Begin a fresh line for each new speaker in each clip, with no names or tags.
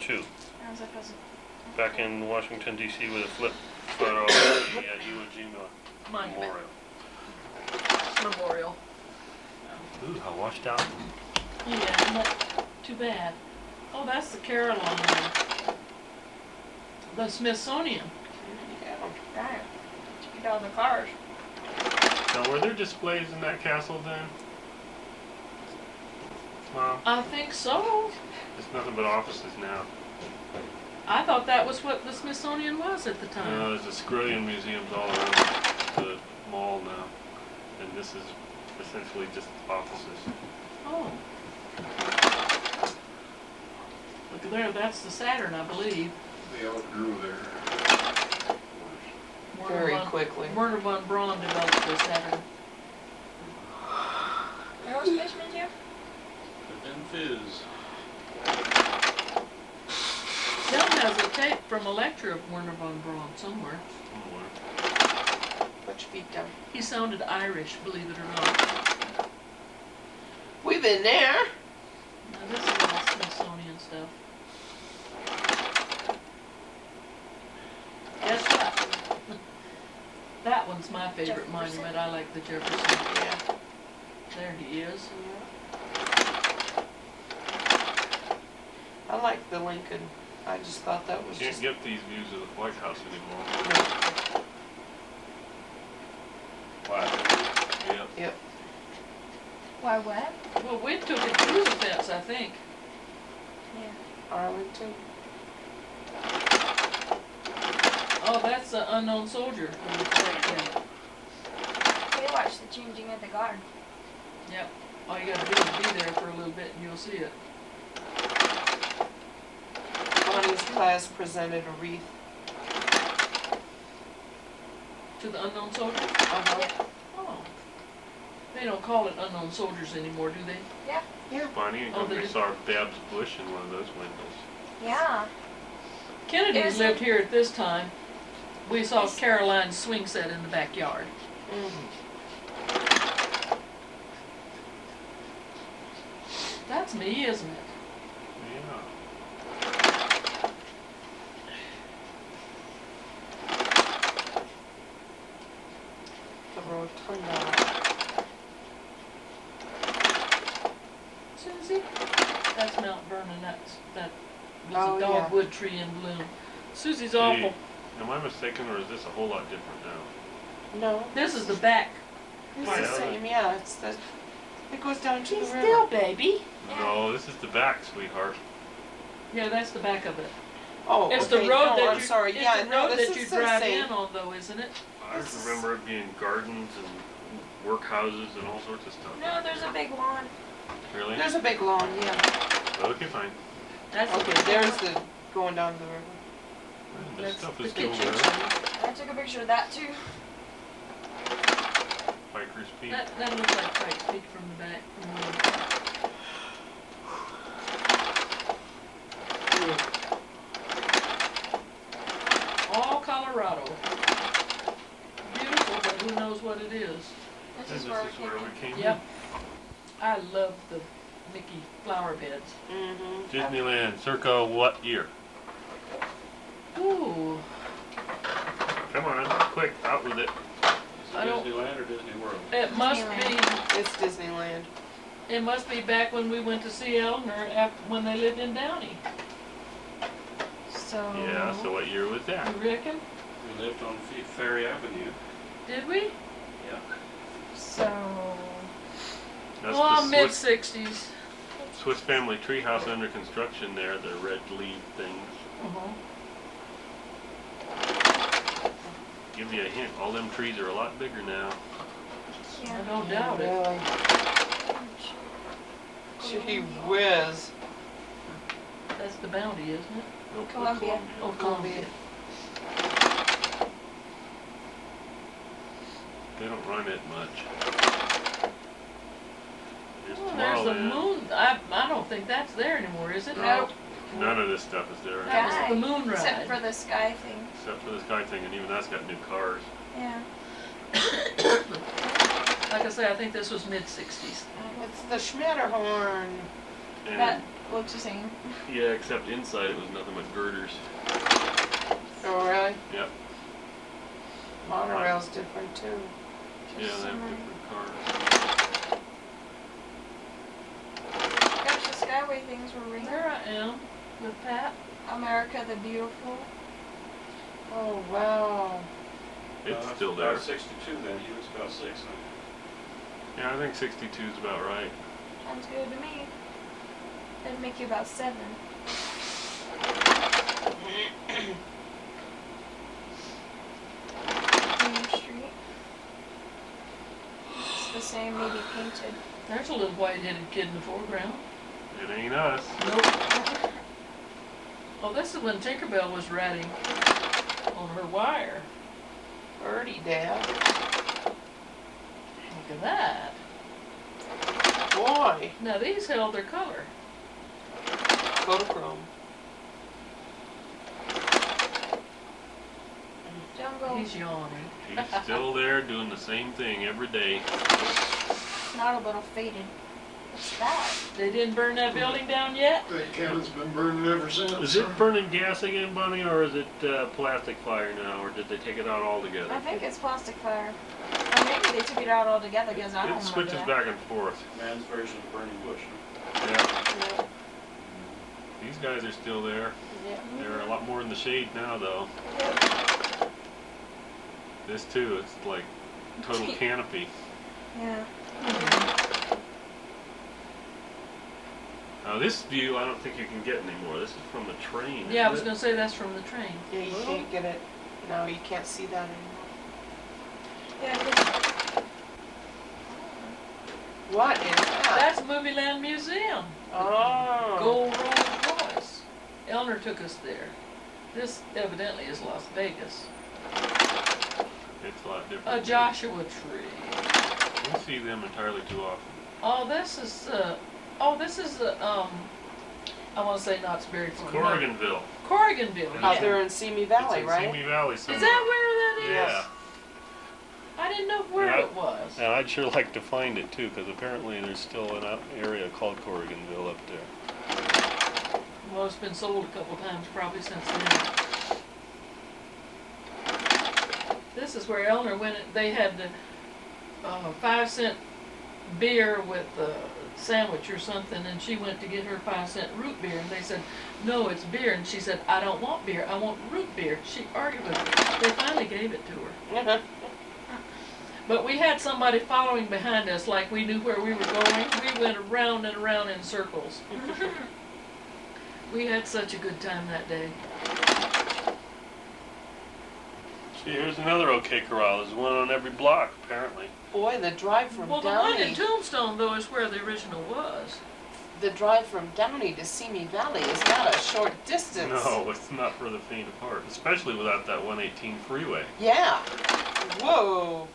too.
How's that cousin?
Back in Washington, D.C. with a flip photo of the Iwo Jima
Monument.
Memorial.
Memorial.
Ooh, how washed out.
Yeah, not too bad. Oh, that's the Caroline. The Smithsonian.
Yeah, right. Check out all the cars.
Now, were there displays in that castle then? Mom?
I think so.
It's nothing but offices now.
I thought that was what the Smithsonian was at the time.
There's a scrillion museums all around the mall now. And this is essentially just offices.
Oh. Look there, that's the Saturn, I believe.
They outgrew their
Very quickly.
Werner von Braun developed the Saturn.
Aerospace Museum?
and fizz.
Del has a tape from a lecture of Werner von Braun somewhere.
Put your feet down.
He sounded Irish, believe it or not.
We've been there.
Now this is all Smithsonian stuff. Guess what? That one's my favorite
Jefferson.
monument. I like the Jefferson.
Yeah.
There he is.
I like the Lincoln. I just thought that was
You
just...
can't get these views of the White House anymore.
Wow.
Yep.
Yep.
Why what?
Well, we took it through the fence, I think.
Yeah.
Arlington.
Oh, that's the unknown soldier.
We watched the changing of the guard.
Yep. All you gotta do is be there for a little bit and you'll see it.
Bonnie's class presented a wreath.
To the unknown soldier?
Uh-huh.
Oh. They don't call it unknown soldiers anymore, do they?
Yeah.
Yeah.
Bonnie and
Oh,
Company
they-
saw Babs Bush in one of those windows.
Yeah.
Kennedys
There's
lived
a-
here at this time. We saw
Yes.
Caroline's swing set in the backyard.
Mm-hmm.
That's me, isn't it?
Yeah.
The rotunda.
Susie? That's Mount Vernon. That was
Oh,
a
yeah.
dogwood tree in bloom. Susie's awful.
Am I mistaken, or is this a whole lot different now?
No.
This is the back.
It's
Why
the
not?
same, yeah. It's the... It goes down to
She's
the river.
still baby.
No, this is the back, sweetheart.
Yeah, that's the back of it.
Oh,
It's
okay.
the road
No,
that
I'm
you.
sorry.
It's
Yeah,
the
no,
road
this
that
is
you
the
drive
same.
in on, though, isn't it?
I remember it being gardens and workhouses and all sorts of stuff.
No, there's a big lawn.
Really?
There's a big lawn, yeah.
Okay, fine.
That's
Okay, there's the going down the river.
This
That's
stuff
the
is still
kitchen.
there.
I took a picture of that too.
Piker's Peak.
That looks like Pikes Peak from the back. From the all Colorado. Beautiful, but who knows what it is.
This
And
is
this
where
is where we came
Yep. I love the Mickey flower beds.
Mm-hmm.
in. Disneyland, circa what year?
Ooh.
Come on, quick, out with it.
Is
I
it
don't-
Disneyland or Disney World?
It must
Disneyland.
be.
It's Disneyland.
It must be back when we went to see Elmer when they lived in Downey.
So.
Yeah, so what year was that?
You reckon?
We lived on Ferry Avenue.
Did we?
Yeah.
So.
That's
Well,
the
mid
Swiss,
'60s.
Swiss Family Treehouse under construction there, the red leaf things.
Uh-huh.
Give you a hint, all them trees are a lot bigger now.
I
Yeah.
don't doubt it.
Really? Gee whiz.
That's the Bounty, isn't it?
Nope,
Columbia.
Oh, Columbia.
They don't run it much. There's
Oh, there's the
Tomorrowland.
moon. I don't think that's there anymore, is it?
No, none of this stuff is there
That was
Sky.
the moon ride.
Except for the sky thing.
except for the sky thing, and even that's got new cars.
Yeah.
Like I say, I think this was mid '60s.
It's the Schmatterhorn.
And
That looks the same.
Yeah, except inside it was nothing but girders.
Oh, really?
Yep.
Monorail's different too.
Yeah,
Just
they have
similar.
different cars.
Gosh, the Skyway things were ringing.
There I am with Pat.
America the Beautiful.
Oh, wow.
It's still there.
About 62 then, he was about 6 then.
Yeah, I think 62 is about right.
Sounds good to me. That'd make you about 7. Main Street. It's the same, maybe painted.
There's a little white-headed kid in the foreground.
It ain't us.
Nope. Oh, this is when Tinkerbell was riding on her wire.
Birdie, Dad.
Look at that.
Boy.
Now these held their color.
Photochrome.
Jungle.
He's yawning.
He's still there doing the same thing every day.
Not a little faded. What's that?
They didn't burn that building down yet?
That cabin's been burning ever since.
Is it burning gas again, Bunny, or is it plastic fire now, or did they take it out altogether?
I think it's plastic fire. Or maybe they took it out altogether because I don't
It
remember
switches
that.
back and forth.
Man's version of burning bush, huh?
Yeah.
Yeah.
These guys are still there.
Yeah.
They're a lot more in the shade now, though.
Yep.
This too, it's like total canopy.
Yeah.
Now this view, I don't think you can get anymore. This is from the train.
Yeah, I
isn't
was
it?
going to say that's from the train.
Yeah, you can't get it. No, you can't see that anymore.
Yeah, 'cause-
What is that?
That's Movie Land Museum.
Oh.
Gold Rolls Royce. Elner took us there. This evidently is Las Vegas.
It's a lot
A
different.
Joshua tree.
We see them entirely too often.
Oh, this is I want to say Knott's Berry Farm.
Corriganville.
Corriganville,
Out
yeah.
there in Simi Valley,
It's in
right?
Simi Valley
Is
somewhere.
that where that is?
Yeah.
I didn't know where
Yeah.
it was.
And I'd sure like to find it too, because apparently there's still an area called Corriganville up there.
Well, it's been sold a couple times probably since then. This is where Elner went. They had the 5-cent beer with a sandwich or something, and she went to get her 5-cent root beer, and they said, "No, it's beer." And she said, "I don't want beer. I want root beer." She argued with them. They finally gave it to her. But we had somebody following behind us like we knew where we were going. We went around and around in circles. We had such a good time that day.
See, here's another OK Corral. There's one on every block, apparently.
Boy, the drive from
Well, the one in
Downey.
Tombstone, though, is where the original was.
The drive from Downey to Simi Valley is not a short distance.
No, it's not for the faint of heart, especially without that 118 freeway.
Yeah. Whoa.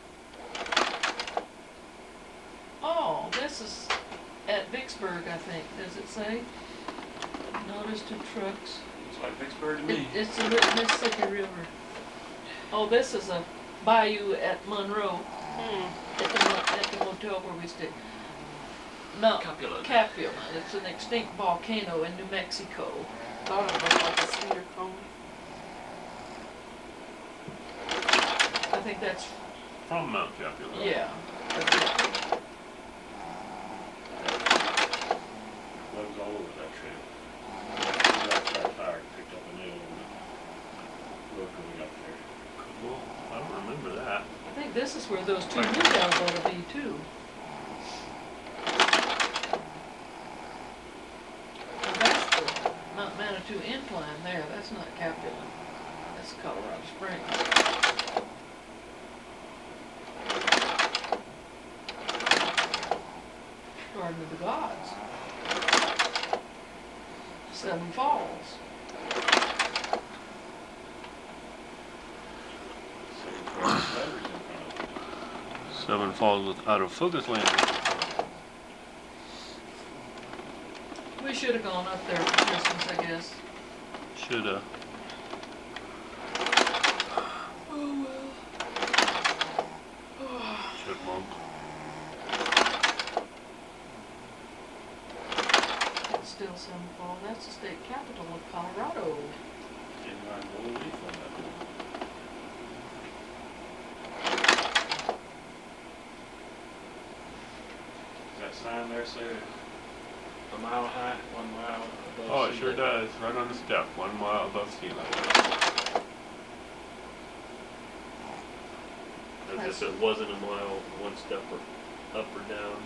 Oh, this is at Vicksburg, I think. Does it say? Notice to trucks.
It's like Vicksburg to me.
It's the Mississippi River. Oh, this is a bayou at Monroe, at the motel where we stayed. Mount Capula. It's an extinct volcano in New Mexico.
Thought it looked like a cedar cone.
I think that's,
From Mount Capula.
yeah.
That was all over that trail. We got that tire, picked up a nail on the road going up there.
Cool. I don't remember that.
I think this is where those two hotels ought to be, too. Well, that's the Mount Manitou incline there. That's not Capula. That's Colorado Springs. Garden of the Gods. Seven Falls.
Landry's in front of it.
Seven Falls with out of focus Landry.
We should have gone up there for Christmas, I guess.
Shoulda.
Oh, well.
Chipmunk.
It's still St. Paul, that's the state capital of Colorado.
Inline gold leaf on that one. Does that sign there say a mile high, 1 mile above?
Oh, it
sea
sure
level?
does, right on the step, 1 mile above sea level. As if it wasn't a mile, one step or up or down.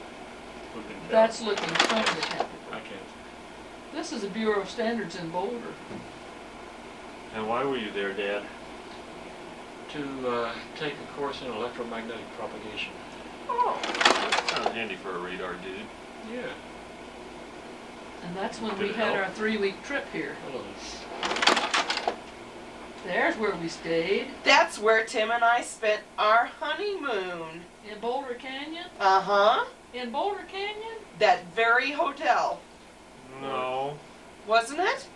Who can tell?
That's looking from the capital.
I can't.
This is the Bureau of Standards in Boulder.
And why were you there, Dad?
To take a course in electromagnetic propagation.
Oh.
That sounds handy for a radar dude.
Yeah.
And that's when
Did
we
it
had
help?
our 3-week trip here.
Hello.
There's where we stayed,
That's where Tim and I spent our honeymoon.
in Boulder Canyon.
Uh-huh.
In Boulder Canyon?
That very hotel,
No.
wasn't it?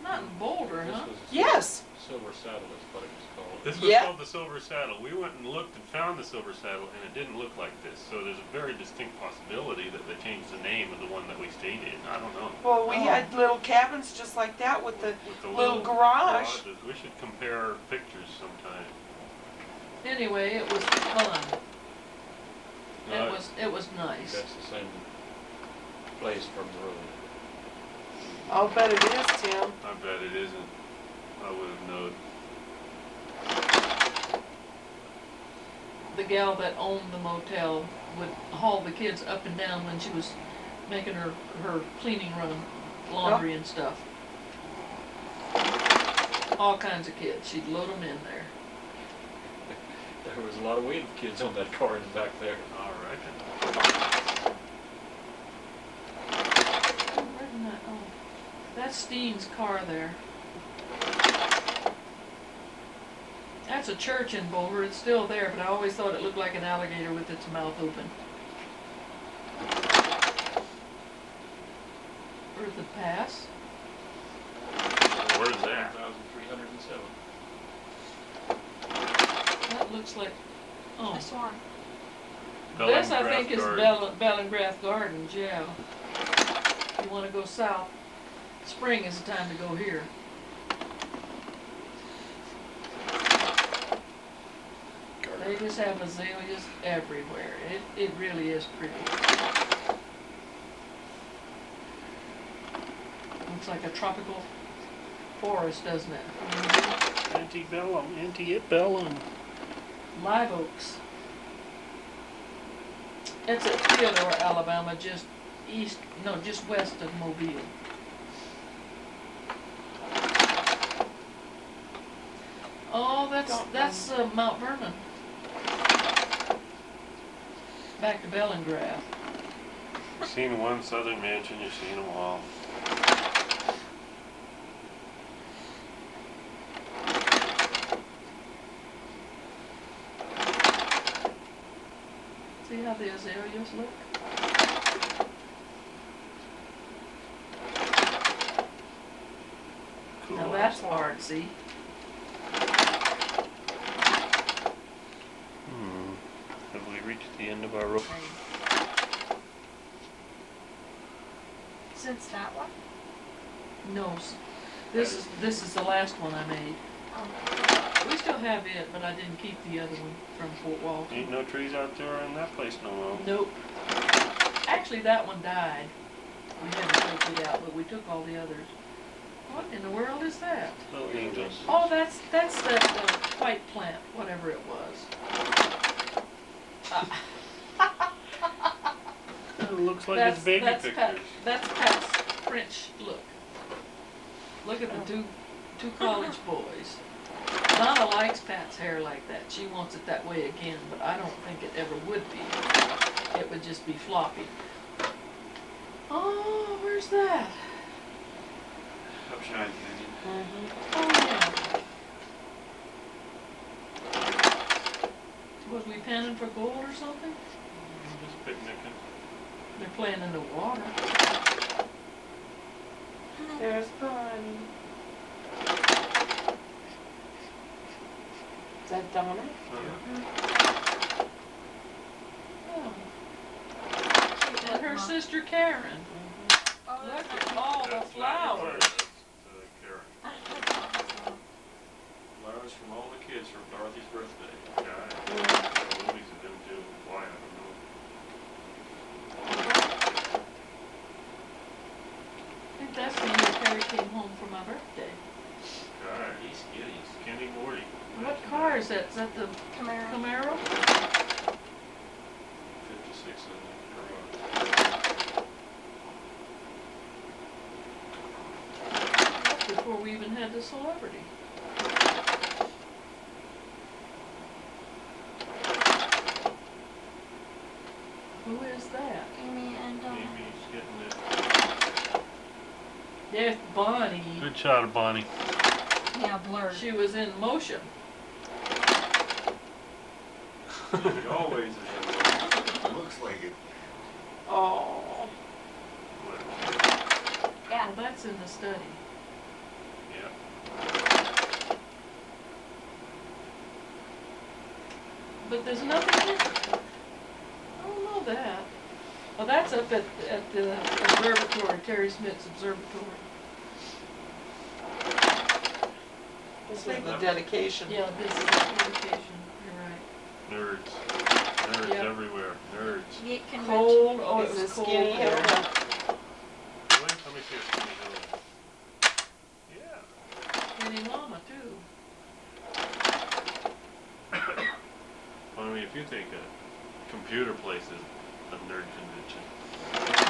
Not in Boulder,
This
huh?
was
Yes.
Silver Saddle is what it was called.
This was
Yeah.
called the Silver Saddle. We went and looked and found the Silver Saddle, and it didn't look like this. So there's a very distinct possibility that they changed the name of the one that we stayed in. I don't know.
Well, we
Oh.
had little cabins just like that with the
With the
little garage.
garages. We should compare pictures sometime.
Anyway, it was fun.
No,
It was nice.
That's the same place from the road.
I'll bet it is, Tim.
I bet it isn't. I would have known.
The gal that owned the motel would haul the kids up and down when she was making her cleaning run, laundry and stuff. All kinds of kids. She'd load them in there.
There was a lot of weed kids on that car in the back there.
I reckon.
Where did that? Oh, that's Steen's car there. That's a church in Boulder. It's still there, but I always thought it looked like an alligator with its mouth open. Earthen Pass.
Where's that?
1,307.
That looks like. Oh,
This one.
this I think is
Bellingrath Garden.
Bellingrath Gardens. Yeah. If you want to go south, spring is the time to go here. They just have azaleas everywhere. It really is pretty. Looks like a tropical forest, doesn't it?
Antebellum, antebellum.
Live oaks. It's at Theodore, Alabama, just west of Mobile. Oh, that's Mount Vernon. Back to Bellingrath.
You've seen one southern mansion, you've seen them all.
See how the azaleas look?
Cool.
Now that's artsy.
Have we reached the end of our rope?
Since that one?
No, this is the last one I made.
Oh.
We still have it, but I didn't keep the other one from Fort Walton.
Ain't no trees out there in that place no more.
Nope. Actually, that one died. We had to take it out, but we took all the others. What in the world is that?
Little angels.
Oh, that's that white plant, whatever it was.
It looks like it's baby pictures.
That's Pat's French look. Look at the two college boys. Donna likes Pat's hair like that. She wants it that way again, but I don't think it ever would be. It would just be floppy. Oh, where's that?
Upshine Canyon.
Oh, yeah. Was we panning for gold or something?
Just picnicking.
They're playing in the water.
There's Bonnie. Is that Donna?
Oh. And her sister Karen.
Oh
Look at all the
That's
flowers.
Karen.
Flowers from all the kids from Dorothy's birthday.
Yeah, movies of them too. Why, I don't know.
I think that's when Terry came home for my birthday.
God, he's skinny. Skinny Morty.
What car is that? Is that the
Camaro.
Camaro?
56 in the garage.
That's before we even had the celebrity. Who is that?
Amy and
Amy's getting it.
Yes, Bonnie.
Good shot of Bonnie.
yeah, blurred.
She was in motion.
He always is.
Looks like it.
Oh.
Yeah.
Well, that's in the study.
Yeah.
But there's nothing in it. I don't know that. Well, that's up at the observatory, Terry Smith's observatory.
This is the dedication.
Yeah, this is the dedication. You're right.
Nerds. Nerds
Yep.
everywhere. Nerds.
Yeet convention.
Cold. Oh, it
It's a
was cold
skinny
there.
Hilda.
Really? Let me see a skinny Hilda. Yeah.
Skinny mama too.
Well, I mean, if you think a computer place is a nerd convention,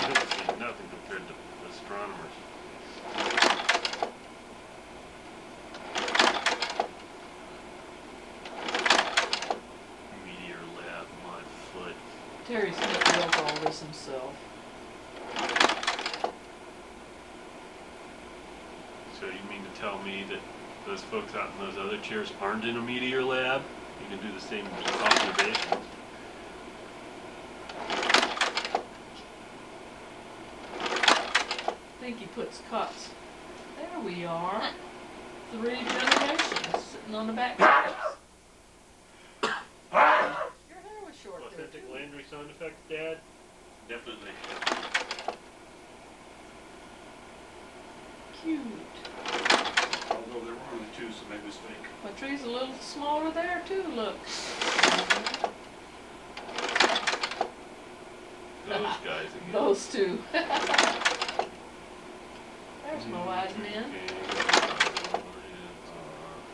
this is nothing compared to astronomers. Meteor lab, my foot.
Terry Smith built all this himself.
So you mean to tell me that those folks out in those other chairs aren't in a meteor lab? You can do the same observations.
I think he puts cots. There we are. 3 generations sitting on the back steps. Your hair was short there
Authentic
too.
Landry sound effects, Dad?
Definitely.
Cute.
Although there were only 2, so maybe it's fake.
My tree's a little smaller there too, look.
Those guys again.
Those two. There's my wise men.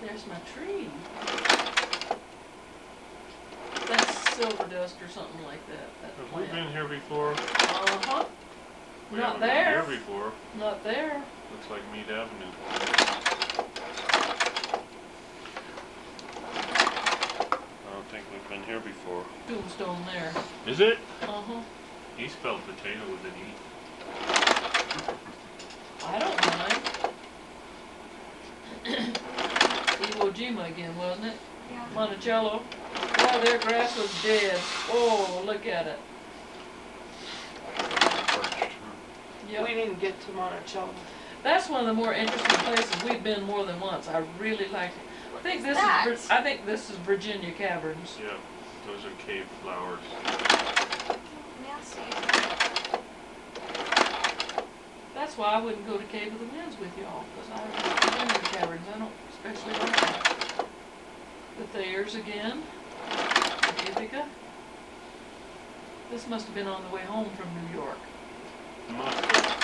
There's my tree. That's silver dust or something like that. That
Have we
plant.
been here before?
Uh-huh.
We
Not
haven't been
there.
here before.
Not there.
Looks like Mead Avenue. I don't think we've been here before.
Tombstone there.
Is it?
Uh-huh.
He spelled potato with an E.
I don't mind. Iwo Jima again, wasn't it?
Yeah.
Monticello. Boy, their grass was dead. Oh, look at it.
We
Yep.
didn't get to Monticello.
That's one of the more interesting places. We've been more than once. I really liked it. I think this
that?
is. I think this is Virginia Caverns.
Yeah, those are cave flowers.
Nasty.
That's why I wouldn't go to Cave of the Winds with y'all, because I like Virginia Caverns. I don't especially like them. The Thayers again. Ithaca. This must have been on the way home from New York.
Must have.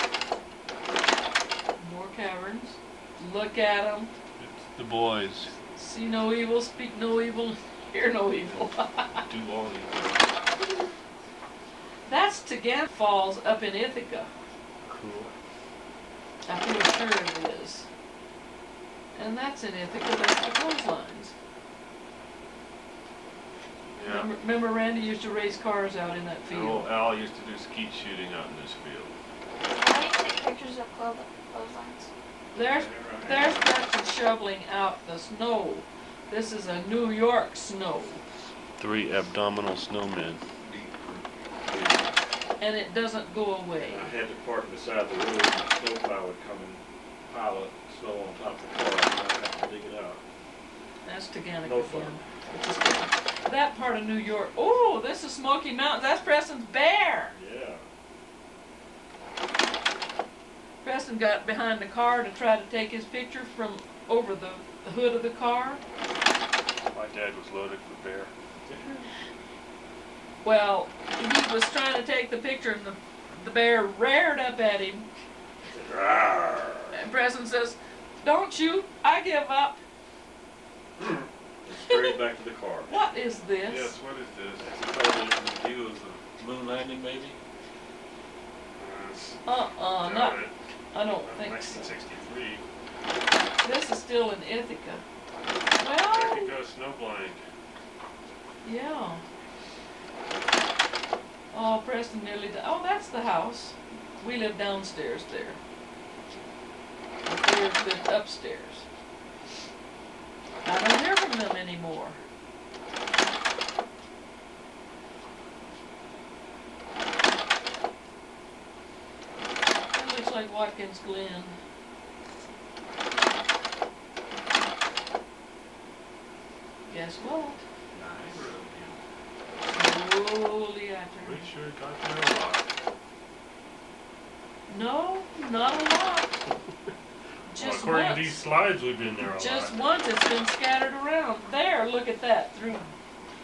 More caverns. Look at them.
It's the boys.
See no evil, speak no evil, hear no evil.
Do all these.
That's Tagan Falls up in Ithaca.
Cool.
I feel sure it is. And that's in Ithaca, that's the coastlines.
Yeah.
Remember Randy used to race cars out in that
And
field?
old Al used to do skeet shooting out in this field.
Why do you take pictures of clotheslines?
There's Preston shoveling out the snow. This is a New York snow.
3 abdominal snowmen.
And it doesn't go away.
I had to park beside the road and the snowplow would come and pile up snow on top of the car and I'd have to dig it out.
That's Taganic
No fun.
again. Which is different. That part of New York. Oh, this is Smoky Mountains. That's Preston's bear.
Yeah.
Preston got behind the car to try to take his picture from over the hood of the car.
My dad was loaded for bear.
Well, he was trying to take the picture and the bear reared up at him. And Preston says, "Don't shoot, I give up."
Straight back to the car.
What is this?
Yes, what is this?
Probably in the view of the moon landing, maybe?
Not, I don't think so.
1963.
This is still in Ithaca.
There
Well,
you go, snowblind.
yeah. Oh, Preston nearly died. Oh, that's the house. We live downstairs there. They lived upstairs. I don't hear from them anymore. That looks like Watkins Glen. Guess what? Slowly after.
We sure got there a lot.
No, not a lot.
Well,
Just
according
once.
to these slides, we've been there a
Just
lot.
once it's been scattered around. There, look at that. Through.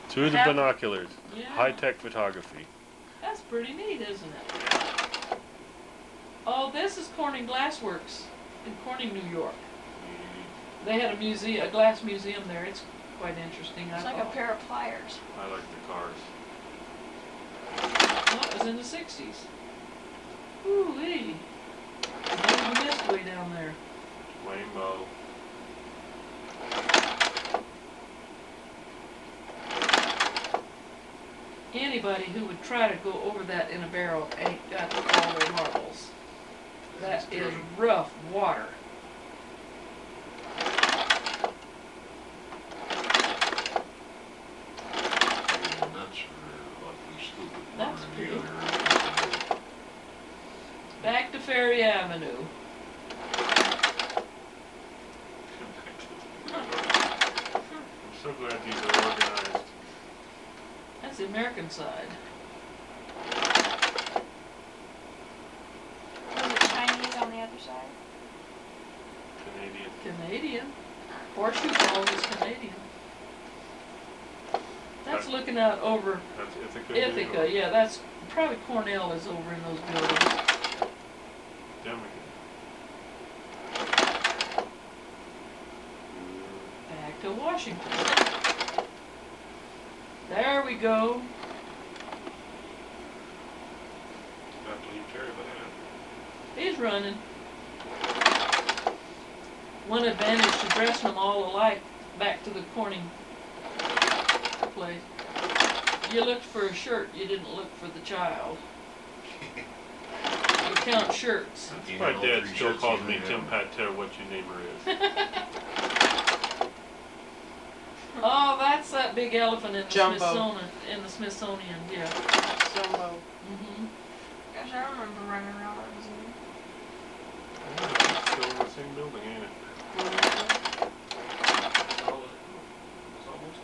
Through the
Half-
binoculars.
Yeah.
High-tech photography.
That's pretty neat, isn't it? Oh, this is Corning Glassworks in Corning, New York. They had a museum, a glass museum there. It's quite interesting.
It's
I
like a
thought.
pair of pliers.
I like the cars.
Oh, it was in the 60s. Ooh-wee. There's the mist way down there.
Rainbow.
Anybody who would try to go over that in a barrel ain't got all their marbles. That is rough water. That's pretty. Back to Ferry Avenue.
I'm so glad these are organized.
That's the American side.
Was it Chinese on the other side?
Canadian.
Canadian. Horseshoe Falls is Canadian. That's looking out over
That's Ithaca. New
Ithaca.
York.
Yeah, that's probably Cornell is over in those buildings.
Demicon.
Back to Washington. There we go.
Have to leave Terry behind.
He's running. One advantage to dressing them all alike back to the Corning place. You looked for a shirt, you didn't look for the child. You count shirts.
You
My
had all
dad
three
still
shirts
calls
you
me
had.
Tim Pater, what your neighbor is.
Oh, that's that big elephant in the
Jumbo.
Smithsonian. In the Smithsonian, yeah.
Jumbo.
Mhm.
Gosh, I remember running around at the zoo.
It's still in the same building, ain't it?
It's almost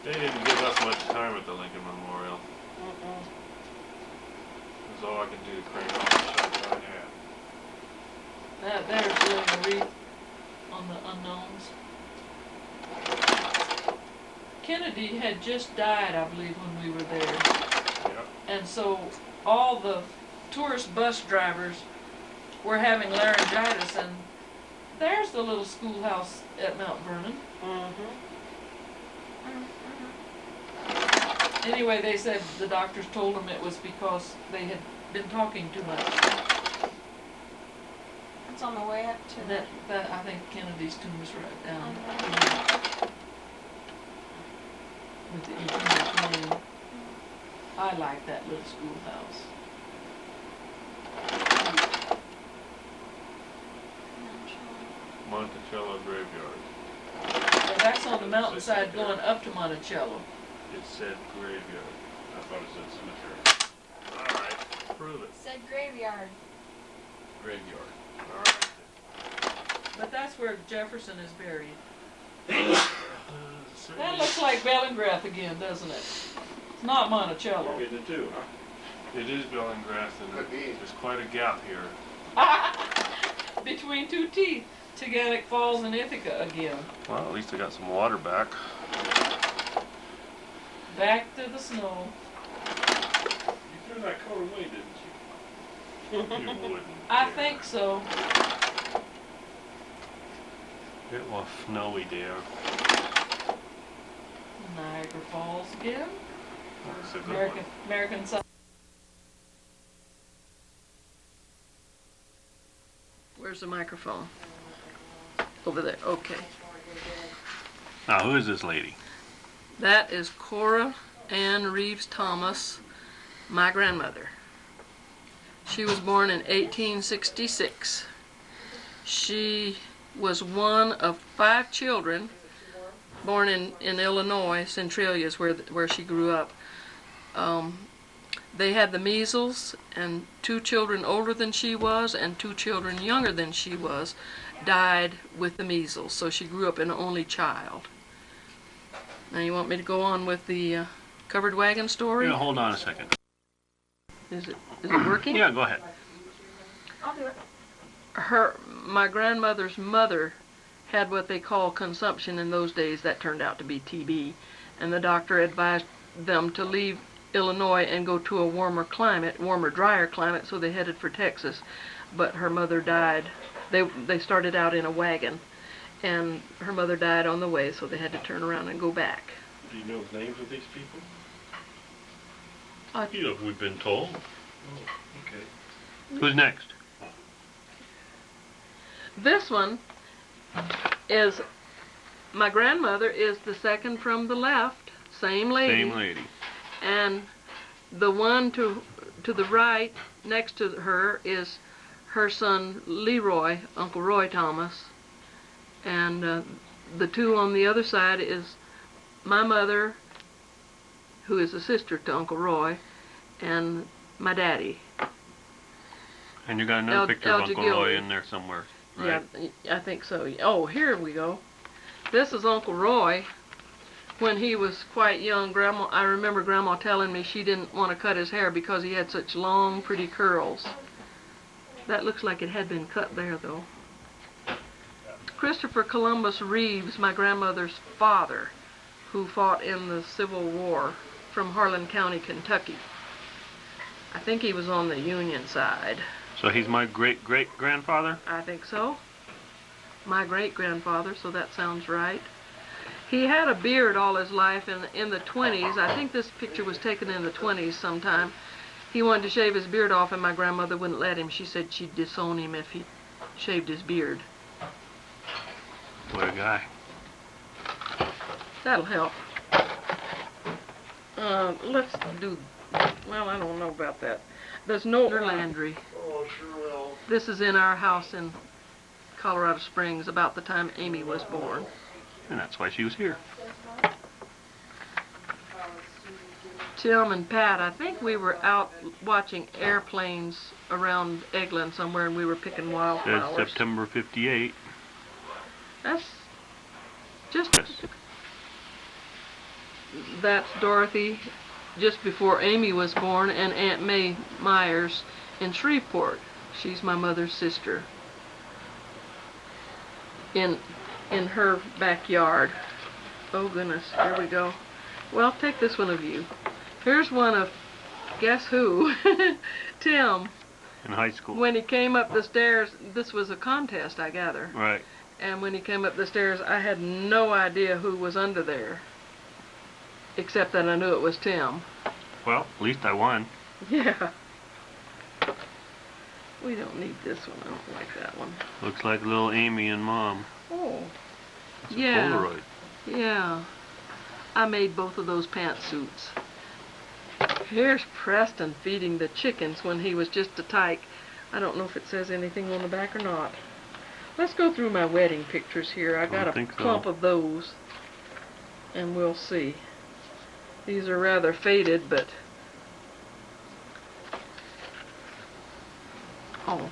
They didn't give us much time at the Lincoln Memorial.
Mm-mm.
That's all I could do to crank off the shots I had.
There's laying a wreath on the unknowns. Kennedy had just died, I believe, when we were there.
Yep.
And so all the tourist bus drivers were having laryngitis, and there's the little schoolhouse at Mount Vernon.
Mm-hmm.
Anyway, they said the doctors told them it was because they had been talking too much.
It's on the way up to
And that I think Kennedy's tomb is right down with the Eugenics name. I like that little schoolhouse.
Monticello Graveyard.
Yeah, that's on the mountainside going up to Monticello.
It said graveyard.
I thought it said cemetery.
Alright, prove it.
said graveyard.
Graveyard.
Alright.
But that's where Jefferson is buried.
Certainly-
That looks like Bellingrath again, doesn't it? It's not
We're
Monticello.
getting it too, huh?
It is Bellingrass, and
Could be.
there's quite a gap here.
Between two teeth, Teganic Falls and Ithaca again.
Well, at least I got some water back.
Back to the snow.
You threw that coat away, didn't you?
You wouldn't.
I
dare.
think so.
It was snowy there.
Niagara Falls again.
That's a good one.
American South. Where's the microphone? Over there. Okay.
Now, who is this lady?
That is Cora Ann Reeves Thomas, my grandmother. She was born in 1866. She was one of 5 children born in Illinois. Centralia is where she grew up. They had the measles, and 2 children older than she was and 2 children younger than she was died with the measles, so she grew up an only child. Now you want me to go on with the covered wagon story?
Yeah, hold on a second.
Is it working?
Yeah, go ahead.
I'll do it.
My grandmother's mother had what they call consumption in those days. That turned out to be TB, and the doctor advised them to leave Illinois and go to a warmer, drier climate, so they headed for Texas. But her mother died. They started out in a wagon, and her mother died on the way, so they had to turn around and go back.
Do you know the names of these people?
You know, we've been told.
Oh, okay.
Who's next?
This one is, my grandmother is the second from the left, same lady.
Same lady.
And the one to the right, next to her, is her son Leroy, Uncle Roy Thomas. And the 2 on the other side is my mother, who is a sister to Uncle Roy, and my daddy.
And you got another picture of
Elder
Uncle Roy
Gilroy.
in there somewhere, right?
Yeah, I think so. Oh, here we go. This is Uncle Roy. When he was quite young, I remember Grandma telling me she didn't want to cut his hair because he had such long, pretty curls. That looks like it had been cut there, though. Christopher Columbus Reeves, my grandmother's father, who fought in the Civil War, from Harlan County, Kentucky. I think he was on the Union side.
So he's my great-great-grandfather?
I think so. My great-grandfather, so that sounds right. He had a beard all his life in the 20s. I think this picture was taken in the 20s sometime. He wanted to shave his beard off, and my grandmother wouldn't let him. She said she'd disown him if he shaved his beard.
What a guy.
That'll help. Let's do, well, I don't know about that. There's no Landry.
Oh, sure will.
This is in our house in Colorado Springs about the time Amy was born.
And that's why she was here.
Tim and Pat, I think we were out watching airplanes around Eglin somewhere, and we were picking wildflowers.
That's September 58.
That's just... That's Dorothy just before Amy was born, and Aunt May Myers in Shreveport. She's my mother's sister. In her backyard. Oh goodness, here we go. Well, take this one of you. Here's one of, guess who? Tim.
In high school.
When he came up the stairs, this was a contest, I gather.
Right.
And when he came up the stairs, I had no idea who was under there. Except that I knew it was Tim.
Well, at least I won.
Yeah. We don't need this one. I don't like that one.
Looks like little Amy and Mom.
Oh.
It's a
Yeah.
Polaroid.
Yeah. I made both of those pantsuits. Here's Preston feeding the chickens when he was just a tyke. I don't know if it says anything on the back or not. Let's go through my wedding pictures here. I got a clump of those. And we'll see. These are rather faded, but... Oh.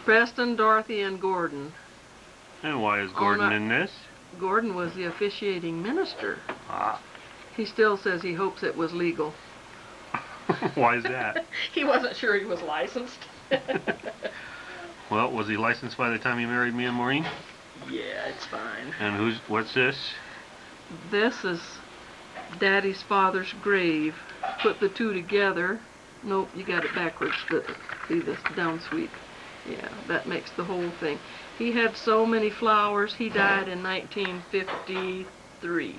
Preston, Dorothy, and Gordon.
And why is Gordon in this?
Gordon was the officiating minister.
Ah.
He still says he hopes it was legal.
Why is that?
He wasn't sure he was licensed.
Well, was he licensed by the time he married me and Maureen?
Yeah, it's fine.
And what's this?
This is Daddy's father's grave. Put the two together. Nope, you got it backwards. See this down sweep? Yeah, that makes the whole thing. He had so many flowers. He died in 1953.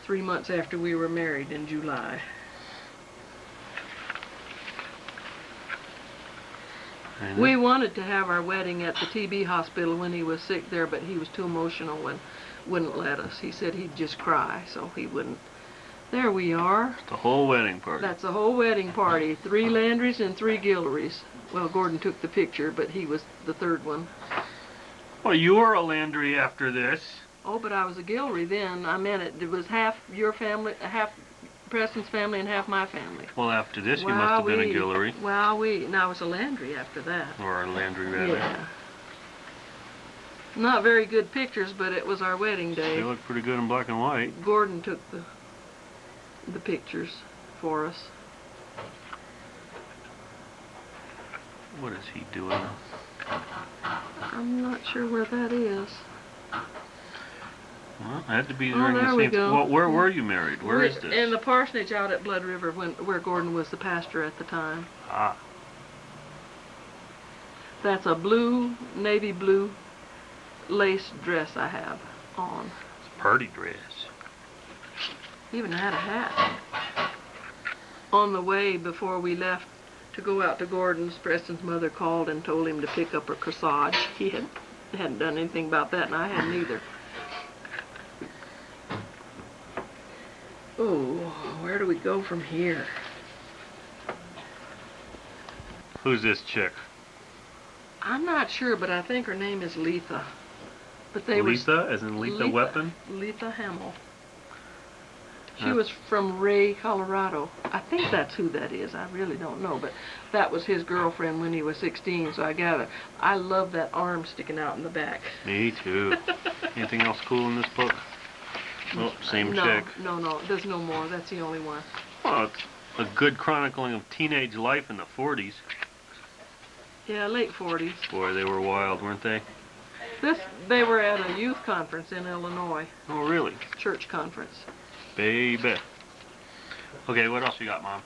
3 months after we were married in July.
And
We wanted to have our wedding at the TB hospital when he was sick there, but he was too emotional and wouldn't let us. He said he'd just cry, so he wouldn't. There we are.
the whole wedding party.
That's the whole wedding party. 3 Landrys and 3 Guillerys. Well, Gordon took the picture, but he was the third one.
Well, you were a Landry after this.
Oh, but I was a Guillery then. I meant it. It was half your family, half Preston's family, and half my family.
Well, after this, you must have been a Guillory.
Wowee. And I was a Landry after that.
Or a Landry, rather.
Yeah. Not very good pictures, but it was our wedding day.
They look pretty good in black and white.
Gordon took the pictures for us.
What is he doing?
I'm not sure where that is.
Well, it had to be
Oh,
during
there
the
we
same...
go.
Well, where were you married? Where is this?
In the parsonage out at Blood River, where Gordon was the pastor at the time.
Ah,
That's a blue, navy blue lace dress I have on.
it's a party dress.
Even had a hat. On the way before we left to go out to Gordon's, Preston's mother called and told him to pick up her corsage. He hadn't done anything about that, and I hadn't either. Oh, where do we go from here?
Who's this chick?
I'm not sure, but I think her name is Letha. But they
Letha, as in Letha Weapon?
Letha Hamill. She
Huh.
was from Ray, Colorado. I think that's who that is. I really don't know, but that was his girlfriend when he was 16, so I gather. I love that arm sticking out in the back.
Me too. Anything else cool in this book? Oh, same chick.
No, there's no more. That's the only one.
Well, it's a good chronicling of teenage life in the 40s.
Yeah, late 40s.
Boy, they were wild, weren't they?
They were at a youth conference in Illinois,
Oh, really?
church conference.
Baby. Okay, what else you got, Mom?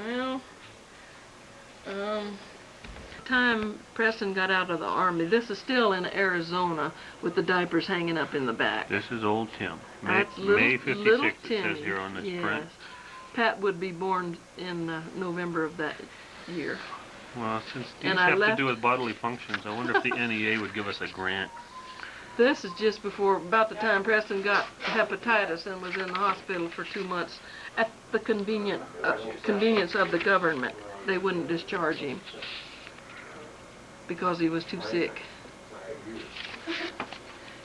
Well, time Preston got out of the army, this is still in Arizona with the diapers hanging up in the back.
This is old Tim. May,
That's little,
May
little
56th, it
Timmy.
says here on this
Yes.
print.
Pat would be born in November of that year.
Well, since these
And I
have to
left-
do with bodily functions, I wonder if the NEA would give us a grant.
This is just before, about the time Preston got hepatitis and was in the hospital for 2 months at the convenience of the government. They wouldn't discharge him because he was too sick.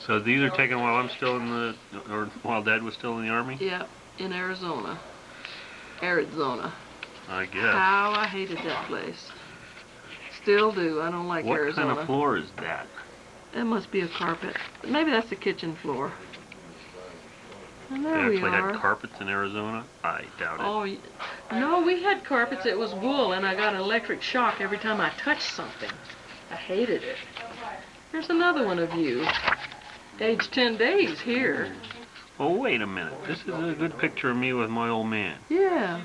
So these are taken while I'm still in the, or while Dad was still in the Army?
Yeah, in Arizona. Arizona.
I guess.
How I hated that place. Still do. I don't like
What
Arizona.
kind of floor is that?
That must be a carpet. Maybe that's the kitchen floor. And
They
there we
actually
are.
had carpets in Arizona? I doubt it.
Oh, no, we had carpets. It was wool, and I got an electric shock every time I touched something. I hated it. Here's another one of you. Age 10 days here.
Oh, wait a minute. This is a good picture of me with my old man.
Yeah.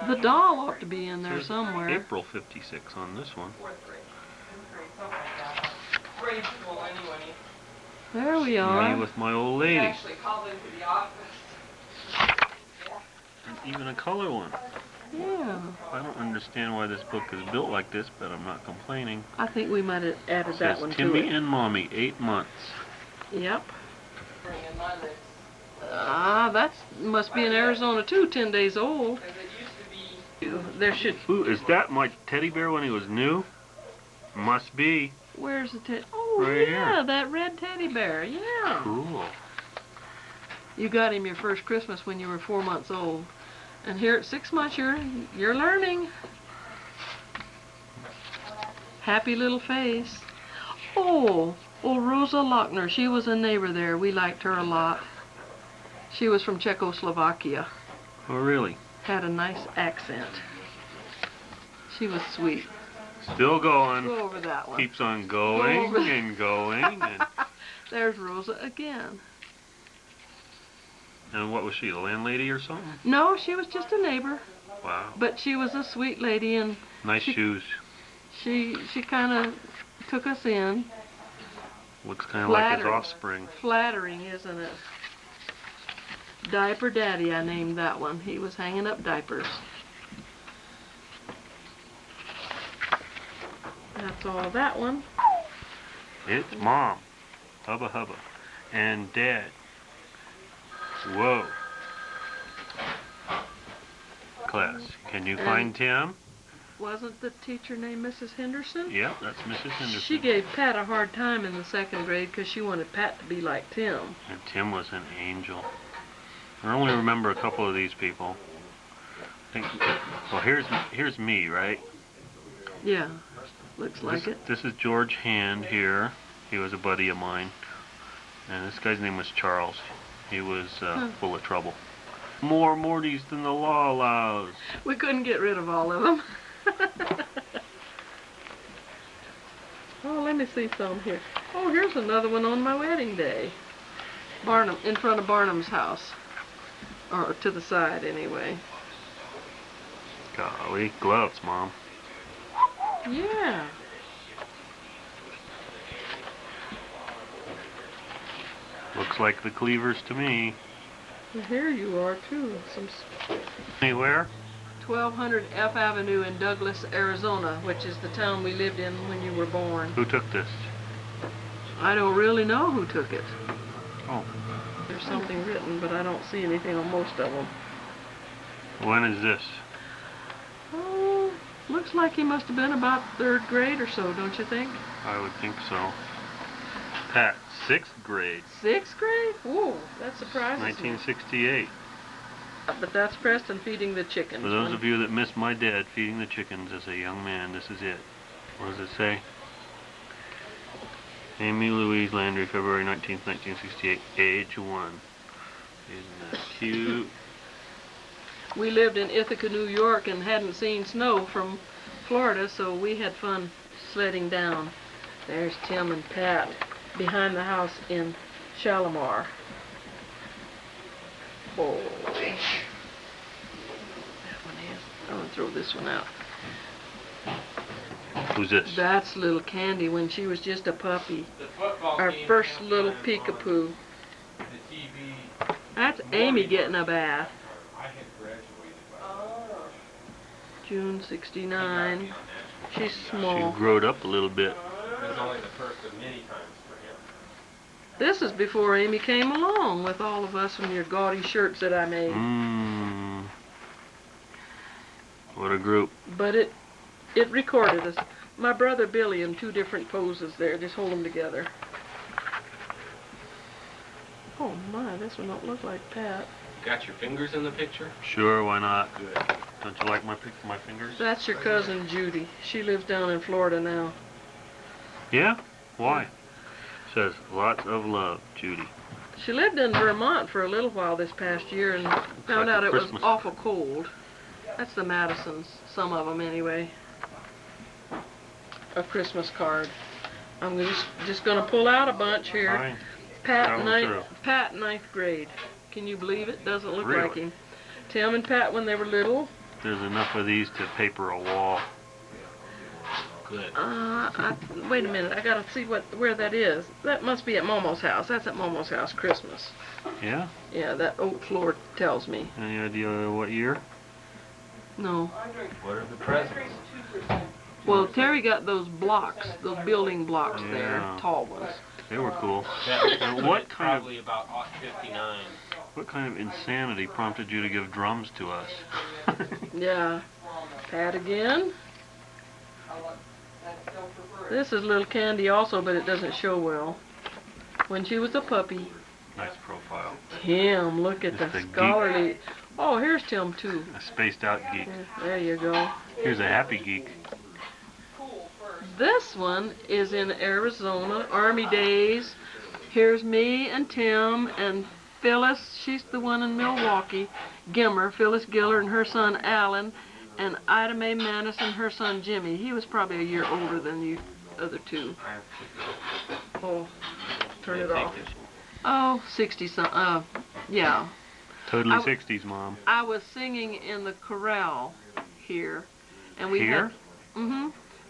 The doll ought to be in there
Says
somewhere.
April 56 on this one.
Grade school anyway.
There we
Me
are.
with my old lady.
Actually called into the office.
And even a color one.
Yeah.
I don't understand why this book is built like this, but I'm not complaining.
I think we might have added
It
that
says
one to
Timmy
it.
and Mommy, 8 months.
Yep.
In my list.
That must be in Arizona too, 10 days old.
Because it used to be.
There should.
Ooh, is that my teddy bear when he was new? Must be.
Where's the teddy? Oh,
Right
yeah,
here.
that red teddy bear. Yeah.
Cool.
You got him your first Christmas when you were 4 months old, and here at 6 months you're learning. Happy little face. Oh, Rosa Lochner. She was a neighbor there. We liked her a lot. She was from Czechoslovakia.
Oh, really?
had a nice accent. She was sweet.
Still going.
Go over that one.
Keeps on going
Go over.
and going.
There's Rosa again.
And what was she, a landlady or something?
No, she was just a neighbor.
Wow.
But she was a sweet lady, and
Nice shoes.
she kind of took us in.
Looks kind of like his
Flattering.
offspring.
Flattering, isn't it? Diaper Daddy, I named that one. He was hanging up diapers. That's all that one.
It's Mom, Hubba Hubba, and Dad. Whoa. Class, can you find Tim?
Wasn't the teacher named Mrs. Henderson?
Yep, that's Mrs. Henderson.
She gave Pat a hard time in the 2nd grade because she wanted Pat to be like Tim.
And Tim was an angel. I only remember a couple of these people. Well, here's me, right?
Yeah, looks like it.
This is George Hand here. He was a buddy of mine. And this guy's name was Charles. He was full of trouble. More Mortys than the law allows.
We couldn't get rid of all of them. Oh, let me see some here. Oh, here's another one on my wedding day. Barnum, in front of Barnum's house. Or to the side, anyway.
Golly, gloves, Mom.
Yeah.
Looks like the Cleavers to me.
Well, here you are, too. Some
Anywhere?
1200 F Avenue in Douglas, Arizona, which is the town we lived in when you were born.
Who took this?
I don't really know who took it.
Oh.
There's something written, but I don't see anything on most of them.
When is this?
Oh, looks like he must have been about 3rd grade or so, don't you think?
I would think so. Pat, 6th grade.
6th grade? Whoa, that surprises me.
1968.
But that's Preston feeding the chickens.
For those of you that missed my dad feeding the chickens as a young man, this is it. What does it say? Amy Louise Landry, February 19th, 1968, age 1. Isn't that cute?
We lived in Ithaca, New York, and hadn't seen snow from Florida, so we had fun sledding down. There's Tim and Pat behind the house in Shalimar. Oh, that one is. I'm gonna throw this one out.
Who's this?
That's little Candy when she was just a puppy.
The football
Our
team
first
canceled
little
on
peekapoo.
The TV.
That's Amy getting a bath.
I had graduated by
June '69. She's
She
small.
growed up a little bit.
It was only the first of many times for him.
This is before Amy came along with all of us and your gaudy shirts that I made.
Mmm. What a group.
But it recorded us. My brother Billy in 2 different poses there. Just hold them together. Oh my, this one don't look like Pat.
Got your fingers in the picture?
Sure, why not?
Good.
Don't you like my fingers?
That's your cousin Judy. She lives down in Florida now.
Yeah? Why? Says, lots of love, Judy.
She lived in Vermont for a little while this past year and found
like
out
a
it was
Christmas.
awful cold. That's the Madisons, some of them anyway. A Christmas card. I'm just gonna pull out a bunch here.
Fine.
Pat,
That one's through.
Pat, 9th grade. Can you believe it? Doesn't look
Really?
like him. Tim and Pat when they were little.
There's enough of these to paper a wall.
Good.
Wait a minute. I gotta see where that is. That must be at Momo's house. That's at Momo's house, Christmas.
Yeah?
Yeah, that oak floor tells me.
Any idea what year?
No.
What are the presents?
Well, Terry got those blocks, those building blocks there,
Yeah.
tall ones.
They were cool.
That
Now, what kind
probably about 59.
What kind of insanity prompted you to give drums to us?
Yeah. Pat again. This is little Candy also, but it doesn't show well. When she was a puppy.
Nice profile.
Tim, look at
Just
the
a geek.
scholarly. Oh, here's Tim too.
A spaced out geek.
There you go.
Here's a happy geek.
This one is in Arizona, Army days. Here's me and Tim and Phyllis, she's the one in Milwaukee, Gimmer, Phyllis Giller and her son Alan, and Ida Mae Manis and her son Jimmy. He was probably a year older than you other two. Oh, turn it off. Oh, 60 some, yeah.
Totally 60s, Mom.
I was singing in the chorale here, and we
Here?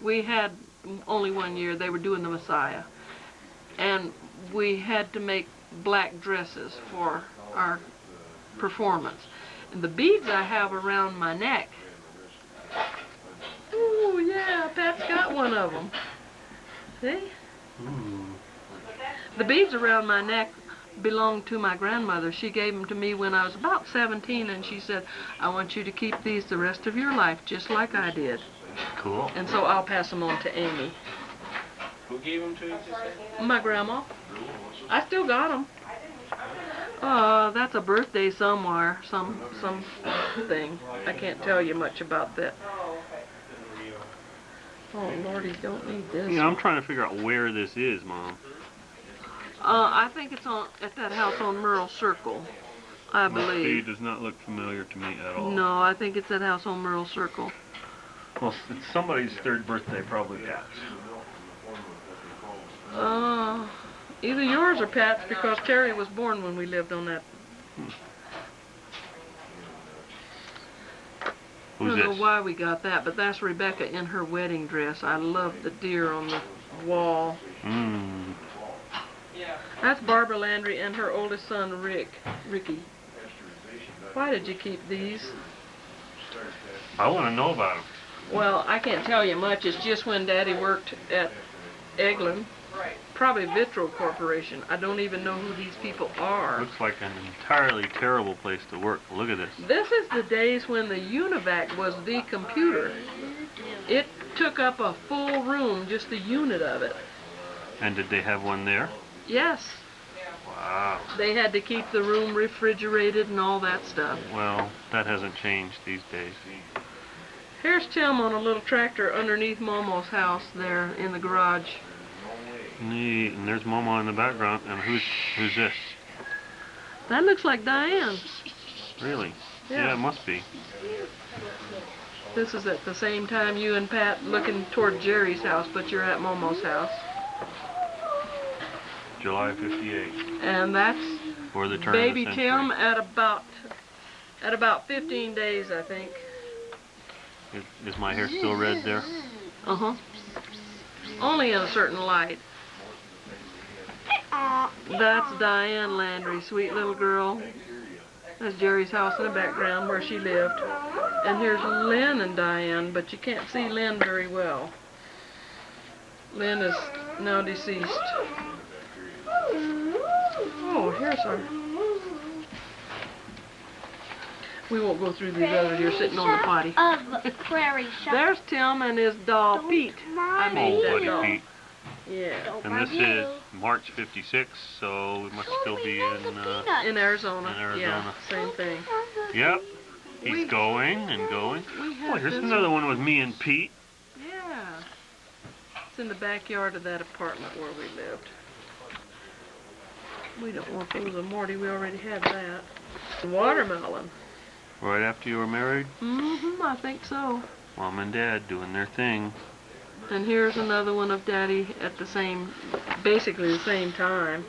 we had only 1 year. They were doing the Messiah, and we had to make black dresses for our performance. And the beads I have around my neck. Ooh, yeah, Pat's got one of them. See?
Ooh.
The beads around my neck belonged to my grandmother. She gave them to me when I was about 17, and she said, I want you to keep these the rest of your life, just like I did.
Cool.
And so I'll pass them on to Amy.
Who gave them to you?
My grandma. I still got them. That's a birthday somewhere, some thing. I can't tell you much about that. Oh, Lordy, don't need this.
Yeah, I'm trying to figure out where this is, Mom.
I think it's at that house on Merle Circle, I
This
believe.
does not look familiar to me at all.
No, I think it's that house on Merle Circle.
Well, it's somebody's third birthday, probably Pat's.
Either yours or Pat's, because Terry was born when we lived on that. I
Who's
don't know
this?
why we got that, but that's Rebecca in her wedding dress. I love the deer on the wall.
Mmm.
That's Barbara Landry and her oldest son, Ricky. Why did you keep these?
I want to know about him.
Well, I can't tell you much. It's just when Daddy worked at Eglin, probably Vitro Corporation. I don't even know who these people are.
Looks like an entirely terrible place to work. Look at this.
This is the days when the Univac was the computer. It took up a full room, just the unit of it.
And did they have one there?
Yes.
Wow.
They had to keep the room refrigerated and all that stuff.
Well, that hasn't changed these days.
Here's Tim on a little tractor underneath Momo's house there in the garage.
Neat. And there's Mama in the background. And who's this?
That looks like Diane.
Really?
Yeah.
It must be.
This is at the same time you and Pat looking toward Jerry's house, but you're at Momo's house.
July 58.
And that's
Or the turn
baby
of the century.
Tim at about 15 days, I think.
Is my hair still red there?
Uh-huh. Only in a certain light. That's Diane Landry, sweet little girl. That's Jerry's house in the background where she lived. And here's Lynn and Diane, but you can't see Lynn very well. Lynn is now deceased. Oh, here's her. We won't go through these others. You're sitting on the potty.
Of Prairie Shop.
There's Tim and his doll Pete. I made
Oh,
that
buddy
doll.
Pete.
Yeah.
And this is March 56, so we must still be
In Arizona.
In Arizona.
Yeah, same thing.
Yep. He's going and going.
We
Oh,
had
here's
this
another one with me and Pete.
Yeah. It's in the backyard of that apartment where we lived. We don't want those of Morty. We already had that. Watermelon.
Right after you were married,
I think so.
Mom and Dad doing their thing.
And here's another one of Daddy at basically the same time.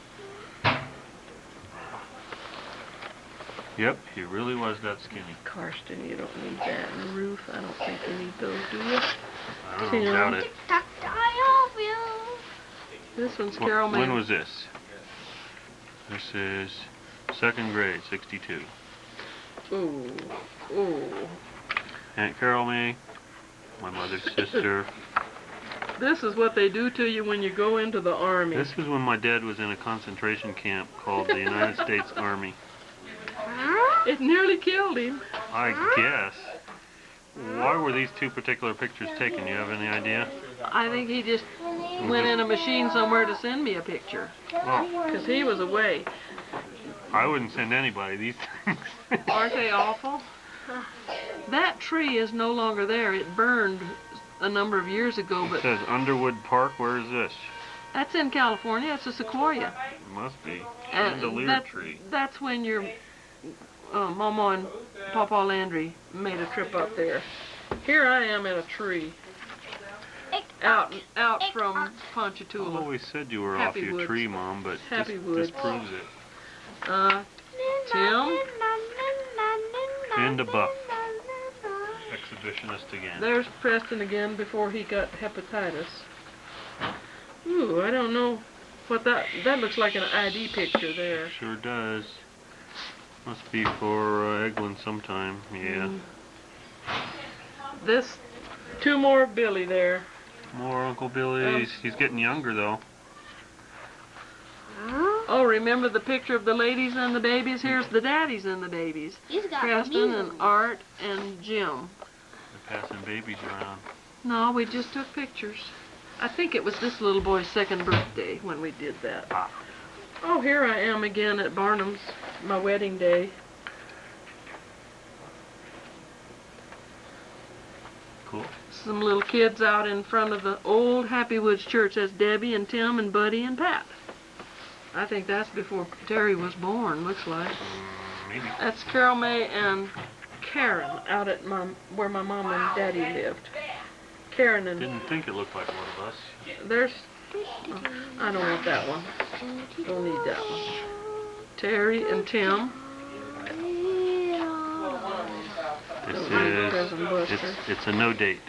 Yep, he really was that skinny.
Karsten, you don't need that. And Ruth, I don't think you need those, do you?
I don't
Tim.
doubt it.
I love you.
This one's Carol May.
When was this? This is second grade, 62.
Ooh. Ooh.
Aunt Carol May, my mother's sister.
This is what they do to you when you go into the Army.
This is when my dad was in a concentration camp called the United States Army.
It nearly killed him.
I guess. Why were these two particular pictures taken? You have any idea?
I think he just went in a machine somewhere to send me a picture.
Oh,
Because he was away.
I wouldn't send anybody these things.
Aren't they awful? That tree is no longer there. It burned a number of years ago,
It
but
says Underwood Park. Where is this?
That's in California. It's a sequoia.
Must be.
And
Chandelier tree.
that's when your Mama and Papa Landry made a trip up there. Here I am at a tree. Out from Ponchatoula.
I always said you were
Happy
off your
Woods.
tree, Mom, but
Happy
this
Woods.
proves it.
Tim.
And a buff. Exhibitionist again.
There's Preston again before he got hepatitis. Ooh, I don't know what that looks like an ID picture there.
Sure does. Must be for Eglin sometime. Yeah.
This, two more Billy there.
More Uncle Billy's. He's getting younger though.
Oh, remember the picture of the ladies and the babies? Here's the daddies and the babies. Preston and Art and Jim.
They're passing babies around.
No, we just took pictures. I think it was this little boy's second birthday when we did that.
Ah.
Oh, here I am again at Barnum's, my wedding day.
Cool.
Some little kids out in front of the old Happy Woods Church. That's Debbie and Tim and Buddy and Pat. I think that's before Terry was born, looks like.
Maybe.
That's Carol May and Karen out at where my mom and daddy lived. Karen and
Didn't think it looked like one of us.
there's, oh, I don't want that one. Don't need that one. Terry and Tim.
It's a no date.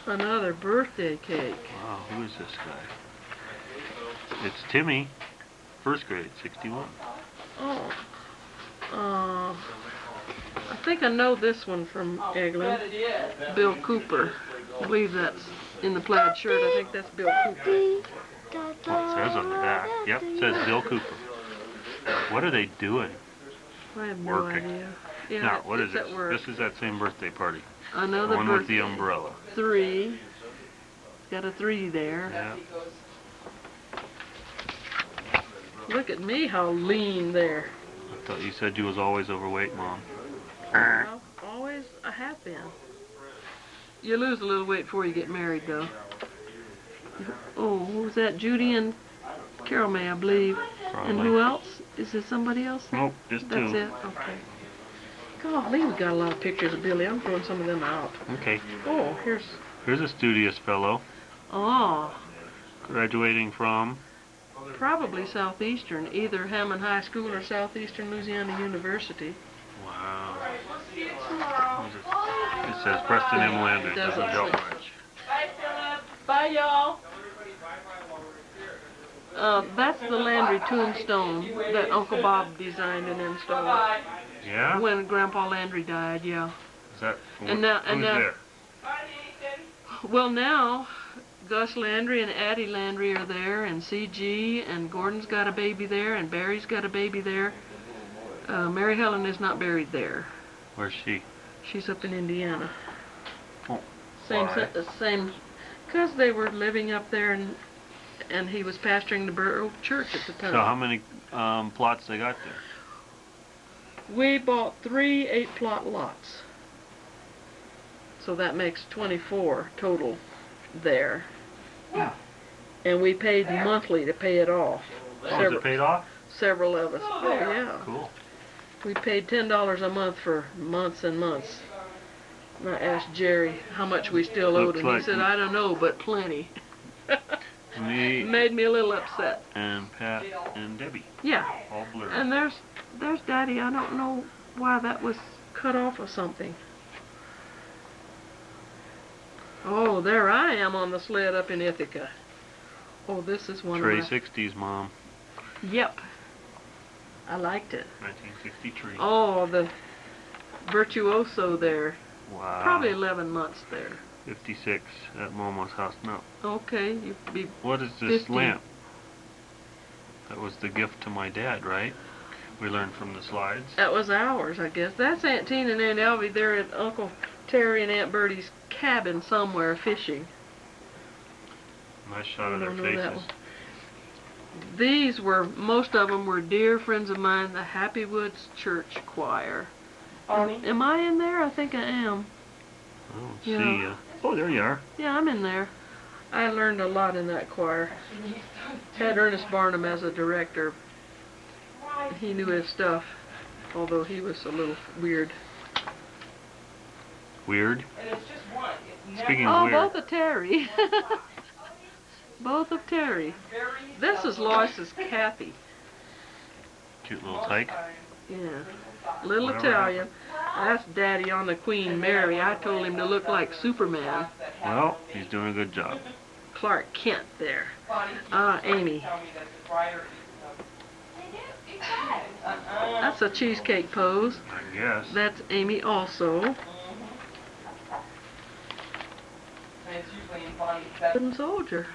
Another birthday cake.
Wow, who is this guy? It's Timmy, first grade, 61.
Oh. I think I know this one from Eglin. Bill Cooper. I believe that's in the plaid shirt. I think that's Bill Cooper.
Well, it says on the back. Yep, it says Bill Cooper. What are they doing?
I have no
Working.
idea. Yeah,
Now, what
it's
is
at
this?
work.
This is that same birthday party.
Another
The one with
birthday.
the umbrella.
3. Got a 3 there.
Yeah.
Look at me, how lean there.
I thought you said you was always overweight, Mom.
Well, always I have been. You lose a little weight before you get married, though. Oh, who was that? Judy and Carol May, I believe.
Probably.
And who else? Is there somebody else there?
Nope, just
That's
two.
it? Okay. Golly, we got a lot of pictures of Billy. I'm throwing some of them out.
Okay.
Oh, here's...
Here's a studious fellow.
Oh,
Graduating from...
probably Southeastern. Either Hammond High School or Southeastern Louisiana University.
Wow. It says Preston M. Landry.
Doesn't
Doesn't help
say.
much.
Bye, Philip. Bye, y'all. That's the Landry tombstone that Uncle Bob designed and installed
Yeah?
when Grandpa Landry died, yeah.
Is that...
And now-
who's there?
Well, now, Gus Landry and Addie Landry are there, and CG, and Gordon's got a baby there, and Barry's got a baby there. Mary Helen is not buried there.
Where's she?
She's up in Indiana.
Oh,
Same,
why?
same, because they were living up there, and he was pastoring the Borough Church at the time.
So how many plots they got there?
We bought 3 8-plot lots. So that makes 24 total there.
Yeah.
And we paid monthly to pay it off.
Oh, is it paid off?
Several of us. Oh, yeah.
Cool.
We paid $10 a month for months and months. And I asked Jerry how much we still owed,
Looks
and he
like
said, I don't know, but plenty.
Me
Made me a little upset.
and Pat and Debbie.
Yeah.
All blurred.
And there's Daddy. I don't know why that was cut off of something. Oh, there I am on the sled up in Ithaca. Oh, this is one
Trey
of my...
60s, Mom.
Yep. I liked it.
1963.
Oh, the virtuoso there.
Wow.
Probably 11 months there.
56 at Momo's house. No.
Okay, you'd be...
What is this
50.
lamp? That was the gift to my dad, right? We learned from the slides.
That was ours, I guess. That's Aunt Tina and Aunt Elvie. They're at Uncle Terry and Aunt Bertie's cabin somewhere fishing.
Nice shot of
I
their
don't know that
faces.
one. These were, most of them were dear friends of mine, the Happy Woods Church Choir.
Arnie?
Am I in there? I think I am.
Oh,
Yeah.
see ya. Oh, there you are.
Yeah, I'm in there. I learned a lot in that choir. Had Ernest Barnum as a director. He knew his stuff, although he was a little weird.
Weird? Speaking
Oh,
of weird.
both of Terry. Both of Terry. This is Lois's Kathy.
Cute little tyke.
Yeah. Little
Whatever
Italian. I asked Daddy on the Queen Mary. I told him to look like Superman.
Well, he's doing a good job.
Clark Kent there. Amy. That's a cheesecake pose.
I guess.
That's Amy also. Wooden soldier.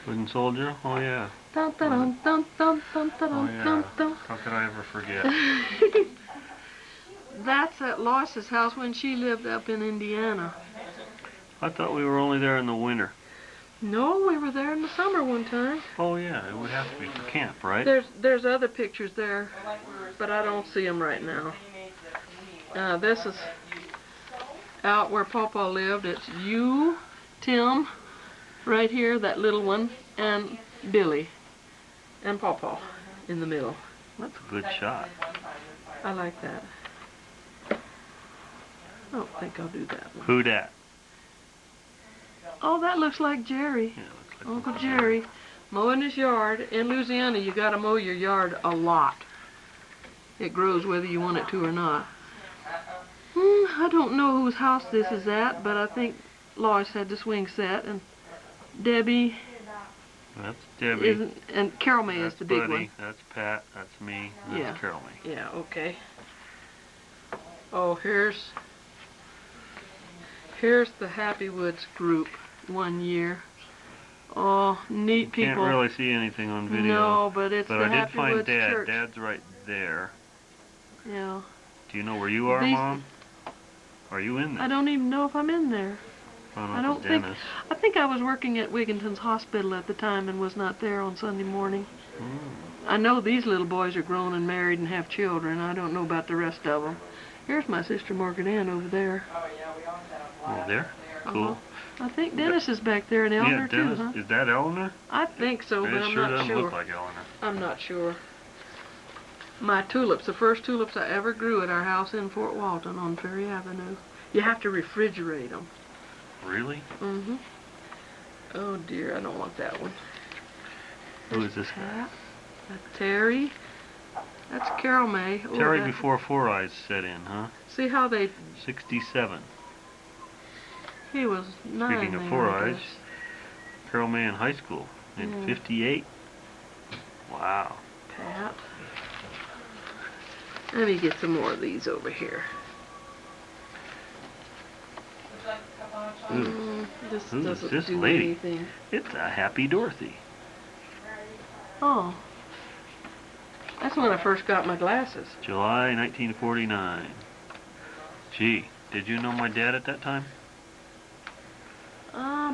Wooden soldier? Oh yeah.
Dun, dun, dun, dun, dun, dun,
Oh
dun,
yeah.
dun, dun.
How could I ever forget?
That's at Lois's house when she lived up in Indiana.
I thought we were only there in the winter.
No, we were there in the summer one time.
Oh yeah, it would have to be for camp, right?
There's other pictures there, but I don't see them right now. This is out where Pawpaw lived. It's you, Tim, right here, that little one, and Billy, and Pawpaw in the middle.
That's a good shot.
I like that. I don't think I'll do that one.
Who dat?
Oh, that looks like Jerry.
Yeah, looks like
Uncle Jerry. Mowing his yard. In Louisiana, you gotta mow your yard a lot. It grows whether you want it to or not. I don't know whose house this is at, but I think Lois had the swing set, and Debbie
That's Debbie.
and Carol May is
That's
the big
Buddy.
one.
That's Pat. That's me. That's
Yeah.
Carol May.
Yeah, okay. Oh, here's the Happy Woods group one year. Oh, neat people.
Can't really see anything on video.
No, but it's
But
the
I did
Happy
find
Woods
Dad.
Church.
Dad's right there.
Yeah.
Do you know where you are,
These-
Mom? Are you in there?
I don't even know if I'm in there. I don't think.
Dennis.
I think I was working at Wigginton's Hospital at the time and was not there on Sunday morning. I know these little boys are grown and married and have children. I don't know about the rest of them. Here's my sister Margaret Ann over there.
Oh, there? Cool.
I think Dennis is back there and Eleanor
Yeah, Dennis.
too, huh?
Is that Eleanor?
I think so, but
It
I'm
sure
not
doesn't
sure.
look like Eleanor.
I'm not sure. My tulips, the first tulips I ever grew at our house in Fort Walton on Ferry Avenue. You have to refrigerate them.
Really?
Mm-hmm. Oh dear, I don't want that one.
Who is this guy?
Pat. That's Terry. That's Carol May. Oh,
Terry
that-
before Four Eyes set in, huh?
See how they...
67.
He was 9
Speaking of
there,
Four
I
Eyes,
guess.
Carol May in high school in
Yeah.
58. Wow.
Pat. Let me get some more of these over here. This
Who is
doesn't
this
do
lady?
anything.
It's a Happy Dorothy.
Oh. That's when I first got my glasses.
July 1949. Gee, did you know my dad at that time?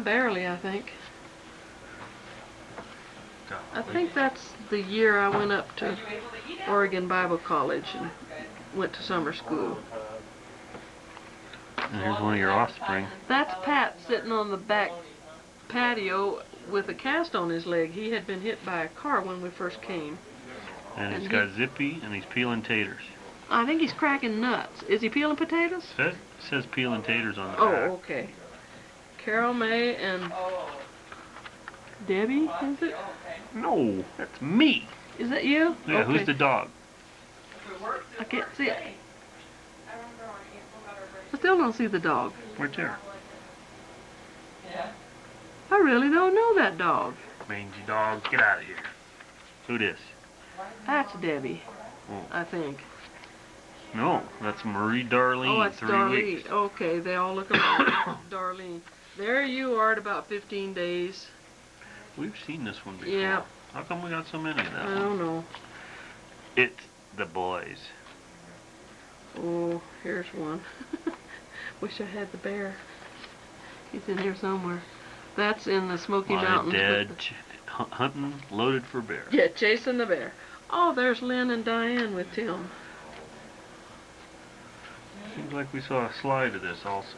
Barely, I think. I think that's the year I went up to Oregon Bible College and went to summer school.
And here's one of your offspring.
That's Pat sitting on the back patio with a cast on his leg. He had been hit by a car when we first came.
And he's
And
got Zippy and he's peeling taters.
I think he's cracking nuts. Is he peeling potatoes?
Says peeling taters on the
Oh,
back.
okay. Carol May and Debbie, is it?
No, that's me.
Is that you?
Yeah,
okay.
who's the dog?
I can't see it. I still don't see the dog.
Right there.
I really don't know that dog.
Mangy dog, get out of here. Who this?
That's Debbie,
Oh.
I think.
No, that's Marie Darlene.
Oh, it's
3
Darlene.
weeks.
Okay, they all look alike. Darlene. There you are at about 15 days.
We've seen this one before.
Yeah.
How come we got so many of that
I
one?
don't know.
It's the boys.
Oh, here's one. Wish I had the bear. He's in here somewhere. That's in the Smoky
My
Mountains. with
dad
the-
hunting loaded for bear.
Yeah, chasing the bear. Oh, there's Lynn and Diane with Tim.
Seems like we saw a slide of this also.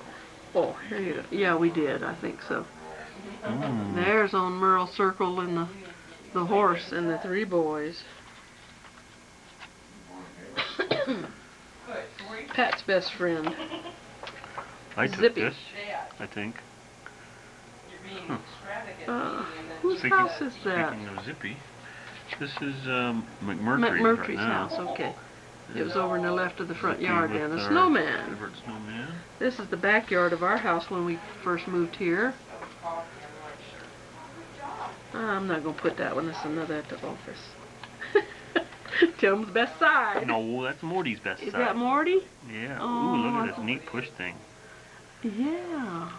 Oh, here you go. Yeah, we did. I think so. There's on Merle Circle and the horse and the three boys. Pat's best friend.
I took
Zippy.
this, I think.
Whose house is that?
Speaking of Zippy, this is McMurtry's
McMurtry's
right now.
house, okay. It was over in the left of the front yard then. A
With our
snowman.
favorite snowman.
This is the backyard of our house when we first moved here. I'm not going to put that one. That's another at the office. Tim's best side.
No, that's Morty's best
Is
side.
that Morty?
Yeah.
Oh,
Ooh, look
I
at this
thought-
neat push thing.
Yeah.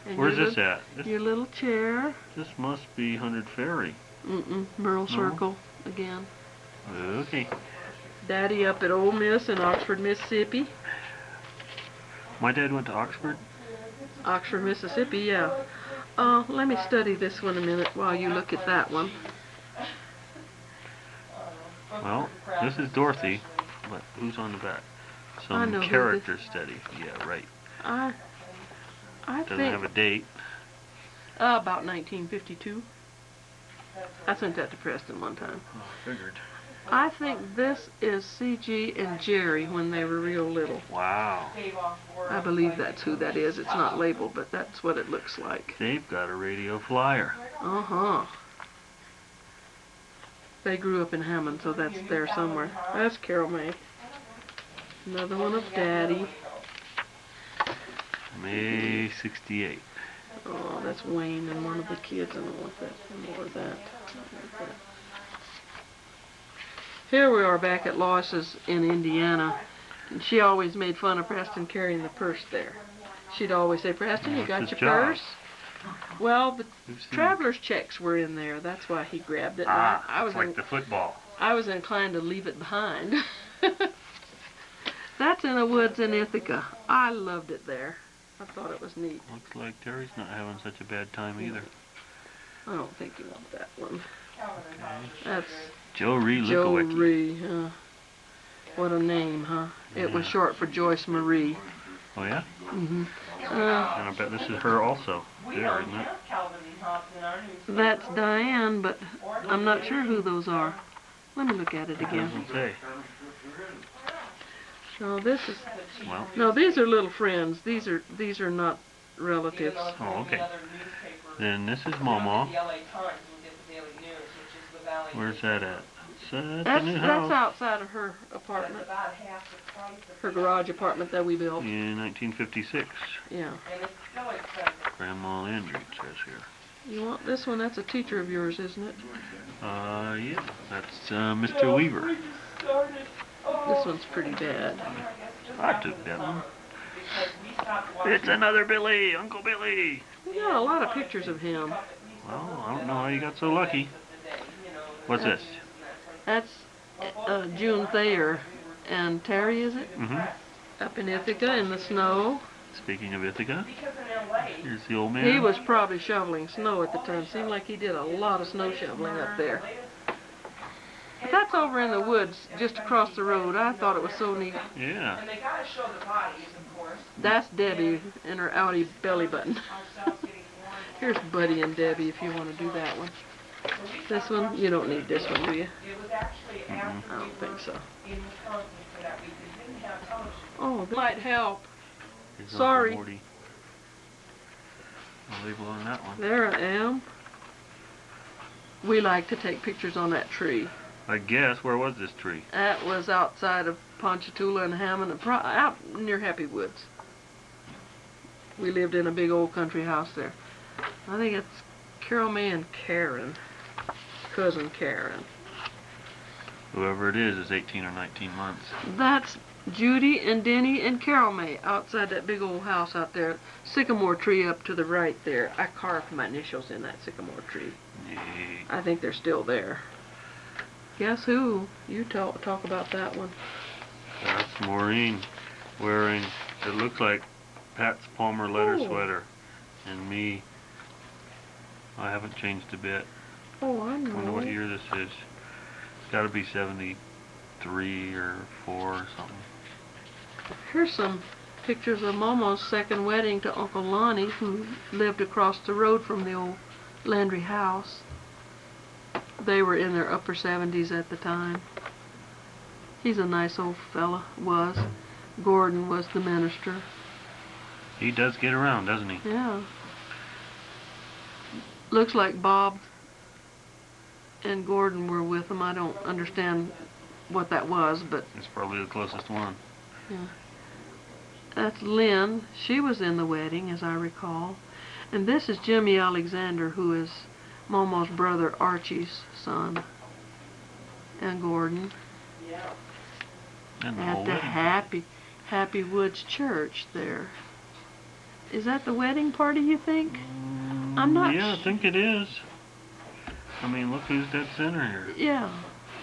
And
Where's
your
this at?
Your little chair.
This must be 100 Ferry.
Merle Circle again.
Okay.
Daddy up at Ole Miss in Oxford, Mississippi.
My dad went to Oxford.
Oxford, Mississippi, yeah. Let me study this one a minute while you look at that one.
Well, this is Dorothy, but who's on the back?
I know
Some
who
character study. Yeah, right.
I
Doesn't
think
have a date.
about 1952. I sent that to Preston one time.
Oh, figured.
I think this is C.G. and Jerry when they were real little.
Wow.
I believe that's who that is. It's not labeled, but that's what it looks like.
They've got a radio flyer.
Uh-huh. They grew up in Hammond, so that's there somewhere. That's Carol May. Another one of Daddy.
May 68.
Oh, that's Wayne and one of the kids. I don't want that. More of that. Here we are back at Lois's in Indiana. And she always made fun of Preston carrying the purse there. She'd always say, Preston, you
That's
got
his
your
job.
purse? Well, the
We've seen-
traveler's checks were in there. That's why he grabbed it.
Ah,
I was
it's like the football.
I was inclined to leave it behind. That's in the woods in Ithaca. I loved it there. I thought it was neat.
Looks like Terry's not having such a bad time either.
I don't think you want that one. That's
Joe Ree
Joe
Lukowicki.
Ree. What a name, huh? It was
Yeah.
short for Joyce Marie.
Oh yeah?
hmm
And I bet this is her also. There, isn't it?
That's Diane, but I'm not sure who those are. Let me look at it again.
Doesn't say.
No, this is.
Well,
No, these are little friends. These are not relatives.
oh, okay. Then this is Mama. Where's that at? It's at the new
That's
house.
outside of her apartment, her garage apartment that we built.
In 1956.
Yeah.
Grandma Landry, it says here.
You want this one? That's a teacher of yours, isn't it?
Yeah. That's Mr. Weaver.
This one's pretty bad.
I took that one. It's another Billy, Uncle Billy.
We got a lot of pictures of him.
Well, I don't know how you got so lucky. What's this?
That's June Thayer and Terry, is it?
Mm-hmm.
Up in Ithaca in the snow.
Speaking of Ithaca, here's the old man.
He was probably shoveling snow at the time. Seemed like he did a lot of snow shoveling up there. But that's over in the woods, just across the road. I thought it was so neat.
Yeah.
That's Debbie in her outie belly button. Here's Buddy and Debbie if you want to do that one. This one, you don't need this one, do you?
Mm-mm.
I don't think so. Oh, that might help.
Here's
Sorry.
Uncle Morty. I'll leave on that one.
There I am. We like to take pictures on that tree.
I guess, where was this tree?
That was outside of Ponchatoula and Hammond, and out near Happy Woods. We lived in a big old country house there. I think it's Carol May and Karen, cousin Karen.
Whoever it is 18 or 19 months.
That's Judy and Denny and Carol May outside that big old house out there. Sycamore tree up to the right there. I carved my initials in that sycamore tree.
Neat.
I think they're still there. Guess who? You talk about that one.
That's Maureen wearing, it looks like Pat's Palmer leather
Oh.
sweater. And me, I haven't changed a bit.
Oh, I
I wonder what
know.
year this is. It's got to be 73 or 4 or something.
Here's some pictures of Momo's second wedding to Uncle Lonnie, who lived across the road from the old Landry house. They were in their upper 70s at the time. He's a nice old fella, was. Gordon was the minister.
He does get around, doesn't he?
Yeah. Looks like Bob and Gordon were with him. I don't understand what that was, but
It's probably the closest one.
yeah. That's Lynn. She was in the wedding, as I recall. And this is Jimmy Alexander, who is Momo's brother Archie's son. And Gordon.
And the
At
whole
the
wedding.
Happy Woods Church there. Is that the wedding party, you think? I'm not
Yeah, I think it is. I mean, look who's dead center here.
Yeah,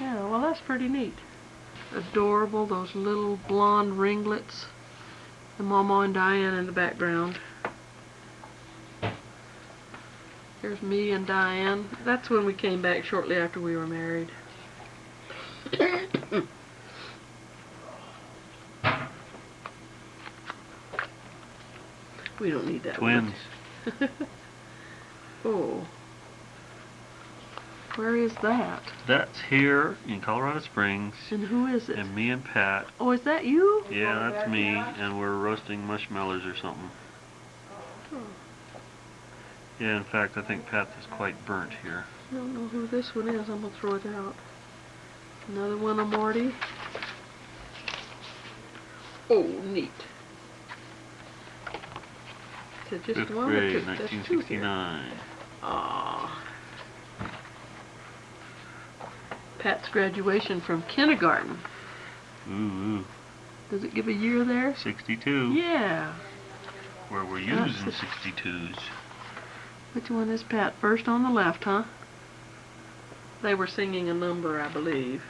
well that's pretty neat. Adorable, those little blonde ringlets. And Mama and Diane in the background. Here's me and Diane. That's when we came back shortly after we were married. We don't need that
Twins.
one. Oh. Where is that?
That's here in Colorado Springs.
And who is it?
And me and Pat.
Oh, is that you?
Yeah, that's me. And we're roasting marshmallows or something. Yeah, in fact, I think Pat is quite burnt here.
I don't know who this one is. I'm going to throw it out. Another one of Morty. Oh, neat. Is it just
Fifth
one?
grade,
That's two here.
1969.
Aw. Pat's graduation from kindergarten.
Ooh,
Does it give a year there?
62.
Yeah.
Where we're
That's
using
it.
62s.
Which one is Pat? First on the left, huh? They were singing a number, I believe.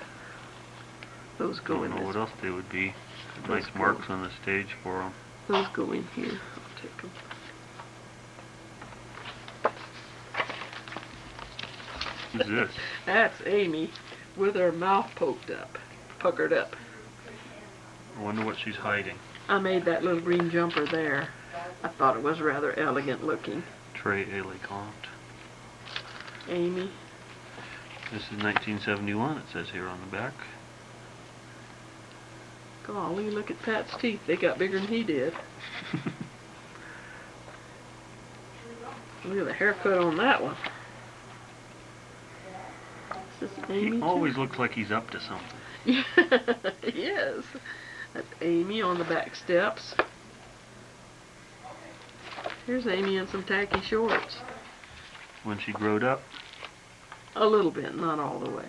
Those
I
go
don't
in
know
this.
what else they would be.
Those
Nice
go-
marks on the stage for them.
Those go in here. I'll take them.
Who's this?
That's Amy with her mouth poked up, puckered up.
I wonder what she's hiding.
I made that little green jumper there. I thought it was rather elegant looking.
Très élégant.
Amy.
This is 1971, it says here on the back.
Golly, look at Pat's teeth. They got bigger than he did. Look at the haircut on that one. Is this Amy
He
too?
always looks like he's up to something.
Yes. That's Amy on the back steps. Here's Amy in some tacky shorts.
When she growed up,
A little bit, not all the way.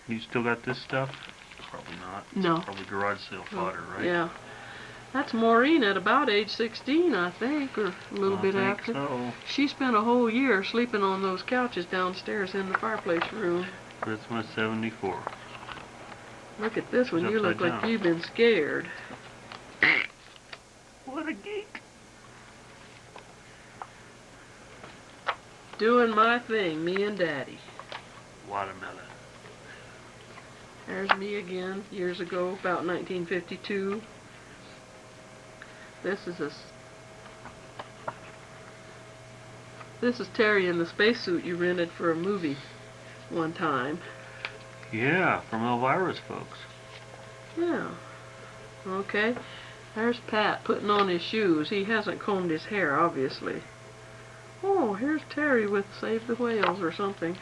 you still got this stuff? Probably not. It's
No.
probably garage sale fodder, right?
Yeah. That's Maureen at about age 16, I think, or a little bit
I
after.
think so.
She spent a whole year sleeping on those couches downstairs in the fireplace room.
Christmas 74.
Look at this one.
She's
You look
upside
like
down.
you've been scared.
What a geek.
Doing my thing, me and Daddy.
Watermelon.
There's me again, years ago, about 1952. This is Terry in the spacesuit you rented for a movie one time.
Yeah, from Elvira's folks.
Yeah. Okay. There's Pat putting on his shoes. He hasn't combed his hair, obviously. Oh, here's Terry with Save the Whales or something.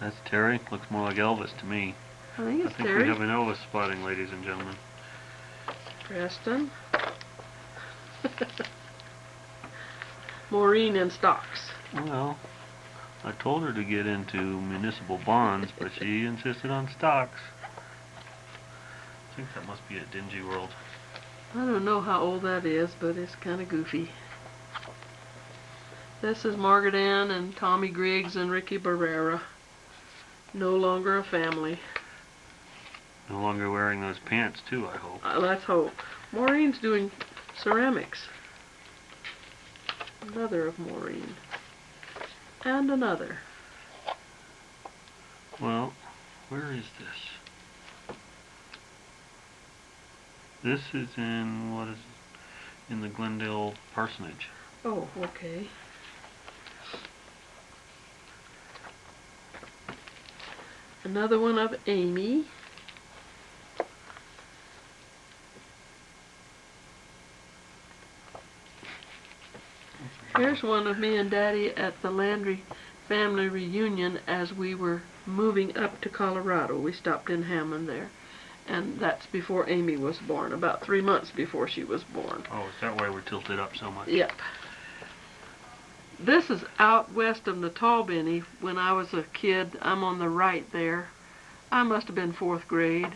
That's Terry. Looks more like Elvis to me.
I think
I
it's
think
Terry.
we have an Elvis spotting, ladies and gentlemen.
Preston. Maureen in stocks.
Well, I told her to get into municipal bonds, but she insisted on stocks. I think that must be at Dingy World.
I don't know how old that is, but it's kind of goofy. This is Margaret Ann and Tommy Griggs and Ricky Barrera. No longer a family.
No longer wearing those pants, too, I hope.
Let's hope. Maureen's doing ceramics. Another of Maureen. And another.
Well, where is this? This is in, what is it? In the Glendale parsonage.
Oh, okay. Another one of Amy. Here's one of me and Daddy at the Landry family reunion as we were moving up to Colorado. We stopped in Hammond there. And that's before Amy was born, about 3 months before she was born.
Oh, is that why we're tilted up so much?
Yep. This is out west of Natalbany. When I was a kid, I'm on the right there. I must have been 4th grade.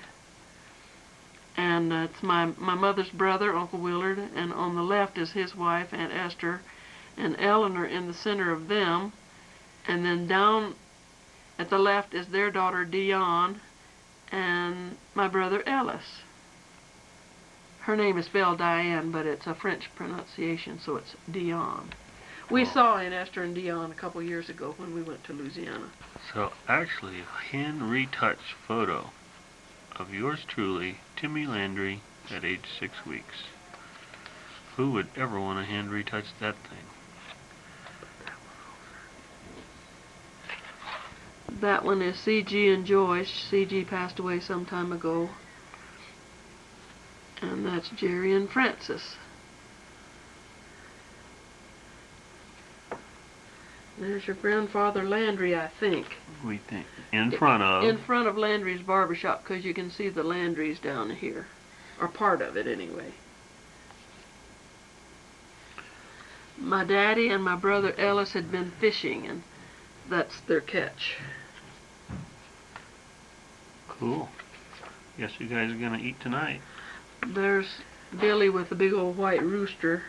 And it's my mother's brother, Uncle Willard, and on the left is his wife, Aunt Esther, and Eleanor in the center of them. And then down at the left is their daughter, Dion, and my brother, Ellis. Her name is spelled Diane, but it's a French pronunciation, so it's Dion. We saw Aunt Esther and Dion a couple years ago when we went to Louisiana.
So, actually, a hand-retouched photo of yours truly, Timmy Landry, at age 6 weeks. Who would ever want to hand-retouch that thing?
That one is C.G. and Joyce. C.G. passed away some time ago. And that's Jerry and Francis. There's your grandfather Landry, I think.
We think. In front of?
In front of Landry's barbershop, because you can see the Landrys down here. Or part of it, anyway. My daddy and my brother Ellis had been fishing, and that's their catch.
Cool. Guess you guys are gonna eat tonight.
There's Billy with the big old white rooster.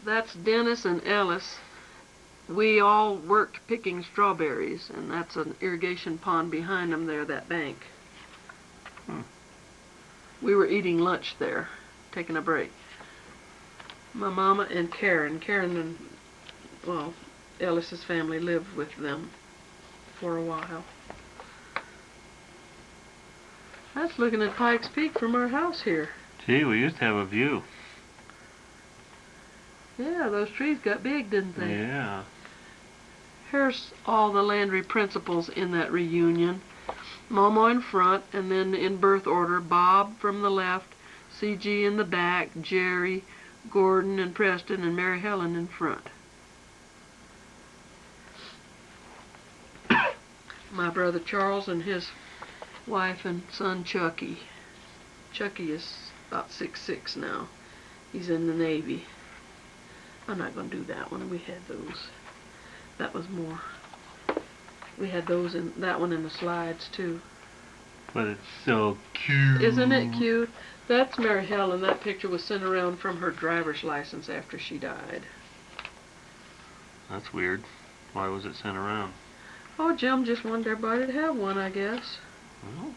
That's Dennis and Ellis. We all worked picking strawberries, and that's an irrigation pond behind them there, that bank. We were eating lunch there, taking a break. My mama and Karen. Karen and, well, Ellis's family lived with them for a while. That's looking at Pikes Peak from our house here.
Gee, we used to have a view.
Yeah, those trees got big, didn't they?
Yeah.
Here's all the Landry principals in that reunion. Mama in front, and then in birth order, Bob from the left, C.G. in the back, Jerry, Gordon, and Preston, and Mary Helen in front. My brother Charles and his wife and son Chucky. Chucky is about 6'6" now. He's in the Navy. I'm not going to do that one. We had those. That was more. We had those in that one in the slides too.
But it's so cute.
Isn't it cute? That's Mary Helen. That picture was sent around from her driver's license after she died.
That's weird. Why was it sent around?
Oh, Jim just wanted everybody to have one, I guess.
Well,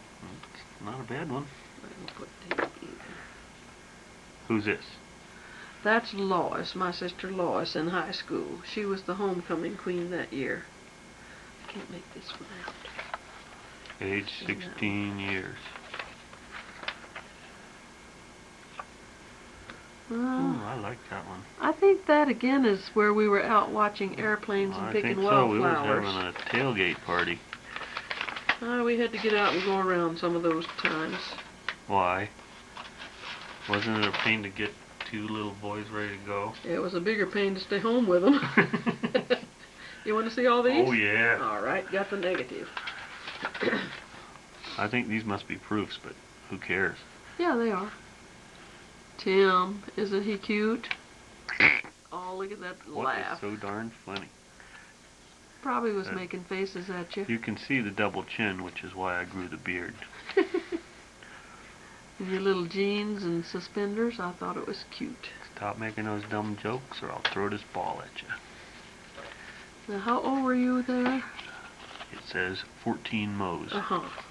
it's not a bad one.
I can put that in.
Who's this?
That's Lois, my sister Lois, in high school. She was the homecoming queen that year. I can't make this one out.
Age 16 years. Ooh, I like that one.
I think that again is where we were out watching airplanes and picking wildflowers.
I think so. We were having a tailgate party.
We had to get out and go around some of those times.
Why? Wasn't it a pain to get 2 little boys ready to go?
It was a bigger pain to stay home with them. You want to see all these?
Oh, yeah.
All right, got the negative.
I think these must be proofs, but who cares?
Yeah, they are. Tim, isn't he cute? Oh, look at that laugh.
What is so darn funny?
Probably was making faces at you.
You can see the double chin, which is why I grew the beard.
In your little jeans and suspenders, I thought it was cute.
Stop making those dumb jokes or I'll throw this ball at you.
Now, how old were you there?
It says 14 mows.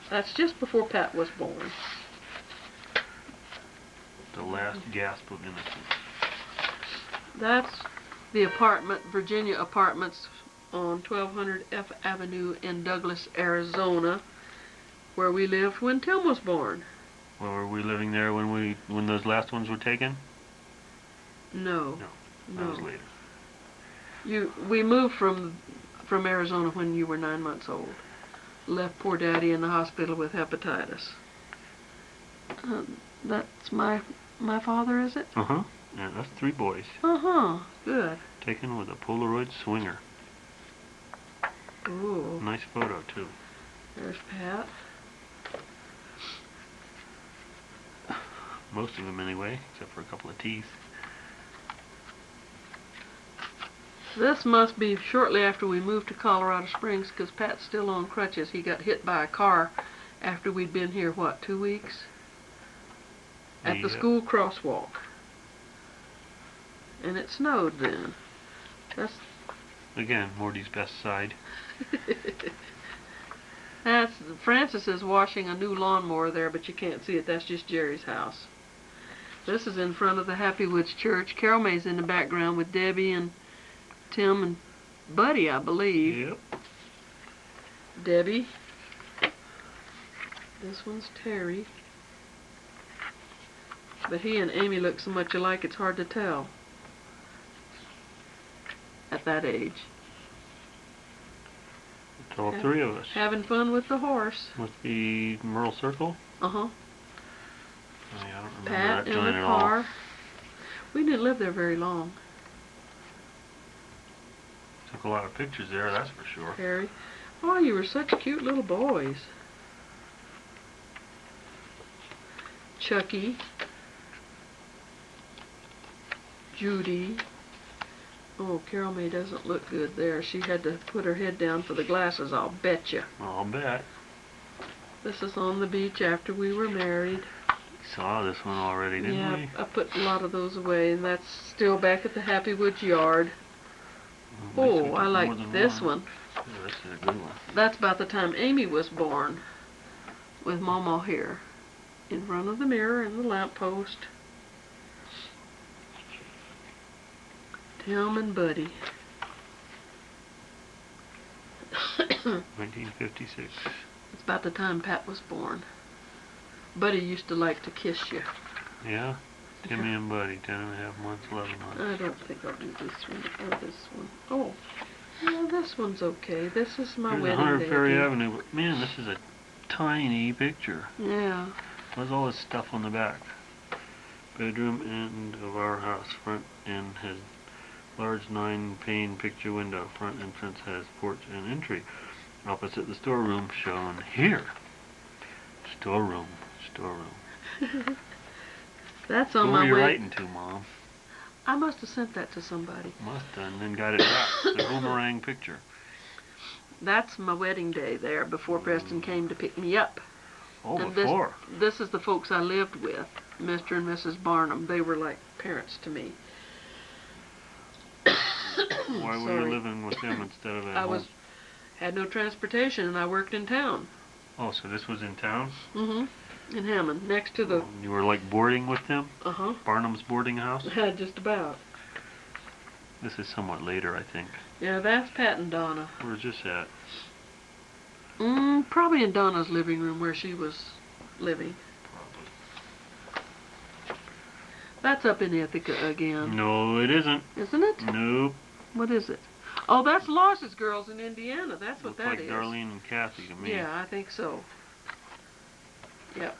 That's just before Pat was born.
The last gasp of innocence.
That's the apartment, Virginia Apartments, on 1200 F Avenue in Douglas, Arizona, where we lived when Tim was born.
Well, were we living there when those last ones were taken?
No.
No,
No.
that was later.
We moved from Arizona when you were 9 months old. Left poor Daddy in the hospital with hepatitis. That's my father, is it?
Uh-huh. Yeah, that's 3 boys.
Uh-huh. Good.
Taken with a Polaroid swinger.
Ooh.
Nice photo, too.
There's Pat.
Most of them anyway, except for a couple of teeth.
This must be shortly after we moved to Colorado Springs, because Pat's still on crutches. He got hit by a car after we'd been here, what, 2 weeks? At the school crosswalk. And it snowed then. That's
Again, Morty's best side.
That's Francis is washing a new lawnmower there, but you can't see it. That's just Jerry's house. This is in front of the Happy Woods Church. Carol May's in the background with Debbie and Tim and Buddy, I believe.
Yep.
Debbie. This one's Terry. But he and Amy look so much alike it's hard to tell at that age.
It's all 3 of us.
Having fun with the horse.
Must be Merle Circle.
Uh-huh.
I don't remember
Pat
that
in
joint
the
at all.
car. We didn't live there very long.
Took a lot of pictures there, that's for sure.
Harry. Oh, you were such cute little boys. Chucky. Judy. Oh, Carol May doesn't look good there. She had to put her head down for the glasses, I'll bet you.
I'll bet.
This is on the beach after we were married.
Saw this one already, didn't
Yeah,
we?
I put a lot of those away, and that's still back at the Happy Woods yard.
Well, at least we
Oh,
got
I
more
like
than
this one.
Yeah, this is a good one.
That's about the time Amy was born, with Mama here, in front of the mirror and the lamppost. Tim and Buddy.
1956.
It's about the time Pat was born. Buddy used to like to kiss you.
Yeah? Timmy and Buddy, 10.5 months, 11 months.
I don't think I'll do this one or this one. Oh, yeah, this one's okay. This is my
Here's
wedding
100
day.
Ferry Avenue, but man, this is a tiny picture.
Yeah.
There's all this stuff on the back. Bedroom end of our house. Front end has large 9-pane picture window. Front entrance has porch and entry. Opposite the storeroom shown here. Storeroom.
That's on
Who
my
were you
way.
writing to, Mom?
I must have sent that to somebody.
Must have, and then got it back. The boomerang picture.
That's my wedding day there before Preston came to pick me up.
Oh,
And
before.
This is the folks I lived with, Mr. and Mrs. Barnum. They were like parents to me.
Why were
Sorry.
you living with them instead of at
I
home?
had no transportation and I worked in town.
Oh, so this was in town?
Mm-hmm. In Hammond, next to the,
You were like boarding with them?
uh-huh,
Barnum's boarding house?
just about.
This is somewhat later, I think.
Yeah, that's Pat and Donna.
Where's this at?
Probably in Donna's living room where she was living. That's up in Ithaca again,
No, it isn't.
isn't it?
Nope.
What is it? Oh, that's Loss's Girls in Indiana. That's what
Looks
that
like
is.
Darlene and Kathy to me.
Yeah, I think so. Yep.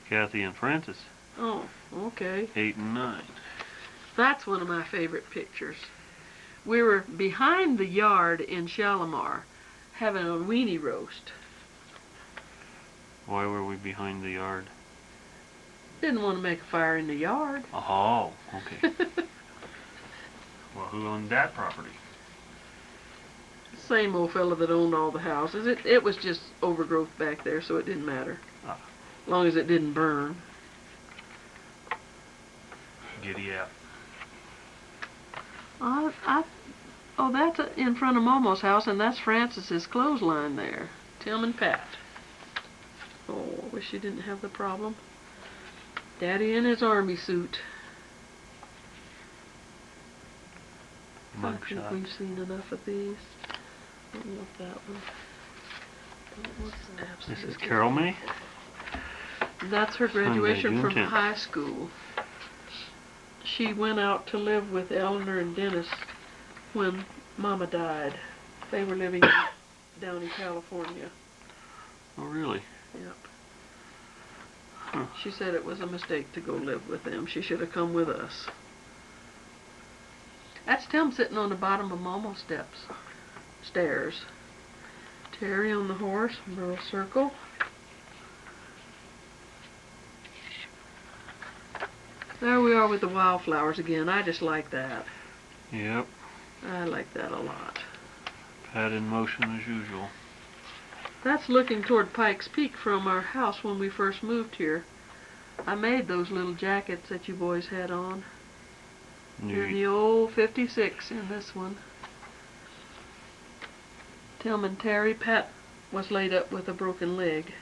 Kathy and Francis,
Oh, okay.
8 and 9.
That's one of my favorite pictures. We were behind the yard in Shalimar having a weenie roast.
Why were we behind the yard?
Didn't want to make a fire in the yard.
Oh, okay. Well, who owned that property?
Same old fella that owned all the houses. It was just overgrowth back there, so it didn't matter.
Ah.
As long as it didn't burn.
Giddy up.
Oh, that's in front of Momo's house, and that's Francis's clothesline there. Tim and Pat. Oh, I wish you didn't have the problem. Daddy in his army suit. I think
Mugshot.
we've seen enough of these. Don't want that one. Don't want that.
This is Carol May.
That's her graduation
June
from
10th.
high school. She went out to live with Eleanor and Dennis when Mama died. They were living down in California.
Oh, really?
Yep.
Huh.
She said it was a mistake to go live with them. She should have come with us. That's Tim sitting on the bottom of Momo's stairs. Terry on the horse, Merle Circle. There we are with the wildflowers again. I just like that.
Yep.
I like that a lot.
Pad in motion as usual.
That's looking toward Pikes Peak from our house when we first moved here. I made those little jackets that you boys had on. You're in the old 56 in this one. Tim and Terry. Pat was laid up with a broken leg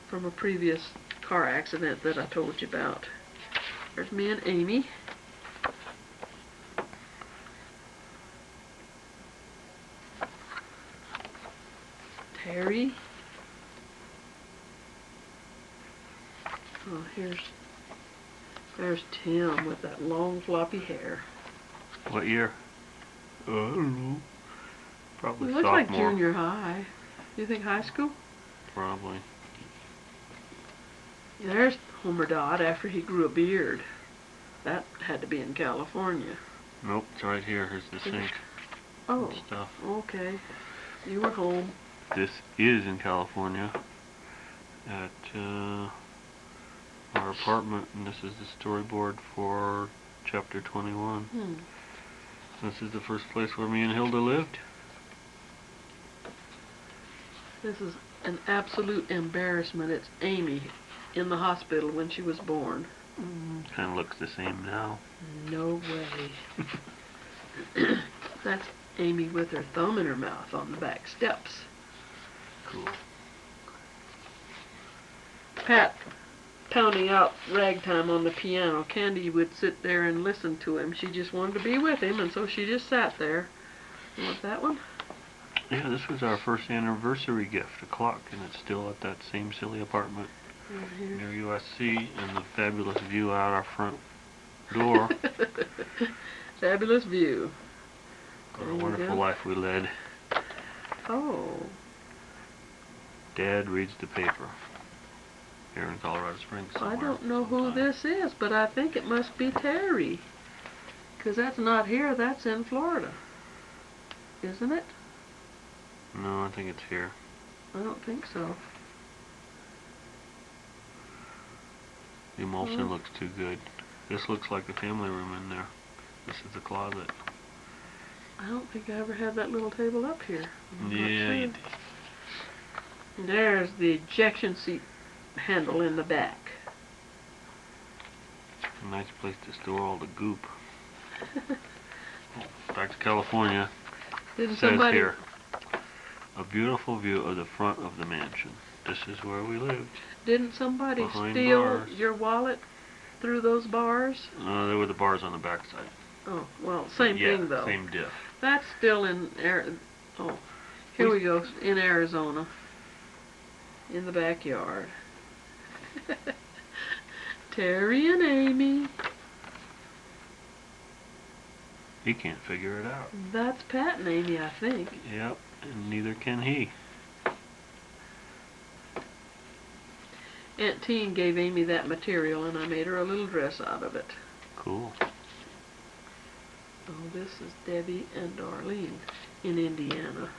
from a previous car accident that I told you about. There's me and Amy. Terry. Oh, there's Tim with that long floppy hair.
What year? I don't know. Probably
He looks
sophomore.
like junior high. You think high school?
Probably.
There's Homer Dodd after he grew a beard. That had to be in California.
Nope, it's right here. Here's the sink
Oh,
and stuff.
okay. You were home.
This is in California at our apartment, and this is the storyboard for chapter 21. This is the first place where me and Hilda lived.
This is an absolute embarrassment. It's Amy in the hospital when she was born.
Kind of looks the same now.
No way. That's Amy with her thumb in her mouth on the back steps.
Cool.
Pat pounding out ragtime on the piano. Candy would sit there and listen to him. She just wanted to be with him, and so she just sat there. You want that one?
Yeah, this was our first anniversary gift, a clock, and it's still at that same silly apartment near USC, and the fabulous view out our front door.
Fabulous view.
What a
There you
wonderful
go.
life we led.
Oh.
Dad reads the paper here in Colorado Springs
I
somewhere.
don't know who
sometime.
this is, but I think it must be Terry. 'Cause that's not here, that's in Florida. Isn't it?
No, I think it's here.
I don't think so.
The emulsion
Hmm.
looks too good. This looks like the family room in there. This is the closet.
I don't think I ever had that little table up here. I'm not
Yeah, you
sure.
did.
There's the ejection seat handle in the back.
A nice place to store all the goop. Back to California.
Didn't
Says
somebody
here, a beautiful view of the front of the mansion. This is where we lived.
Didn't somebody
Behind
steal
bars.
your wallet through those bars?
No, there were the bars on the backside.
Oh, well, same
Yeah,
thing though.
same diff.
That's still in here we go, in Arizona. In the backyard. Terry and Amy.
He can't figure it out.
That's Pat and Amy, I think.
Yep, and neither can he.
Aunt Teen gave Amy that material and I made her a little dress out of it.
Cool.
Oh, this is Debbie and Darlene in Indiana.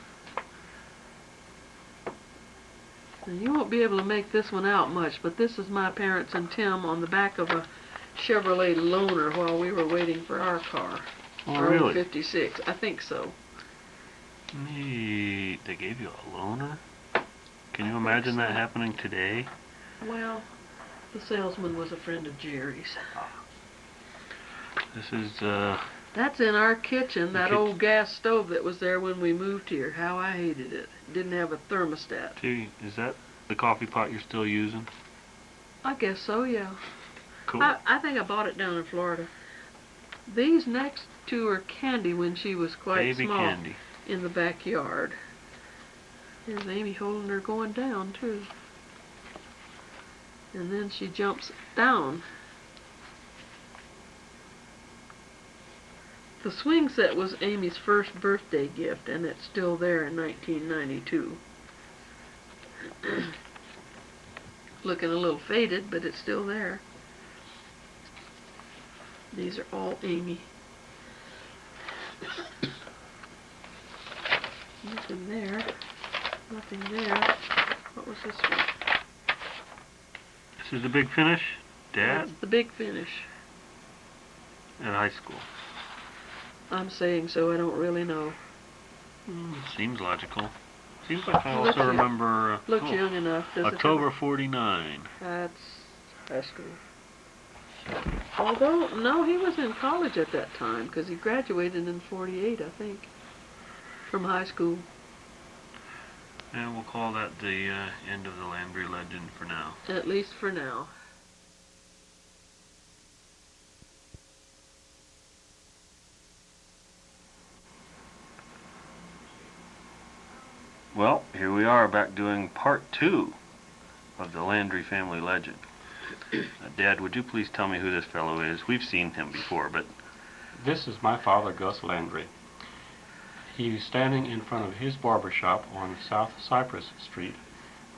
Now, you won't be able to make this one out much, but this is my parents and Tim on the back of a Chevrolet Loaner while we were waiting for our car.
Oh,
Our old
really?
56, I think so.
Neat. They gave you a loaner? Can you imagine that happening today?
Well, the salesman was a friend of Jerry's.
This is,
That's in our kitchen, that
kitchen.
old gas stove that was there when we moved here. How I hated it. Didn't have a thermostat.
gee, is that the coffee pot you're still using?
I guess so, yeah.
Cool.
I think I bought it down in Florida. These next two are Candy when she was quite
Baby
small
Candy.
in the backyard. Here's Amy holding her going down too. And then she jumps down. The swing set was Amy's first birthday gift, and it's still there in 1992. Looking a little faded, but it's still there. These are all Amy. Nothing there. Nothing there. What was this one?
This is the big finish, Dad,
That's the big finish.
at high school.
I'm saying so, I don't really know.
Seems logical. Seems like I
Looks
also
young.
remember
Looks young enough, does it?
October 49.
That's high school. Although, no, he was in college at that time, because he graduated in 48, I think, from high school.
And we'll call that the end of the Landry legend for now.
At least for now.
Well, here we are back doing part 2 of the Landry family legend. Dad, would you please tell me who this fellow is? We've seen him before, but...
This is my father, Gus Landry. He's standing in front of his barber shop on South Cypress Street,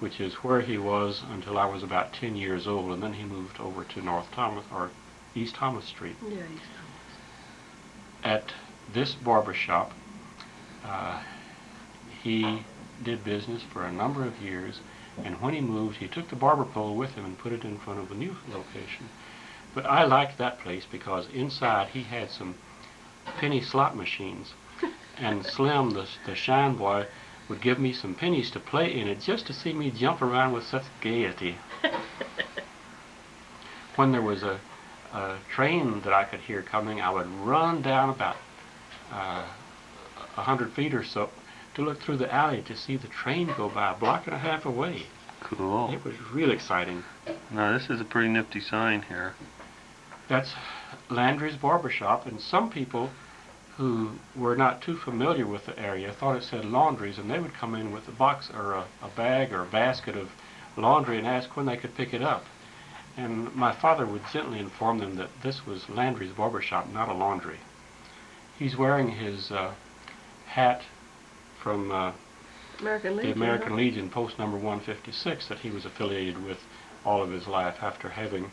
which is where he was until I was about 10 years old, and then he moved over to North Thomas, or East Thomas Street.
Yeah, he's
At this barber shop, he did business for a number of years, and when he moved, he took the barber pole with him and put it in front of the new location. But I liked that place because inside he had some penny slot machines, and Slim, the shine boy, would give me some pennies to play in it just to see me jump around with such gaiety. When there was a train that I could hear coming, I would run down about 100 feet or so to look through the alley to see the train go by a block and a half away.
Cool.
It was real exciting.
Now, this is a pretty nifty sign here.
That's Landry's Barbershop, and some people who were not too familiar with the area thought it said Laundry's, and they would come in with a box or a bag or a basket of laundry and ask when they could pick it up. And my father would gently inform them that this was Landry's Barbershop, not a laundry. He's wearing his hat from
American
the
Legion.
American Legion, post number 156, that he was affiliated with all of his life after having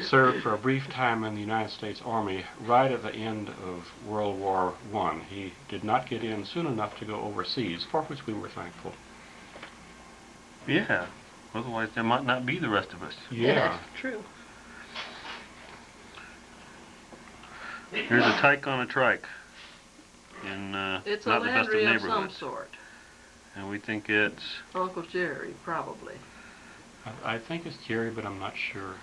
served for a brief time in the United States Army right at the end of World War I. He did not get in soon enough to go overseas, for which we were thankful.
Yeah. Otherwise, there might not be the rest of us.
Yeah.
True.
Here's a tyke on a trike in
It's a
not the best of
Landry of some
neighborhoods.
sort.
And we think it's...
Uncle Jerry, probably.
I think it's Jerry, but I'm not sure.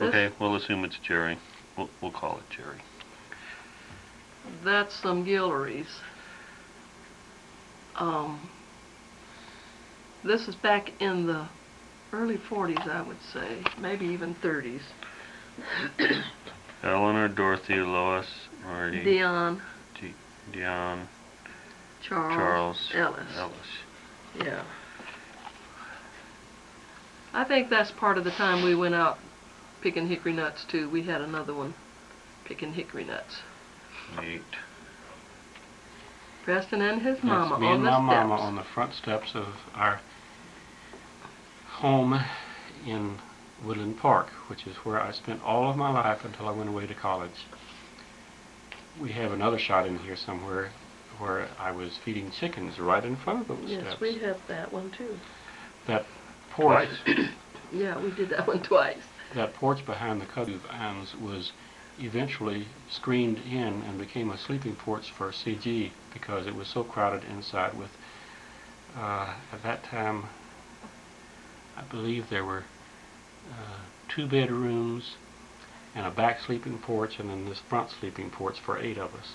Okay, we'll assume it's Jerry. We'll call it Jerry.
That's some Guillory's. This is back in the early 40s, I would say, maybe even 30s.
Eleanor, Dorothy, Lois, Marty,
Dion,
Dion,
Charles, Ellis. Yeah. I think that's part of the time we went out picking hickory nuts too. We had another one picking hickory nuts.
Neat.
Preston and his mama
That's me
on
and
the
my
steps.
mama on the front steps of our home in Woodland Park, which is where I spent all of my life until I went away to college. We have another shot in here somewhere where I was feeding chickens right in front of those
Yes,
steps.
we have that one too.
That porch,
Yeah, we did that one twice.
that porch behind the cubby vines was eventually screened in and became a sleeping porch for CG because it was so crowded inside with, at that time, I believe there were 2 bedrooms and a back sleeping porch and then this front sleeping porch for 8 of us.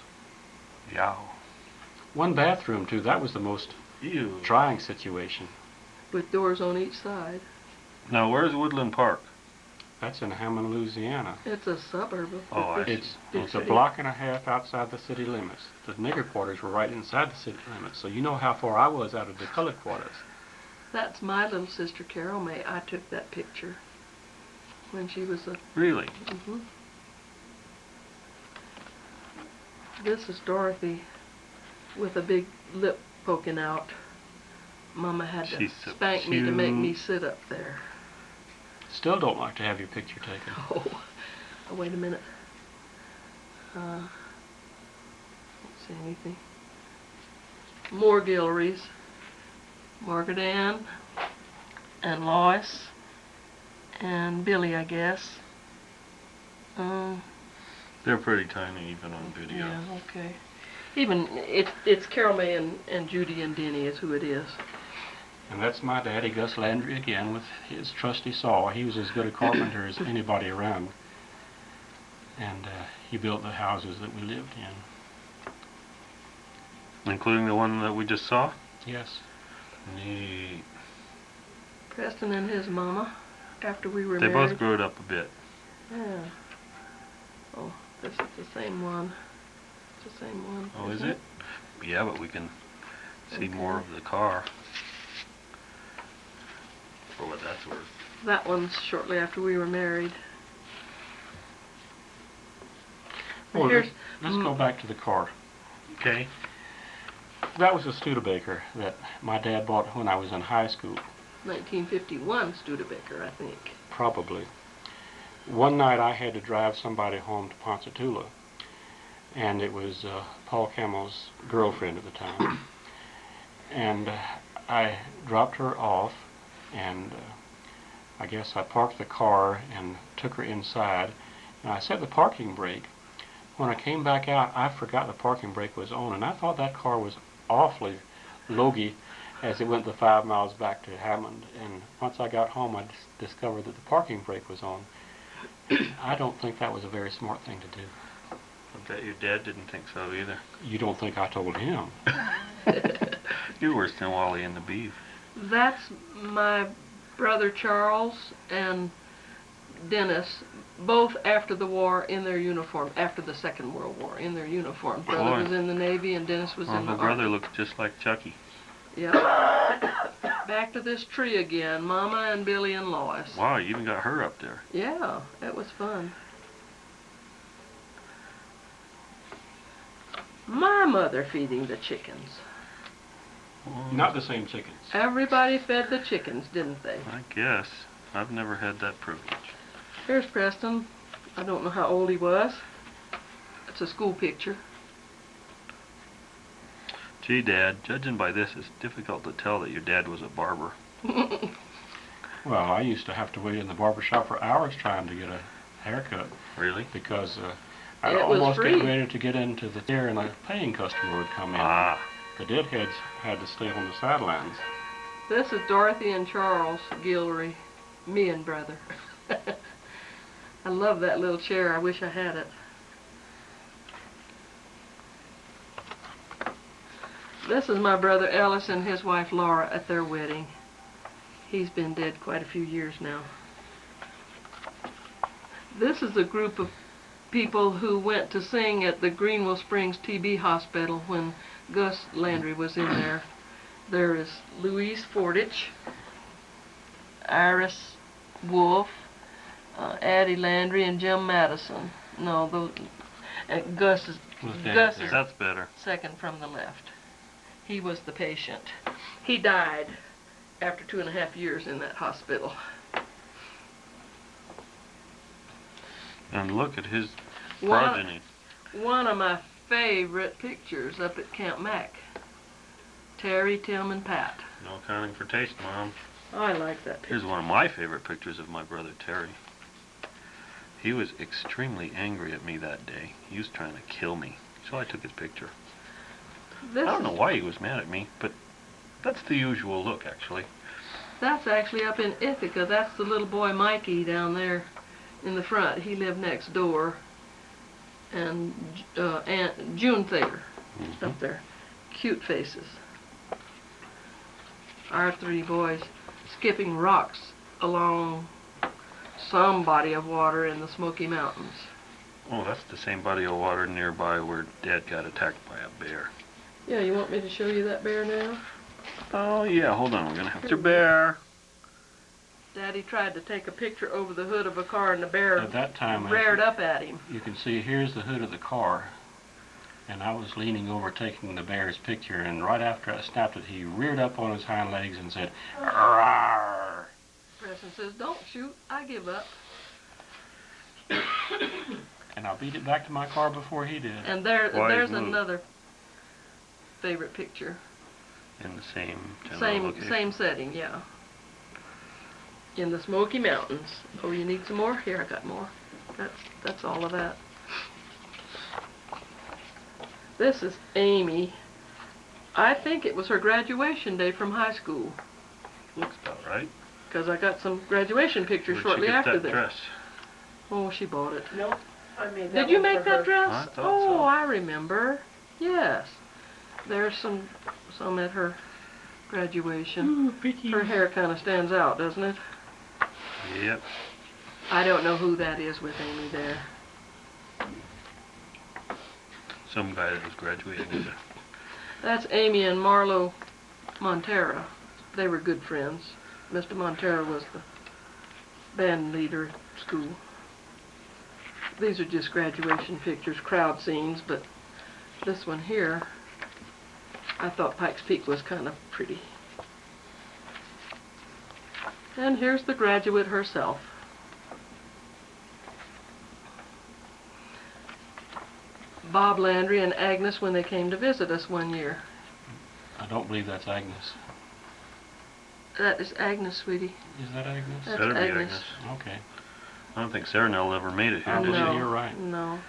Yow.
1 bathroom too. That was the most
Ew.
trying situation.
With doors on each side.
Now, where's Woodland Park?
That's in Hammond, Louisiana.
It's a suburb of
Oh, I see.
It's
big
a
city.
block and a half outside the city limits. The nigger quarters were right inside the city limits, so you know how far I was out of the colored quarters.
That's my little sister Carol May. I took that picture when she was a.
Really?
Mhm. This is Dorothy with a big lip poking out. Mama had to
She's so
spank me to make me
cute.
sit up there.
Still don't like to have your picture taken.
Oh, wait a minute. Don't see anything. More Guillories. Margaret Ann and Lois and Billy, I guess.
They're pretty tiny even on video.
Yeah, okay. Even it's Carol May and Judy and Denny is who it is.
And that's my daddy, Gus Landry, again with his trusty saw. He was as good a carpenter as anybody around. And he built the houses that we lived in.
Including the one that we just saw?
Yes.
Neat.
Preston and his mama, after we were
They
married.
both growed up a bit.
Yeah. Oh, this is the same one. It's the same one.
Oh, is
isn't
it? Yeah, but we can see
Okay.
more of the car. For what that's worth.
That one's shortly after we were married.
Well,
Here's
let's go back to the car.
Okay.
That was a Studebaker that my dad bought when I was in high school,
1951 Studebaker, I think.
probably. One night I had to drive somebody home to Ponchatoula, and it was Paul Camel's girlfriend at the time. And I dropped her off, and I guess I parked the car and took her inside, and I set the parking brake. When I came back out, I forgot the parking brake was on, and I thought that car was awfully logy as it went the 5 miles back to Hammond. And once I got home, I discovered that the parking brake was on. I don't think that was a very smart thing to do.
I bet your dad didn't think so either.
You don't think I told him?
You're worse than Wally and the Beef.
That's my brother Charles and Dennis, both after the war in their uniform, after the Second World War, in their uniform. Brother
Boy.
was in the Navy and Dennis was
Well,
in the
her brother
Army.
looked just like Chucky.
Yep. Back to this tree again, Mama and Billy and Lois.
Wow, you even got her up there.
Yeah, it was fun. My mother feeding the chickens.
Not the same chickens.
Everybody fed the chickens, didn't they?
I guess. I've never had that privilege.
Here's Preston. I don't know how old he was. It's a school picture.
Gee, Dad, judging by this, it's difficult to tell that your dad was a barber.
Well, I used to have to wait in the barber shop for hours trying to get a haircut
Really?
because I'd
It was
almost
free.
get ready to get into the chair and a paying customer would come in.
Ah,
The deadheads had to stay on the sidelines.
This is Dorothy and Charles Guillory, me and brother. I love that little chair. I wish I had it. This is my brother Ellis and his wife Laura at their wedding. He's been dead quite a few years now. This is a group of people who went to sing at the Greenville Springs TB Hospital when Gus Landry was in there. There is Louise Fordich, Iris Wolf, Addie Landry, and Jim Madison. No, Gus is
that's better.
second from the left. He was the patient. He died after 2.5 years in that hospital.
And look at his
One,
progeny.
one of my favorite pictures up at Camp Mac. Terry, Tim, and Pat.
No accounting for taste, Mom.
I like that picture.
Here's one of my favorite pictures of my brother Terry. He was extremely angry at me that day. He was trying to kill me. So I took his picture.
This
I don't know
is-
why he was mad at me, but that's the usual look, actually.
That's actually up in Ithaca. That's the little boy Mikey down there in the front. He lived next door. And Aunt June Thayer up there. Cute faces. Our 3 boys skipping rocks along
some body of water in the Smoky Mountains.
Oh, that's the same body of water nearby where Dad got attacked by a bear.
Yeah, you want me to show you that bear now?
Oh yeah, hold on, we're gonna have to bear.
Daddy tried to take a picture over the hood of a car and the bear
At that time,
reared up at him.
you can see here's the hood of the car. And I was leaning over taking the bear's picture, and right after I snapped it, he reared up on his hind legs and said, "Arrgh."
Preston says, "Don't shoot, I give up."
And I beat it back to my car before he did.
And
Wise
there's
move.
another favorite picture.
In the same general
Same
location.
setting, yeah. In the Smoky Mountains. Oh, you need some more? Here, I got more. That's all of that. This is Amy. I think it was her graduation day from high school,
Looks about right.
because I got some graduation pictures
Where'd
shortly
she get
after
that
this.
dress?
Oh, she bought it.
Nope. I made that
Did you
one
make
for
that
her.
dress?
I thought
Oh,
so.
I remember. Yes. There's some at her graduation. Her hair kind of stands out, doesn't it?
Yep.
I don't know who that is with Amy there.
Some guy that was graduating with her.
That's Amy and Marlo Montera. They were good friends. Mr. Montera was the band leader at school. These are just graduation pictures, crowd scenes, but this one here, I thought Pikes Peak was kind of pretty. And here's the graduate herself. Bob Landry and Agnes when they came to visit us one year.
I don't believe that's Agnes.
That is Agnes, sweetie.
Is that Agnes?
That's
Better be
Agnes.
Agnes.
Okay.
I don't think Sarah Nell ever made it here,
Oh,
did
no.
she?
You're right.
No.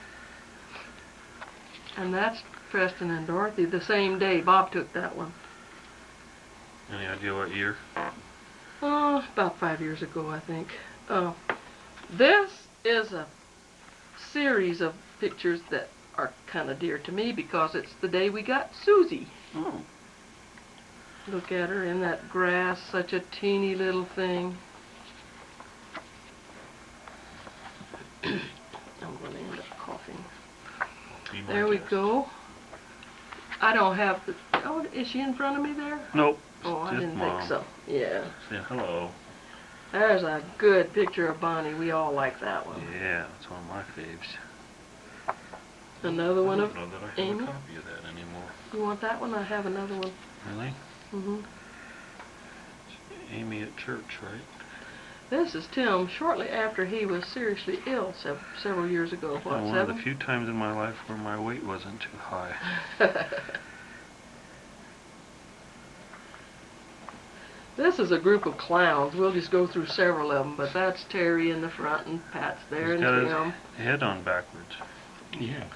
And that's Preston and Dorothy the same day. Bob took that one.
Any idea what year?
Oh, about 5 years ago, I think. This is a series of pictures that are kind of dear to me because it's the day we got Susie.
Oh.
Look at her in that grass, such a teeny little thing. I'm going to end up coughing.
Be my
There we
guest.
go. I don't have the... Oh, is she in front of me there?
Nope.
Oh, I
Just
didn't
Mom.
think so. Yeah.
Say hello.
There's a good picture of Bonnie. We all like that one.
Yeah, that's one of my faves.
Another one
I
of...
don't know that I have
Amy?
a copy of that anymore.
You want that one? I have another one.
Really?
hmm
Amy at church, right?
This is Tim shortly after he was seriously ill several years ago. What,
One of the
7?
few times in my life where my weight wasn't too high.
This is a group of clowns. We'll just go through several of them, but that's Terry in the front and Pat's there
He's
and
got
Tim.
his head on backwards.
Yes.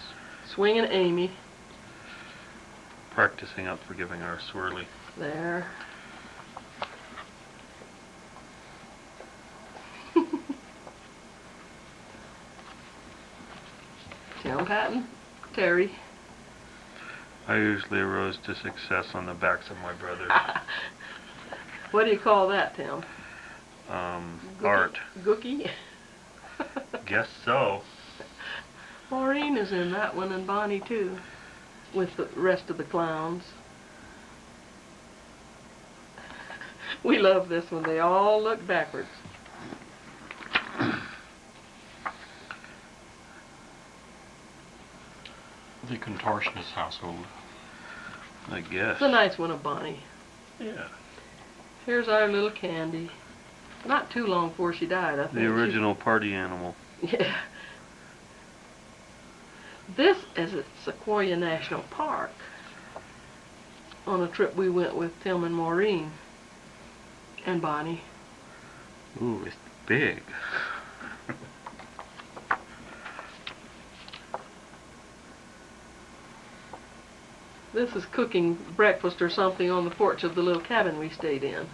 Swinging Amy
Practicing up for giving our swirly.
there. Tim, Pat, and Terry.
I usually rose to success on the backs of my brothers.
What do you call that, Tim?
Art.
Gookie?
Guess so.
Maureen is in that one, and Bonnie too, with the rest of the clowns. We love this one. They all look backwards.
The contortionist household.
I guess.
It's a nice one of Bonnie.
Yeah.
Here's our little Candy. Not too long before she died, I think.
The original party animal.
Yeah. This is at Sequoia National Park on a trip we went with Tim and Maureen and Bonnie.
Ooh, it's big.
This is cooking breakfast or something on the porch of the little cabin we stayed in.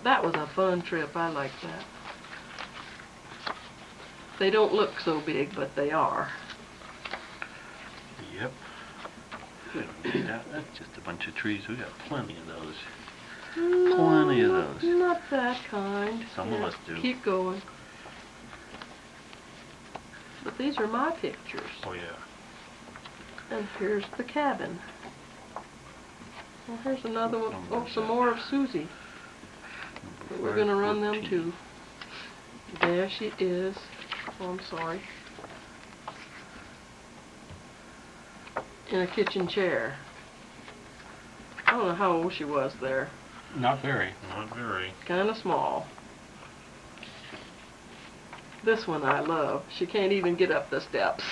That was a fun trip. I like that. They don't look so big, but they are.
Yep. That's just a bunch of trees. We got plenty of those.
No,
Plenty of those.
Not that kind.
Some of us do.
Keep going. but these are my pictures.
Oh yeah.
And here's the cabin. Well, here's another one. Oh, some more of Susie. But we're going to run them too. There she is. Oh, I'm sorry. In a kitchen chair. I don't know how old she was there.
Not very.
Not very.
Kind of small. This one I love. She can't even get up the steps.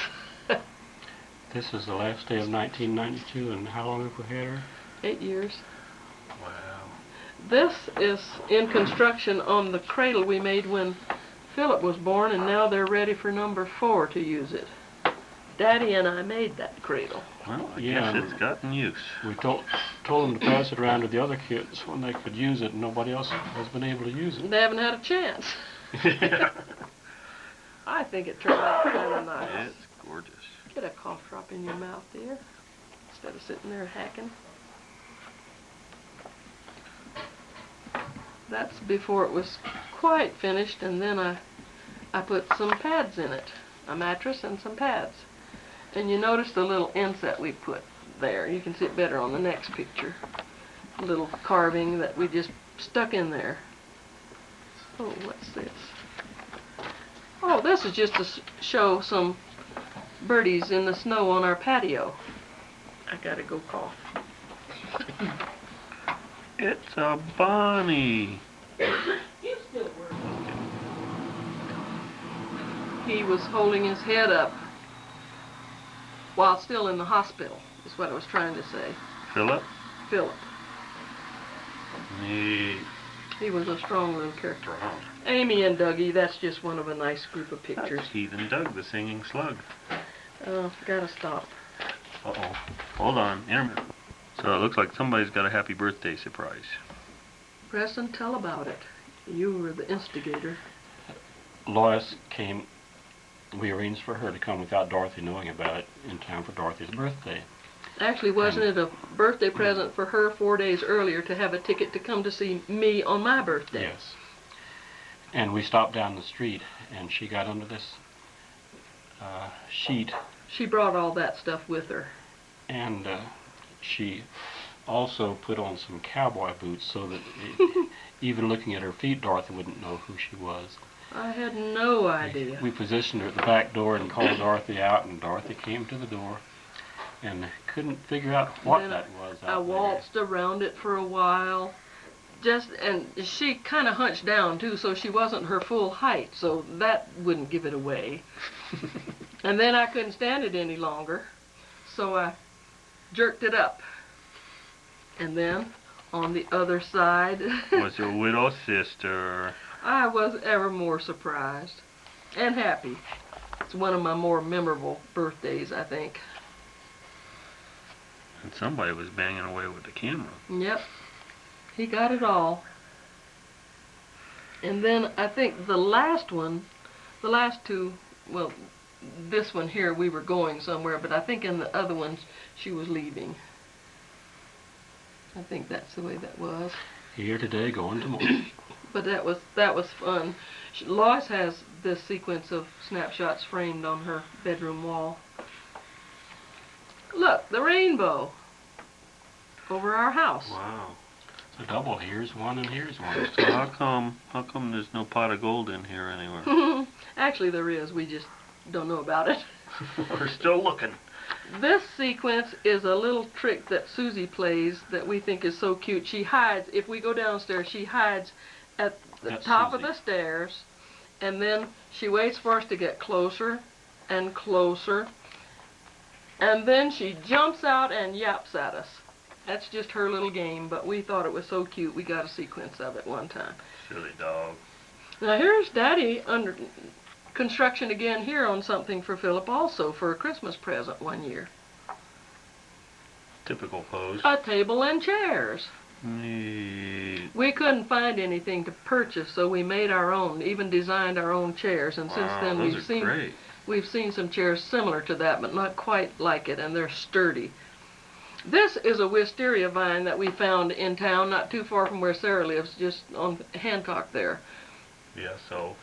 This is the last day of 1992, and how long have we had her?
8 years.
Wow.
This is in construction on the cradle we made when Philip was born, and now they're ready for number 4 to use it. Daddy and I made that cradle.
Well, I
Yeah,
guess it's gotten use.
We told them to pass it around to the other kids when they could use it, and nobody else has been able to use it.
They haven't had a chance. I think it turned out kind of nice.
It's gorgeous.
Get a cough drop in your mouth, dear, instead of sitting there hacking. That's before it was quite finished, and then I put some pads in it, a mattress and some pads. And you notice the little inset we put there. You can see it better on the next picture. A little carving that we just stuck in there. Oh, what's this? Oh, this is just to show some birdies in the snow on our patio. I gotta go cough.
It's a bunny.
You still work. He was holding his head up while still in the hospital, is what I was trying to say.
Philip?
Philip.
Neat.
He was a strong little character.
Wow.
Amy and Dougie, that's just one of a nice group of pictures.
That's Heathen Doug, the singing slug.
Gotta stop.
Uh-oh. Hold on. Intermittent. So it looks like somebody's got a happy birthday surprise.
Preston, tell about it. You were the instigator.
Lois came, we arranged for her to come without Dorothy knowing about it in time for Dorothy's birthday.
Actually, wasn't it a birthday present for her 4 days earlier to have a ticket to come to see me on my birthday?
Yes. And we stopped down the street, and she got under this sheet.
She brought all that stuff with her.
And she also put on some cowboy boots so that even looking at her feet, Dorothy wouldn't know who she was.
I had no idea.
We positioned her at the back door and called Dorothy out, and Dorothy came to the door and couldn't figure out what
Then
that was
I
out there.
waltzed around it for a while. And she kind of hunched down too, so she wasn't her full height, so that wouldn't give it away. And then I couldn't stand it any longer, so I jerked it up. And then on the other side
Was your widow sister.
I was ever more surprised and happy. It's one of my more memorable birthdays, I think.
And somebody was banging away with the camera.
Yep, he got it all. And then I think the last two, well, this one here we were going somewhere, but I think in the other ones she was leaving. I think that's the way that was.
Here today, going tomorrow.
But that was fun. Lois has this sequence of snapshots framed on her bedroom wall. Look, the rainbow over our house.
Wow.
It's a double. Here's one and here's one.
So how come there's no pot of gold in here anywhere?
Actually, there is. We just don't know about it.
We're still looking.
This sequence is a little trick that Susie plays that we think is so cute. She hides, if we go downstairs, she hides at the
That's
top
Susie.
of the stairs, and then she waits for us to get closer and closer, and then she jumps out and yaps at us. That's just her little game, but we thought it was so cute we got a sequence of it one time.
Silly dog.
Now here's Daddy under construction again here on something for Philip also for a Christmas present one year.
Typical pose.
A table and chairs.
Neat.
We couldn't find anything to purchase, so we made our own, even designed our own chairs, and since
Wow,
then
those are great.
we've seen some chairs similar to that, but not quite like it, and they're sturdy. This is a wisteria vine that we found in town, not too far from where Sarah lives, just on Hancock there.
Yeah, so.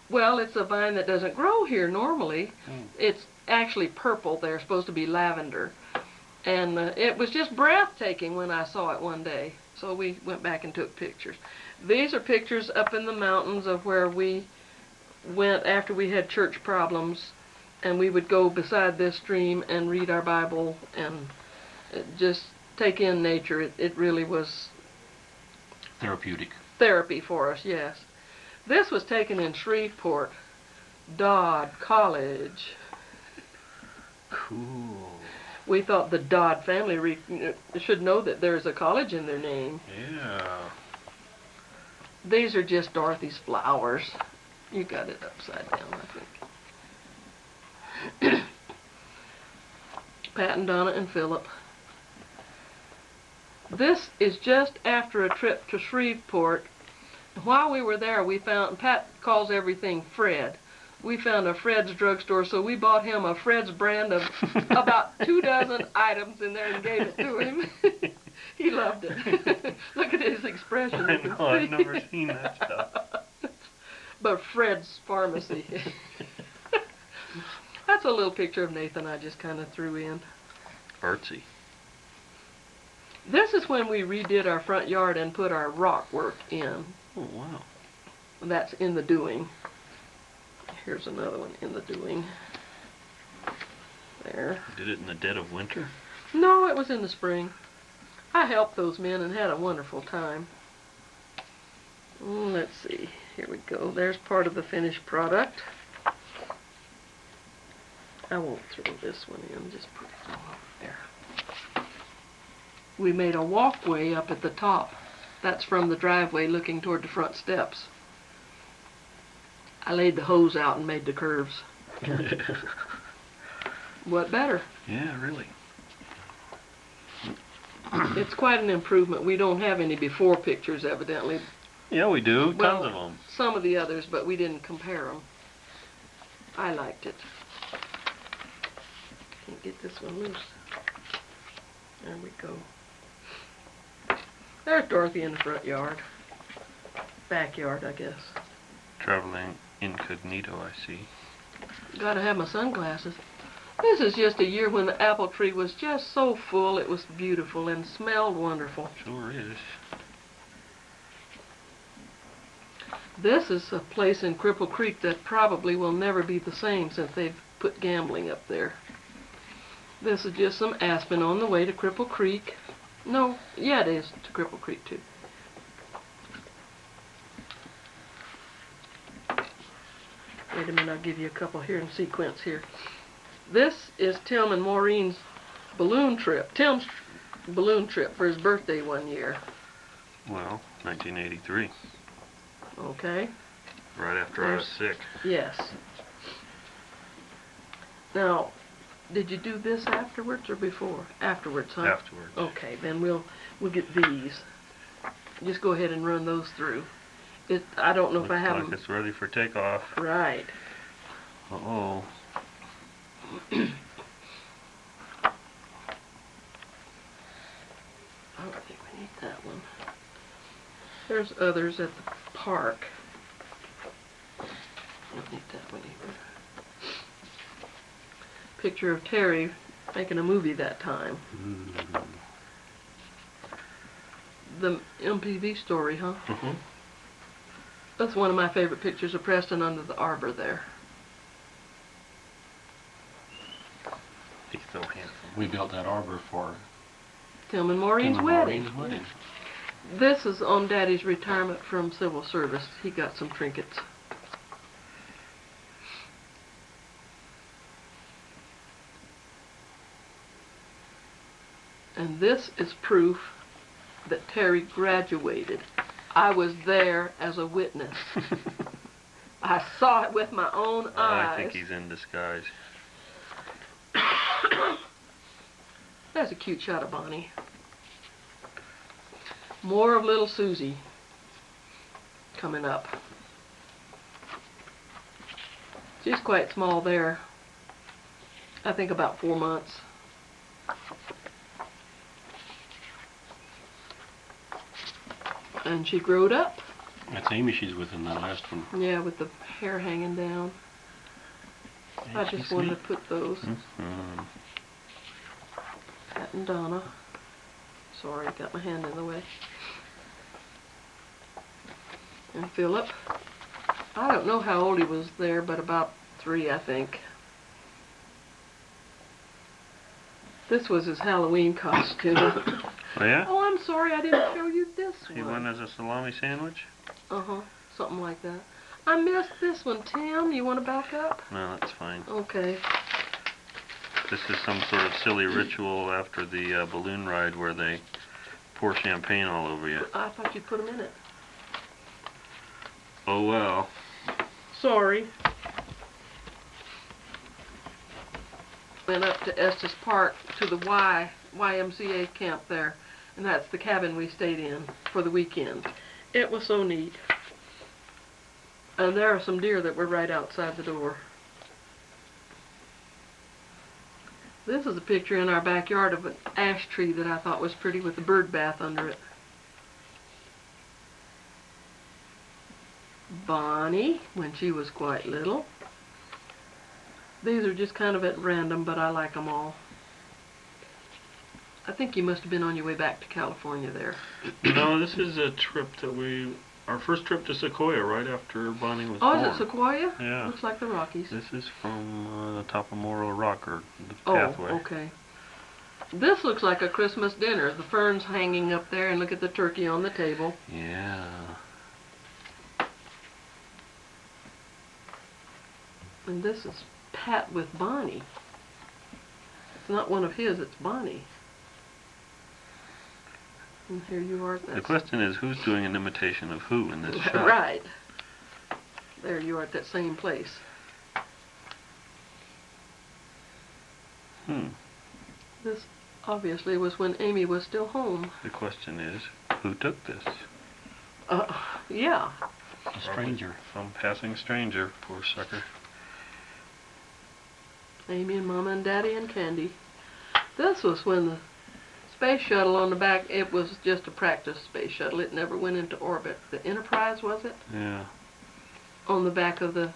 Well, it's a vine that doesn't grow here normally. It's actually purple. They're supposed to be lavender. And it was just breathtaking when I saw it one day. So we went back and took pictures. These are pictures up in the mountains of where we went after we had church problems. And we would go beside this stream and read our Bible and just take in nature. It really was
Therapeutic.
therapy for us, yes. This was taken in Shreveport, Dodd College.
Cool.
We thought the Dodd family should know that there's a college in their name.
Yeah.
These are just Dorothy's flowers. You got it upside down, I think. Pat and Donna and Philip. This is just after a trip to Shreveport. While we were there, we found, Pat calls everything Fred. We found a Fred's drugstore, so we bought him a Fred's brand of about 24 items in there and gave it to him. He loved it. Look at his expression.
I know, I've never seen that stuff.
But Fred's Pharmacy. That's a little picture of Nathan I just kind of threw in.
Artsy.
This is when we redid our front yard and put our rock work in.
Oh, wow.
That's in the doing. Here's another one in the doing. There.
Did it in the dead of winter?
No, it was in the spring. I helped those men and had a wonderful time. Let's see. Here we go. There's part of the finished product. I won't throw this one in. Just put it all over there. We made a walkway up at the top. That's from the driveway looking toward the front steps. I laid the hose out and made the curves. What better?
Yeah, really.
It's quite an improvement. We don't have any before pictures, evidently.
Yeah, we do.
Well,
Tons of them.
some of the others, but we didn't compare them. I liked it. Can't get this one loose. There we go. There's Dorothy in the front yard. Backyard, I guess.
Traveling incognito, I see.
Gotta have my sunglasses. This is just a year when the apple tree was just so full. It was beautiful and smelled wonderful.
Sure is.
This is a place in Cripple Creek that probably will never be the same since they've put gambling up there. This is just some aspen on the way to Cripple Creek. No, yeah, it is to Cripple Creek too. Wait a minute, I'll give you a couple here in sequence here. This is Tim and Maureen's balloon trip. Tim's balloon trip for his birthday one year.
Well, 1983.
Okay.
Right after I was sick.
Yes. Now, did you do this afterwards or before? Afterwards, huh?
Afterwards.
Okay, then we'll get these. Just go ahead and run those through. I don't know if I have
Looks like
them.
it's ready for takeoff.
Right.
Uh-oh.
I don't think we need that one. There's others at the park. Don't need that one either. Picture of Terry making a movie that time. The MPV story, huh?
Mm-hmm.
That's one of my favorite pictures of Preston under the arbor there.
He's so handsome.
We built that arbor for
Tim and Maureen's
Tim and
wedding.
Maureen's wedding.
This is on Daddy's retirement from civil service. He got some trinkets. And this is proof that Terry graduated. I was there as a witness. I saw it with my own eyes.
I think he's in disguise.
That's a cute shot of Bonnie. More of little Susie coming up. She's quite small there. I think about 4 months. And she growed up.
That's Amy she's with in that last one.
Yeah, with the hair hanging down. I just wanted to put those. Pat and Donna. Sorry, got my hand in the way. And Philip. I don't know how old he was there, but about 3, I think. This was his Halloween costume.
Oh yeah?
Oh, I'm sorry, I didn't show you this
He
one.
went as a salami sandwich?
Uh-huh, something like that. I missed this one, Tim. You want to back up?
No, that's fine.
Okay.
This is some sort of silly ritual after the balloon ride where they pour champagne all over you.
I thought you'd put them in it.
Oh well.
Sorry. Went up to Estes Park to the YMCA camp there, and that's the cabin we stayed in for the weekend. It was so neat. And there are some deer that were right outside the door. This is a picture in our backyard of an ash tree that I thought was pretty with a bird bath under it. Bonnie, when she was quite little. These are just kind of at random, but I like them all. I think you must have been on your way back to California there.
No, this is a trip that our first trip to Sequoia right after Bonnie was born.
Oh, is it Sequoia?
Yeah.
Looks like the Rockies.
This is from the top of Morro Rock, or the
Oh,
pathway.
okay. This looks like a Christmas dinner. The ferns hanging up there, and look at the turkey on the table.
Yeah.
And this is Pat with Bonnie. It's not one of his, it's Bonnie. And here you are.
The question is, who's doing an imitation of who in this shot?
Right. There you are at that same place. This obviously was when Amy was still home.
The question is, who took this?
Yeah.
A stranger.
Some passing stranger, poor sucker.
Amy and Mama and Daddy and Candy. This was when the space shuttle on the back, it was just a practice space shuttle. It never went into orbit. The Enterprise, was it?
Yeah.
On the back of the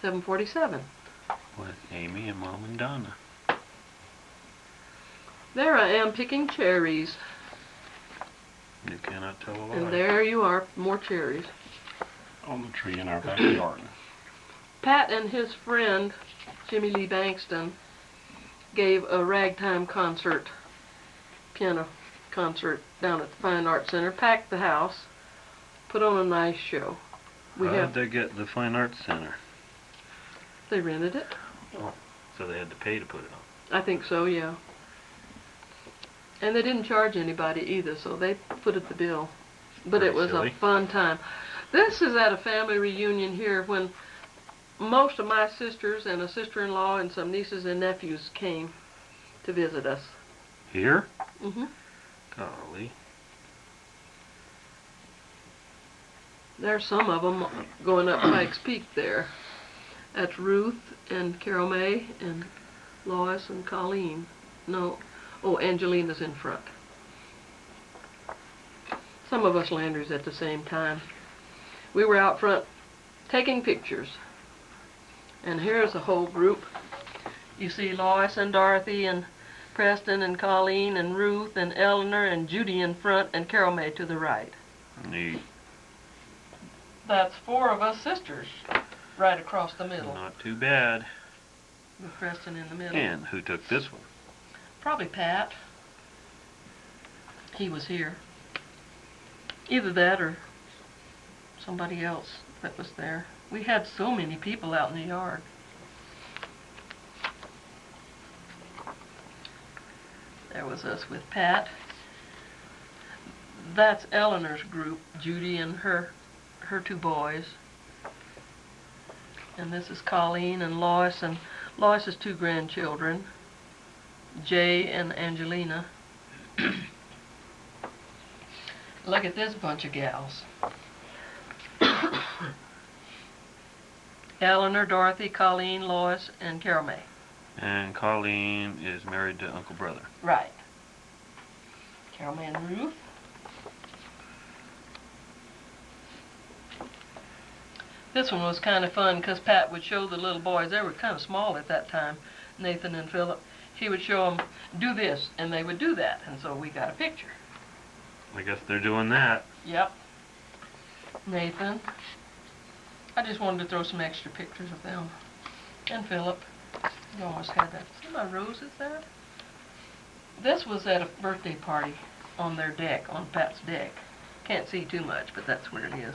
747.
With Amy and Mom and Donna.
There I am picking cherries.
You cannot tell a lie.
And there you are, more cherries.
On the tree in our backyard.
Pat and his friend, Jimmy Lee Bankston, gave a ragtime concert, piano concert down at the Fine Arts Center, packed the house, put on a nice show.
How did they get the Fine Arts Center?
They rented it.
Oh, so they had to pay to put it on.
I think so, yeah. And they didn't charge anybody either, so they footed the bill. But
Pretty
it was
silly.
a fun time. This is at a family reunion here when most of my sisters and a sister-in-law and some nieces and nephews came to visit us.
Here?
Mm-hmm.
Golly.
There's some of them going up Pikes Peak there. That's Ruth and Carol May and Lois and Colleen. No, oh, Angelina's in front. Some of us Landrys at the same time. We were out front taking pictures. And here's a whole group. You see Lois and Dorothy and Preston and Colleen and Ruth and Eleanor and Judy in front and Carol May to the right.
Neat.
That's 4 of us sisters right across the middle.
Not too bad.
With Preston in the middle.
And who took this one?
Probably Pat. He was here. Either that or somebody else that was there. We had so many people out in the yard. There was us with Pat. That's Eleanor's group, Judy and her 2 boys. And this is Colleen and Lois's 2 grandchildren, Jay and Angelina. Look at this bunch of gals. Eleanor, Dorothy, Colleen, Lois, and Carol May.
And Colleen is married to Uncle Brother.
Right. Carol May and Ruth. This one was kind of fun because Pat would show the little boys, they were kind of small at that time, Nathan and Philip. He would show them, do this, and they would do that, and so we got a picture.
I guess they're doing that.
Yep. Nathan. I just wanted to throw some extra pictures of them. And Philip. You almost had that. See my roses there? This was at a birthday party on their deck, on Pat's deck. Can't see too much, but that's where it is.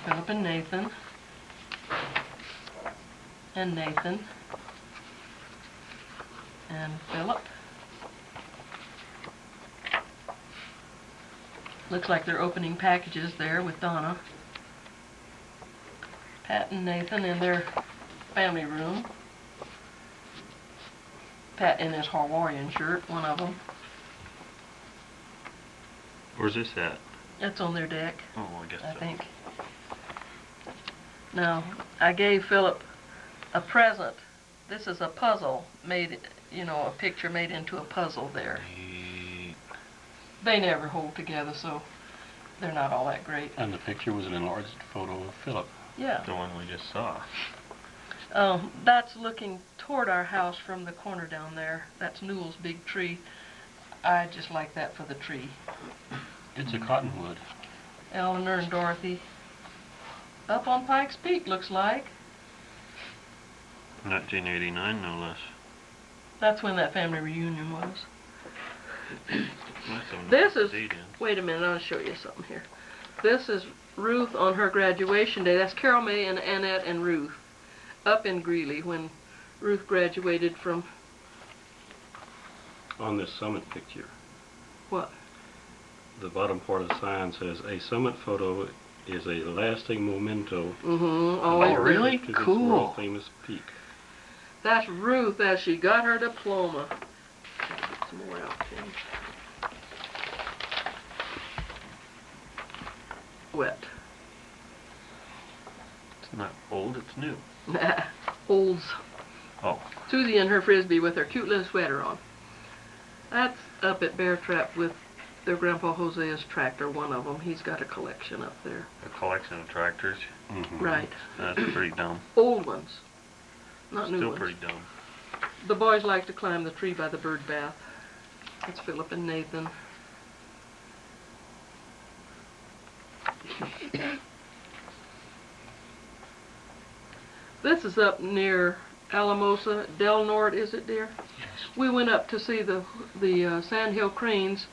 Philip and Nathan. And Nathan. And Philip. Looks like they're opening packages there with Donna. Pat and Nathan in their family room. Pat in his Hawaiian shirt, one of them.
Where's this at?
That's on their deck,
Oh, I guess
I
so.
think. Now, I gave Philip a present. This is a puzzle made, you know, a picture made into a puzzle there. They never hold together, so they're not all that great.
And the picture was an enlarged photo of Philip.
Yeah.
The one we just saw.
That's looking toward our house from the corner down there. That's Newell's big tree. I just like that for the tree.
It's a cottonwood.
Eleanor and Dorothy. Up on Pikes Peak, looks like.
1989, no less.
That's when that family reunion was.
That's on
This
the
is,
date in.
wait a minute, I'll show you something here. This is Ruth on her graduation day. That's Carol May and Annette and Ruth up in Greeley when Ruth graduated from,
On this summit picture,
what?
the bottom part of the sign says, a summit photo is a lasting memento
Mm-hmm. Always
Oh, really?
to this
Cool.
world famous peak.
That's Ruth as she got her diploma. Get some more out, Tim. Wet.
It's not old, it's new.
Holds
Oh.
Susie and her frisbee with her cute little sweater on. That's up at Bear Trap with their Grandpa Hosea's tractor, one of them. He's got a collection up there.
A collection of tractors.
Mm-hmm.
Right.
That's pretty dumb.
Old ones. Not new
Still
ones.
pretty dumb.
The boys like to climb the tree by the bird bath. That's Philip and Nathan. This is up near Alamosa, Del Norte, is it, dear?
Yes.
We went up to see the sandhill cranes,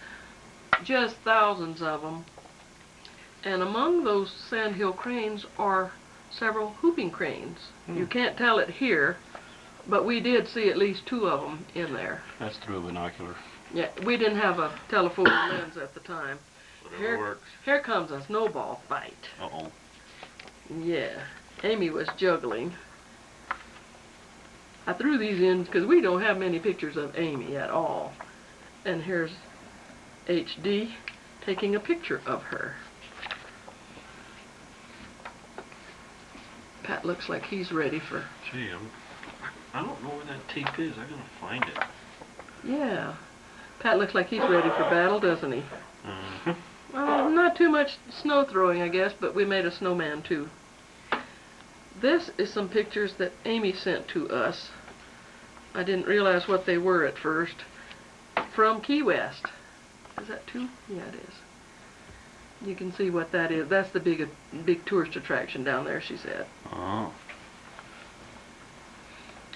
just thousands of them. And among those sandhill cranes are several whooping cranes. You can't tell it here, but we did see at least two of them in there.
That's through a binocular.
Yeah, we didn't have a telephoto lens at the time.
Whatever works.
Here comes a snowball fight.
Uh-oh.
Yeah, Amy was juggling. I threw these in because we don't have many pictures of Amy at all. And here's HD taking a picture of her. Pat looks like he's ready for...
Gee, I don't know where that tape is. I'm gonna find it.
Yeah. Pat looks like he's ready for battle, doesn't he?
Uh-huh.
Well, not too much snow throwing, I guess, but we made a snowman too. This is some pictures that Amy sent to us. I didn't realize what they were at first. From Key West. Is that two? Yeah, it is. You can see what that is. That's the big tourist attraction down there, she said.
Oh.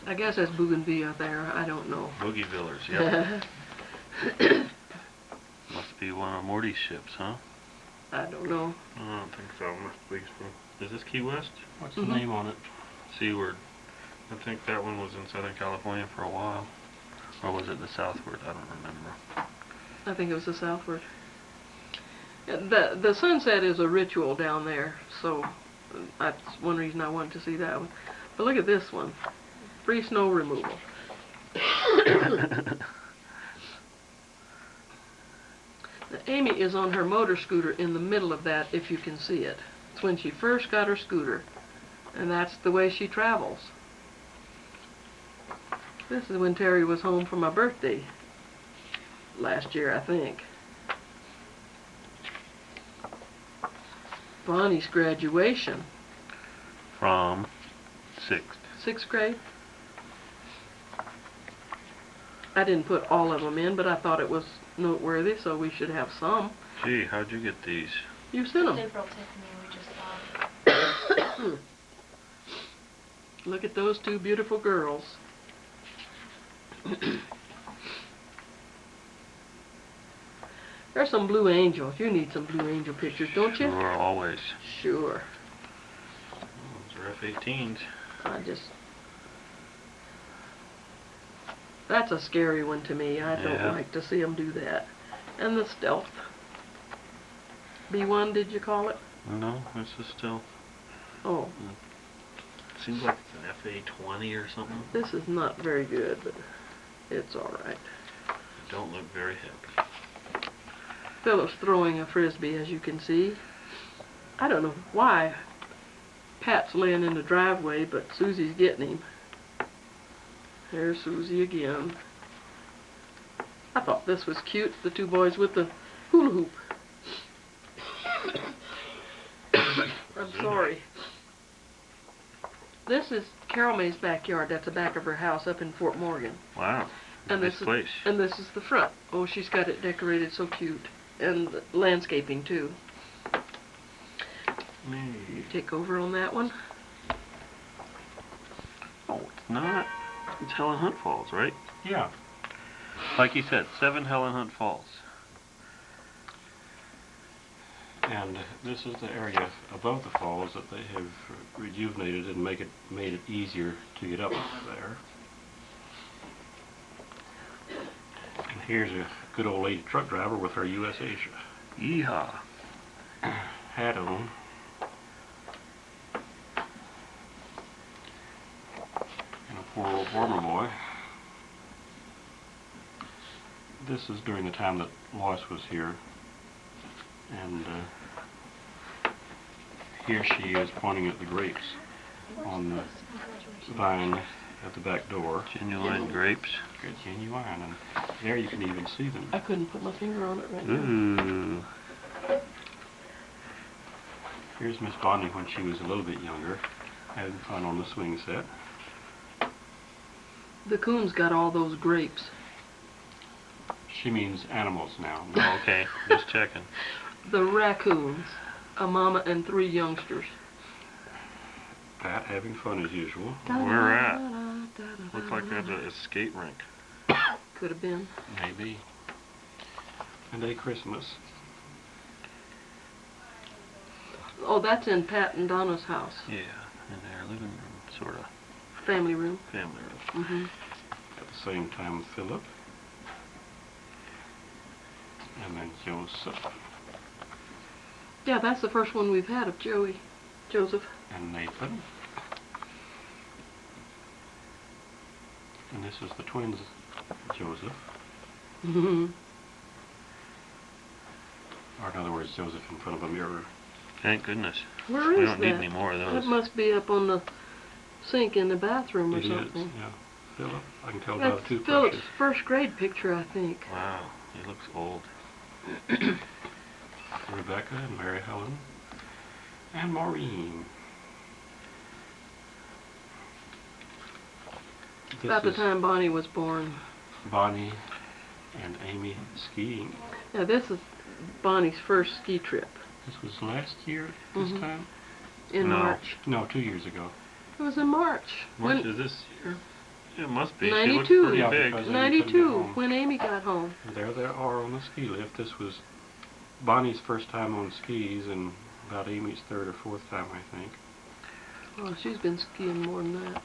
I guess that's Bougainvillea there. I don't know.
Boogievillers, yep. Must be one of Morty's ships, huh?
I don't know.
I don't think so. Must be from... Is this Key West?
What's the name on it?
Seaward. I think that one was in Southern California for a while. Or was it the southward? I don't remember.
I think it was the southward. The sunset is a ritual down there, so that's one reason I wanted to see that one. But look at this one. Free snow removal. Now, Amy is on her motor scooter in the middle of that, if you can see it. It's when she first got her scooter, and that's the way she travels. This is when Terry was home for my birthday last year, I think. Bonnie's graduation.
From 6th.
6th grade. I didn't put all of them in, but I thought it was noteworthy, so we should have some.
Gee, how'd you get these?
You sent them.
April Tiffany, we just bought.
Look at those two beautiful girls. There's some Blue Angels. You need some Blue Angel pictures, don't you?
Sure, always.
Sure.
Those are F-18s.
That's a scary one to me. I don't
Yeah.
like to see them do that. And the stealth. B1, did you call it?
No, this is still...
Oh,
Seems like it's an F-A-20 or something.
this is not very good, but it's all right.
They don't look very heavy.
Philip's throwing a frisbee, as you can see. I don't know why Pat's laying in the driveway, but Susie's getting him. There's Susie again. I thought this was cute, the two boys with the hula hoop. I'm sorry. This is Carol May's backyard. That's the back of her house up in Fort Morgan.
Wow.
And
Nice place.
And this is the front. Oh, she's got it decorated so cute. And the landscaping too. You take over on that one.
Oh, it's not. It's Helen Hunt Falls, right?
Yeah.
Like you said, 7 Helen Hunt Falls.
And this is the area above the falls that they have rejuvenated and made it easier to get up there. And here's a good old lady truck driver with her US Asia
Yeehaw.
hat on. And a poor old farmer boy. This is during the time that Lois was here. And here she is pointing at the grapes on the vine at the back door.
Genuine grapes.
Good, genuine, and there you can even see them.
I couldn't put my finger on it right now.
Ooh.
Here's Miss Bonnie when she was a little bit younger, having fun on the swing set.
The coon's got all those grapes.
She means animals now.
Oh, okay, just checking.
The raccoons, a mama and 3 youngsters.
Pat having fun as usual.
Where at? Looks like that's a skate rink.
Could have been.
Maybe. And a Christmas.
Oh, that's in Pat and Donna's house.
Yeah, in their living room, sort of.
Family room.
Family room.
Mm-hmm.
At the same time, Philip. And then Joseph.
Yeah, that's the first one we've had of Joseph.
And Nathan. And this is the twins, Joseph.
Mm-hmm.
Or in other words, Joseph in front of a mirror.
Thank goodness.
Where
We
is
don't
that?
need any more of
That
those.
must be up on the sink in the bathroom or
It is,
something.
yeah. Philip, I can tell by the
That's
toothbrushes.
Philip's first grade picture, I think.
Wow, he looks old.
Rebecca and Mary Helen. And Maureen. This
About the
is
time Bonnie was born.
Bonnie and Amy skiing.
Now this is Bonnie's first ski trip
This was last year at this
Mhm.
time?
in
No.
March.
No, 2 years ago.
It was in March.
March is this year? It must be. She
92.
looks pretty
Yeah,
big.
because-
92,
home.
when Amy got home.
There they are on the ski lift. This was Bonnie's first time on skis and about Amy's 3rd or 4th time, I think.
Oh, she's been skiing more than that.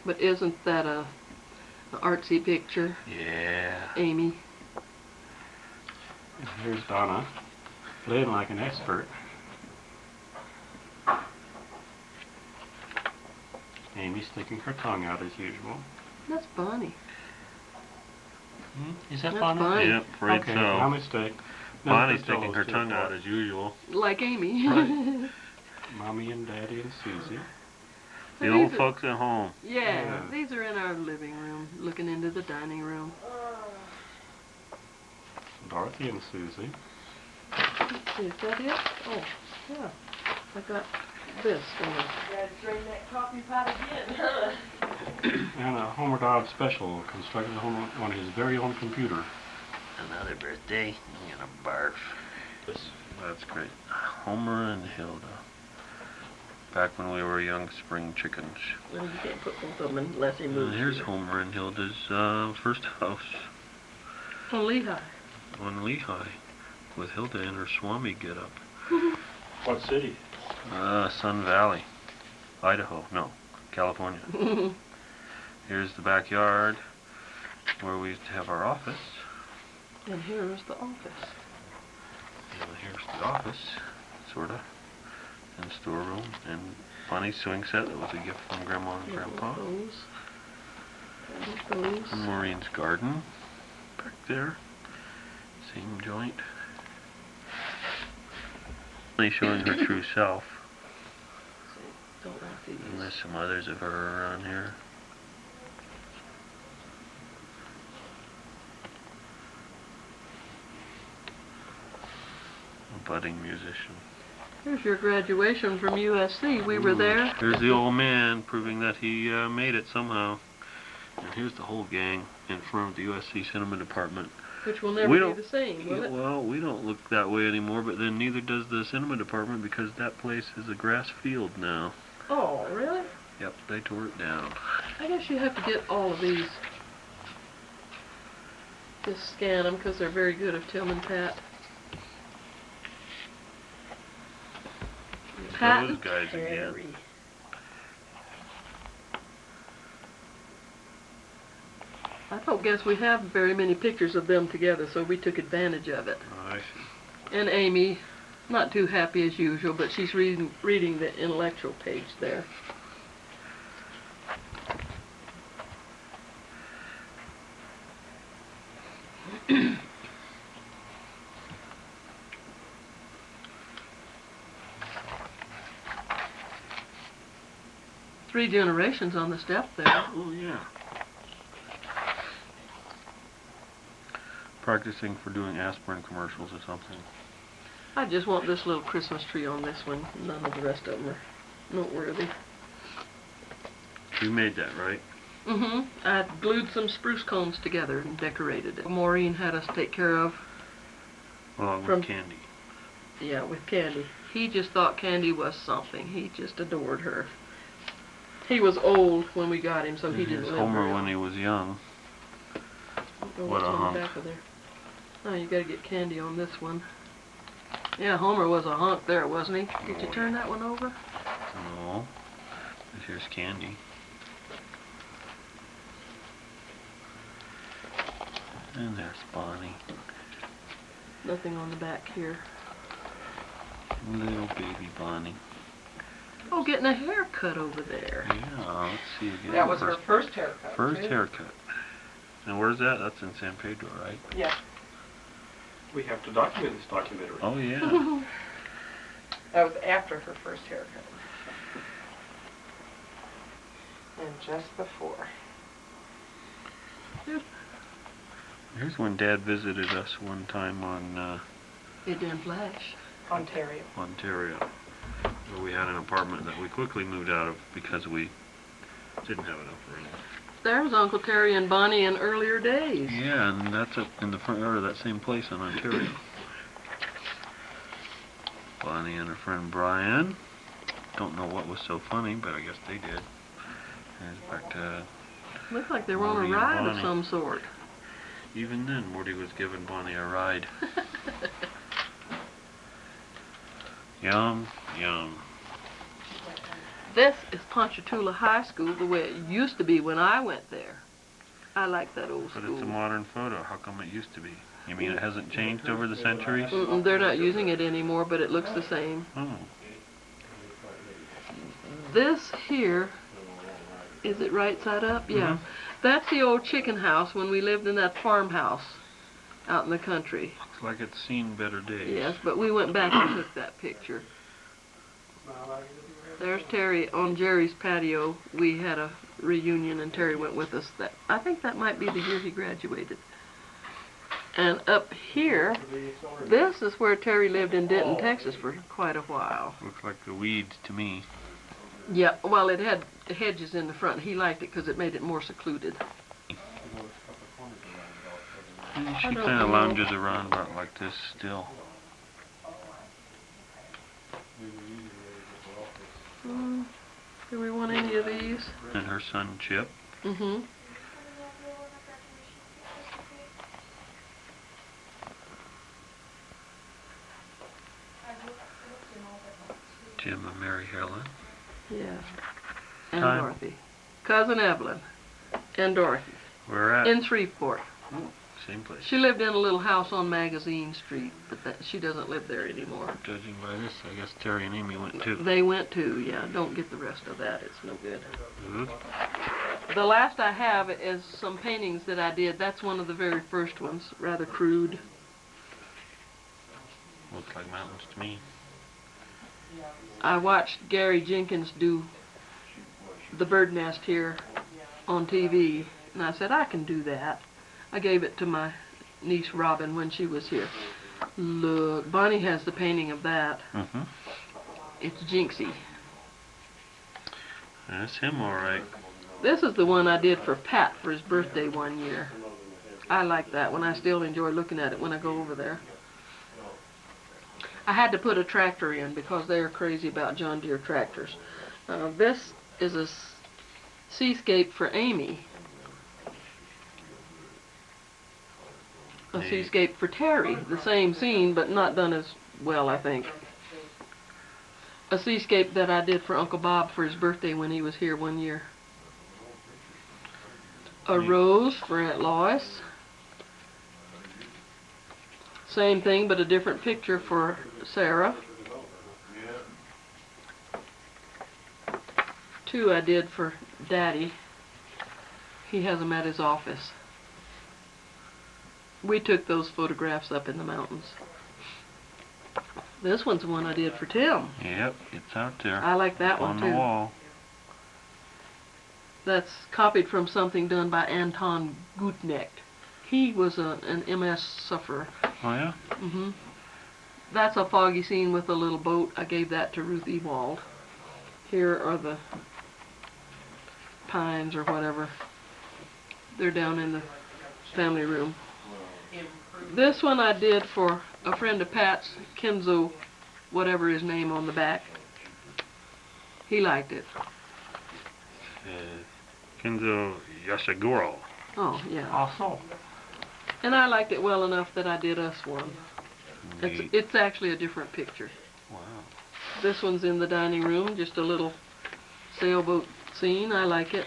But isn't that a artsy picture,
Yeah.
Amy?
And here's Donna, playing like an expert. Amy sticking her tongue out as usual.
That's Bonnie.
Is that
That's
Bonnie?
Bonnie.
Yep, afraid
Okay,
so.
my mistake. No,
Bonnie's
Costello's
sticking her
too
tongue
far.
out as usual.
Like Amy.
Right.
Mommy and Daddy and Susie.
The
So
old
these are-
folks at home.
Yeah,
Yeah.
these are in our living room, looking into the dining room.
Dorothy and Susie.
Let's see, is that it? Oh, yeah. I got this. Gotta drain that coffee pot again.
And a Homer Dodd special constructed on his very own computer.
Another birthday. I'm gonna barf. That's great. Homer and Hilda. Back when we were young spring chickens.
Well, you can't put both of them unless he moves.
And here's
here.
Homer and Hilda's first house
On Lehigh.
on Lehigh, with Hilda in her Swami getup.
What city?
Sun Valley, Idaho. No, California. Here's the backyard where we used to have our office.
And here's the office.
And here's the office, sorta, and storeroom, and Bonnie's swing set that was a gift from Grandma and Grandpa.
Those.
And Maureen's garden, back there, same joint. Really showing her true self.
Don't like these.
And there's some others of her around here. A budding musician.
Here's your graduation from USC. We were there.
Here's the old man proving that he made it somehow. And here's the whole gang in front of the USC cinema department.
Which will never
We
be
don't-
the same, will it?
Well, we don't look that way anymore, but then neither does the cinema department because that place is a grass field now.
Oh, really?
Yep, they tore it down.
I guess you have to get all of these. Just scan them because they're very good of Tim and Pat. Pat
Those
and
guys again.
Terry. I don't guess we have very many pictures of them together, so we took advantage of it.
Oh, I see.
And Amy, not too happy as usual, but she's reading the intellectual page there. Three generations on the step there.
Oh, yeah. Practicing for doing aspirin commercials or something.
I just want this little Christmas tree on this one. None of the rest of them are noteworthy.
You made that, right?
Mm-hmm. I glued some spruce cones together and decorated it. Maureen had us take care of.
Along
From-
with candy.
Yeah, with Candy. He just thought Candy was something. He just adored her. He was old when we got him, so he didn't
Here's
live
Homer
very
when
long.
he was young.
Oh,
What
what's
a
on
hunk.
the back of there? Oh, you gotta get Candy on this one. Yeah, Homer was a hunk there, wasn't he? Did you
Oh,
turn that one over?
No. Here's Candy. And there's Bonnie.
Nothing on the back here.
Little baby Bonnie.
Oh, getting a haircut over there.
Yeah, let's see again.
That was her first haircut.
First
too.
haircut. And where's that? That's in San Pedro, right?
Yeah.
We have to document this documentary.
Oh, yeah.
That was after her first haircut. And just before.
Here's when Dad visited us one time on
It didn't flash.
Ontario.
Ontario, where we had an apartment that we quickly moved out of because we didn't have enough room.
There was Uncle Terry and Bonnie in earlier days.
Yeah, and that's up in the front yard of that same place in Ontario. Bonnie and her friend Brian. Don't know what was so funny, but I guess they did. Here's back to...
Looked like they were on
Morty
a
and
ride of
Bonnie.
some sort.
Even then, Morty was giving Bonnie a ride. Yum, yum.
This is Ponchatoula High School the way it used to be when I went there. I like that old
But
school.
it's a modern photo. How come it used to be? You mean it hasn't changed over the centuries?
Mm-mm, they're not using it anymore, but it looks the same.
Oh.
This here, is it right side up? Yeah.
Mhm.
That's the old chicken house when we lived in that farmhouse out in the country.
Looks like it's seen better days.
Yes, but we went back and took that picture. There's Terry on Jerry's patio. We had a reunion and Terry went with us. I think that might be the year he graduated. And up here, this is where Terry lived in Denton, Texas for quite a while.
Looks like the weeds to me.
Yeah, well, it had hedges in the front. He liked it because it made it more secluded.
She
I
kind
don't
of
know.
lounges around about like this still.
Do we want any of these?
And her son Chip.
Mm-hmm.
Jim and Mary Helen.
Yeah. And
Time.
Dorothy. Cousin Evelyn. And Dorothy.
Where at?
In Shreveport.
Same place.
She lived in a little house on Magazine Street, but she doesn't live there anymore.
Judging by this, I guess Terry and Amy went too.
They went too, yeah. Don't get the rest of that. It's no good.
Mm-hmm.
The last I have is some paintings that I did. That's one of the very first ones. Rather crude.
Looks like mountains to me.
I watched Gary Jenkins do the bird nest here on TV, and I said, I can do that. I gave it to my niece Robin when she was here. Look, Bonnie has the painting of that.
Mm-hmm.
It's Jinxie.
That's him all right.
This is the one I did for Pat for his birthday one year. I like that one. I still enjoy looking at it when I go over there. I had to put a tractor in because they are crazy about John Deere tractors. This is a seascape for Amy. A seascape for Terry. The same scene, but not done as well, I think. A seascape that I did for Uncle Bob for his birthday when he was here one year. A rose for Aunt Lois. Same thing, but a different picture for Sarah. Two I did for Daddy. He has them at his office. We took those photographs up in the mountains. This one's one I did for Tim.
Yep, it's out there.
I like that one
on
too.
the wall.
That's copied from something done by Anton Gutnecht. He was an MS sufferer.
Oh yeah?
Mm-hmm. That's a foggy scene with a little boat. I gave that to Ruth Ewald. Here are the pines or whatever. They're down in the family room. This one I did for a friend of Pat's, Kenzo, whatever his name on the back. He liked it.
Kenzo Yashiguro.
Oh, yeah.
Also,
And I liked it well enough that I did us one.
Neat.
It's actually a different picture.
Wow.
This one's in the dining room, just a little sailboat scene. I like it.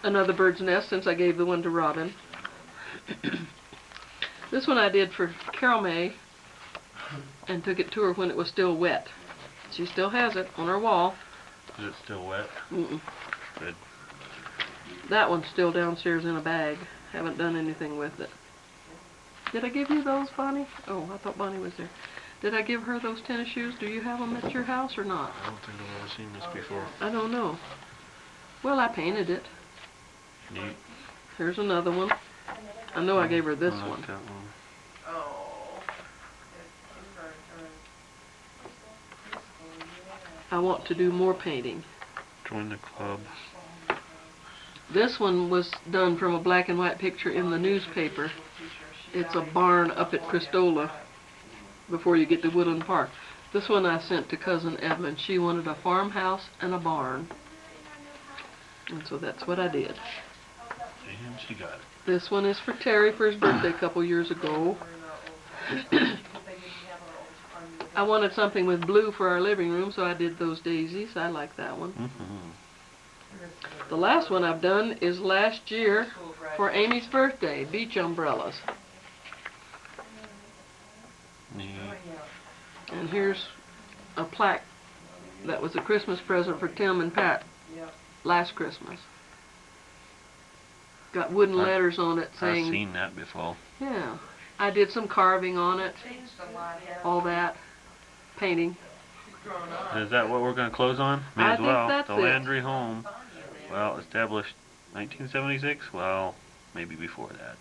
Another bird's nest, since I gave the one to Robin. This one I did for Carol May and took it to her when it was still wet. She still has it on her wall.
Is it still wet?
Mm-mm.
Good.
That one's still downstairs in a bag. Haven't done anything with it. Did I give you those, Bonnie? Oh, I thought Bonnie was there. Did I give her those tennis shoes? Do you have them at your house or not?
I don't think I've ever seen this before.
I don't know. Well, I painted it.
Neat.
Here's another one. I know I gave her this
I like
one.
that one.
I want to do more painting.
Join the club.
This one was done from a black and white picture in the newspaper. It's a barn up at Cristola before you get to Woodland Park. This one I sent to Cousin Evelyn. She wanted a farmhouse and a barn. And so that's what I did.
And she got it.
This one is for Terry for his birthday a couple years ago. I wanted something with blue for our living room, so I did those daisies. I like that one.
Mm-hmm.
The last one I've done is last year for Amy's birthday, beach umbrellas.
Neat.
And here's a plaque that was a Christmas present for Tim and Pat last Christmas. Got wooden letters on it saying...
I've seen that before.
Yeah. I did some carving on it. All that. Painting.
Is that what we're going to close on? May
I
as
think
well.
that's
The
it.
Landry home. Well, established 1976? Well, maybe before that.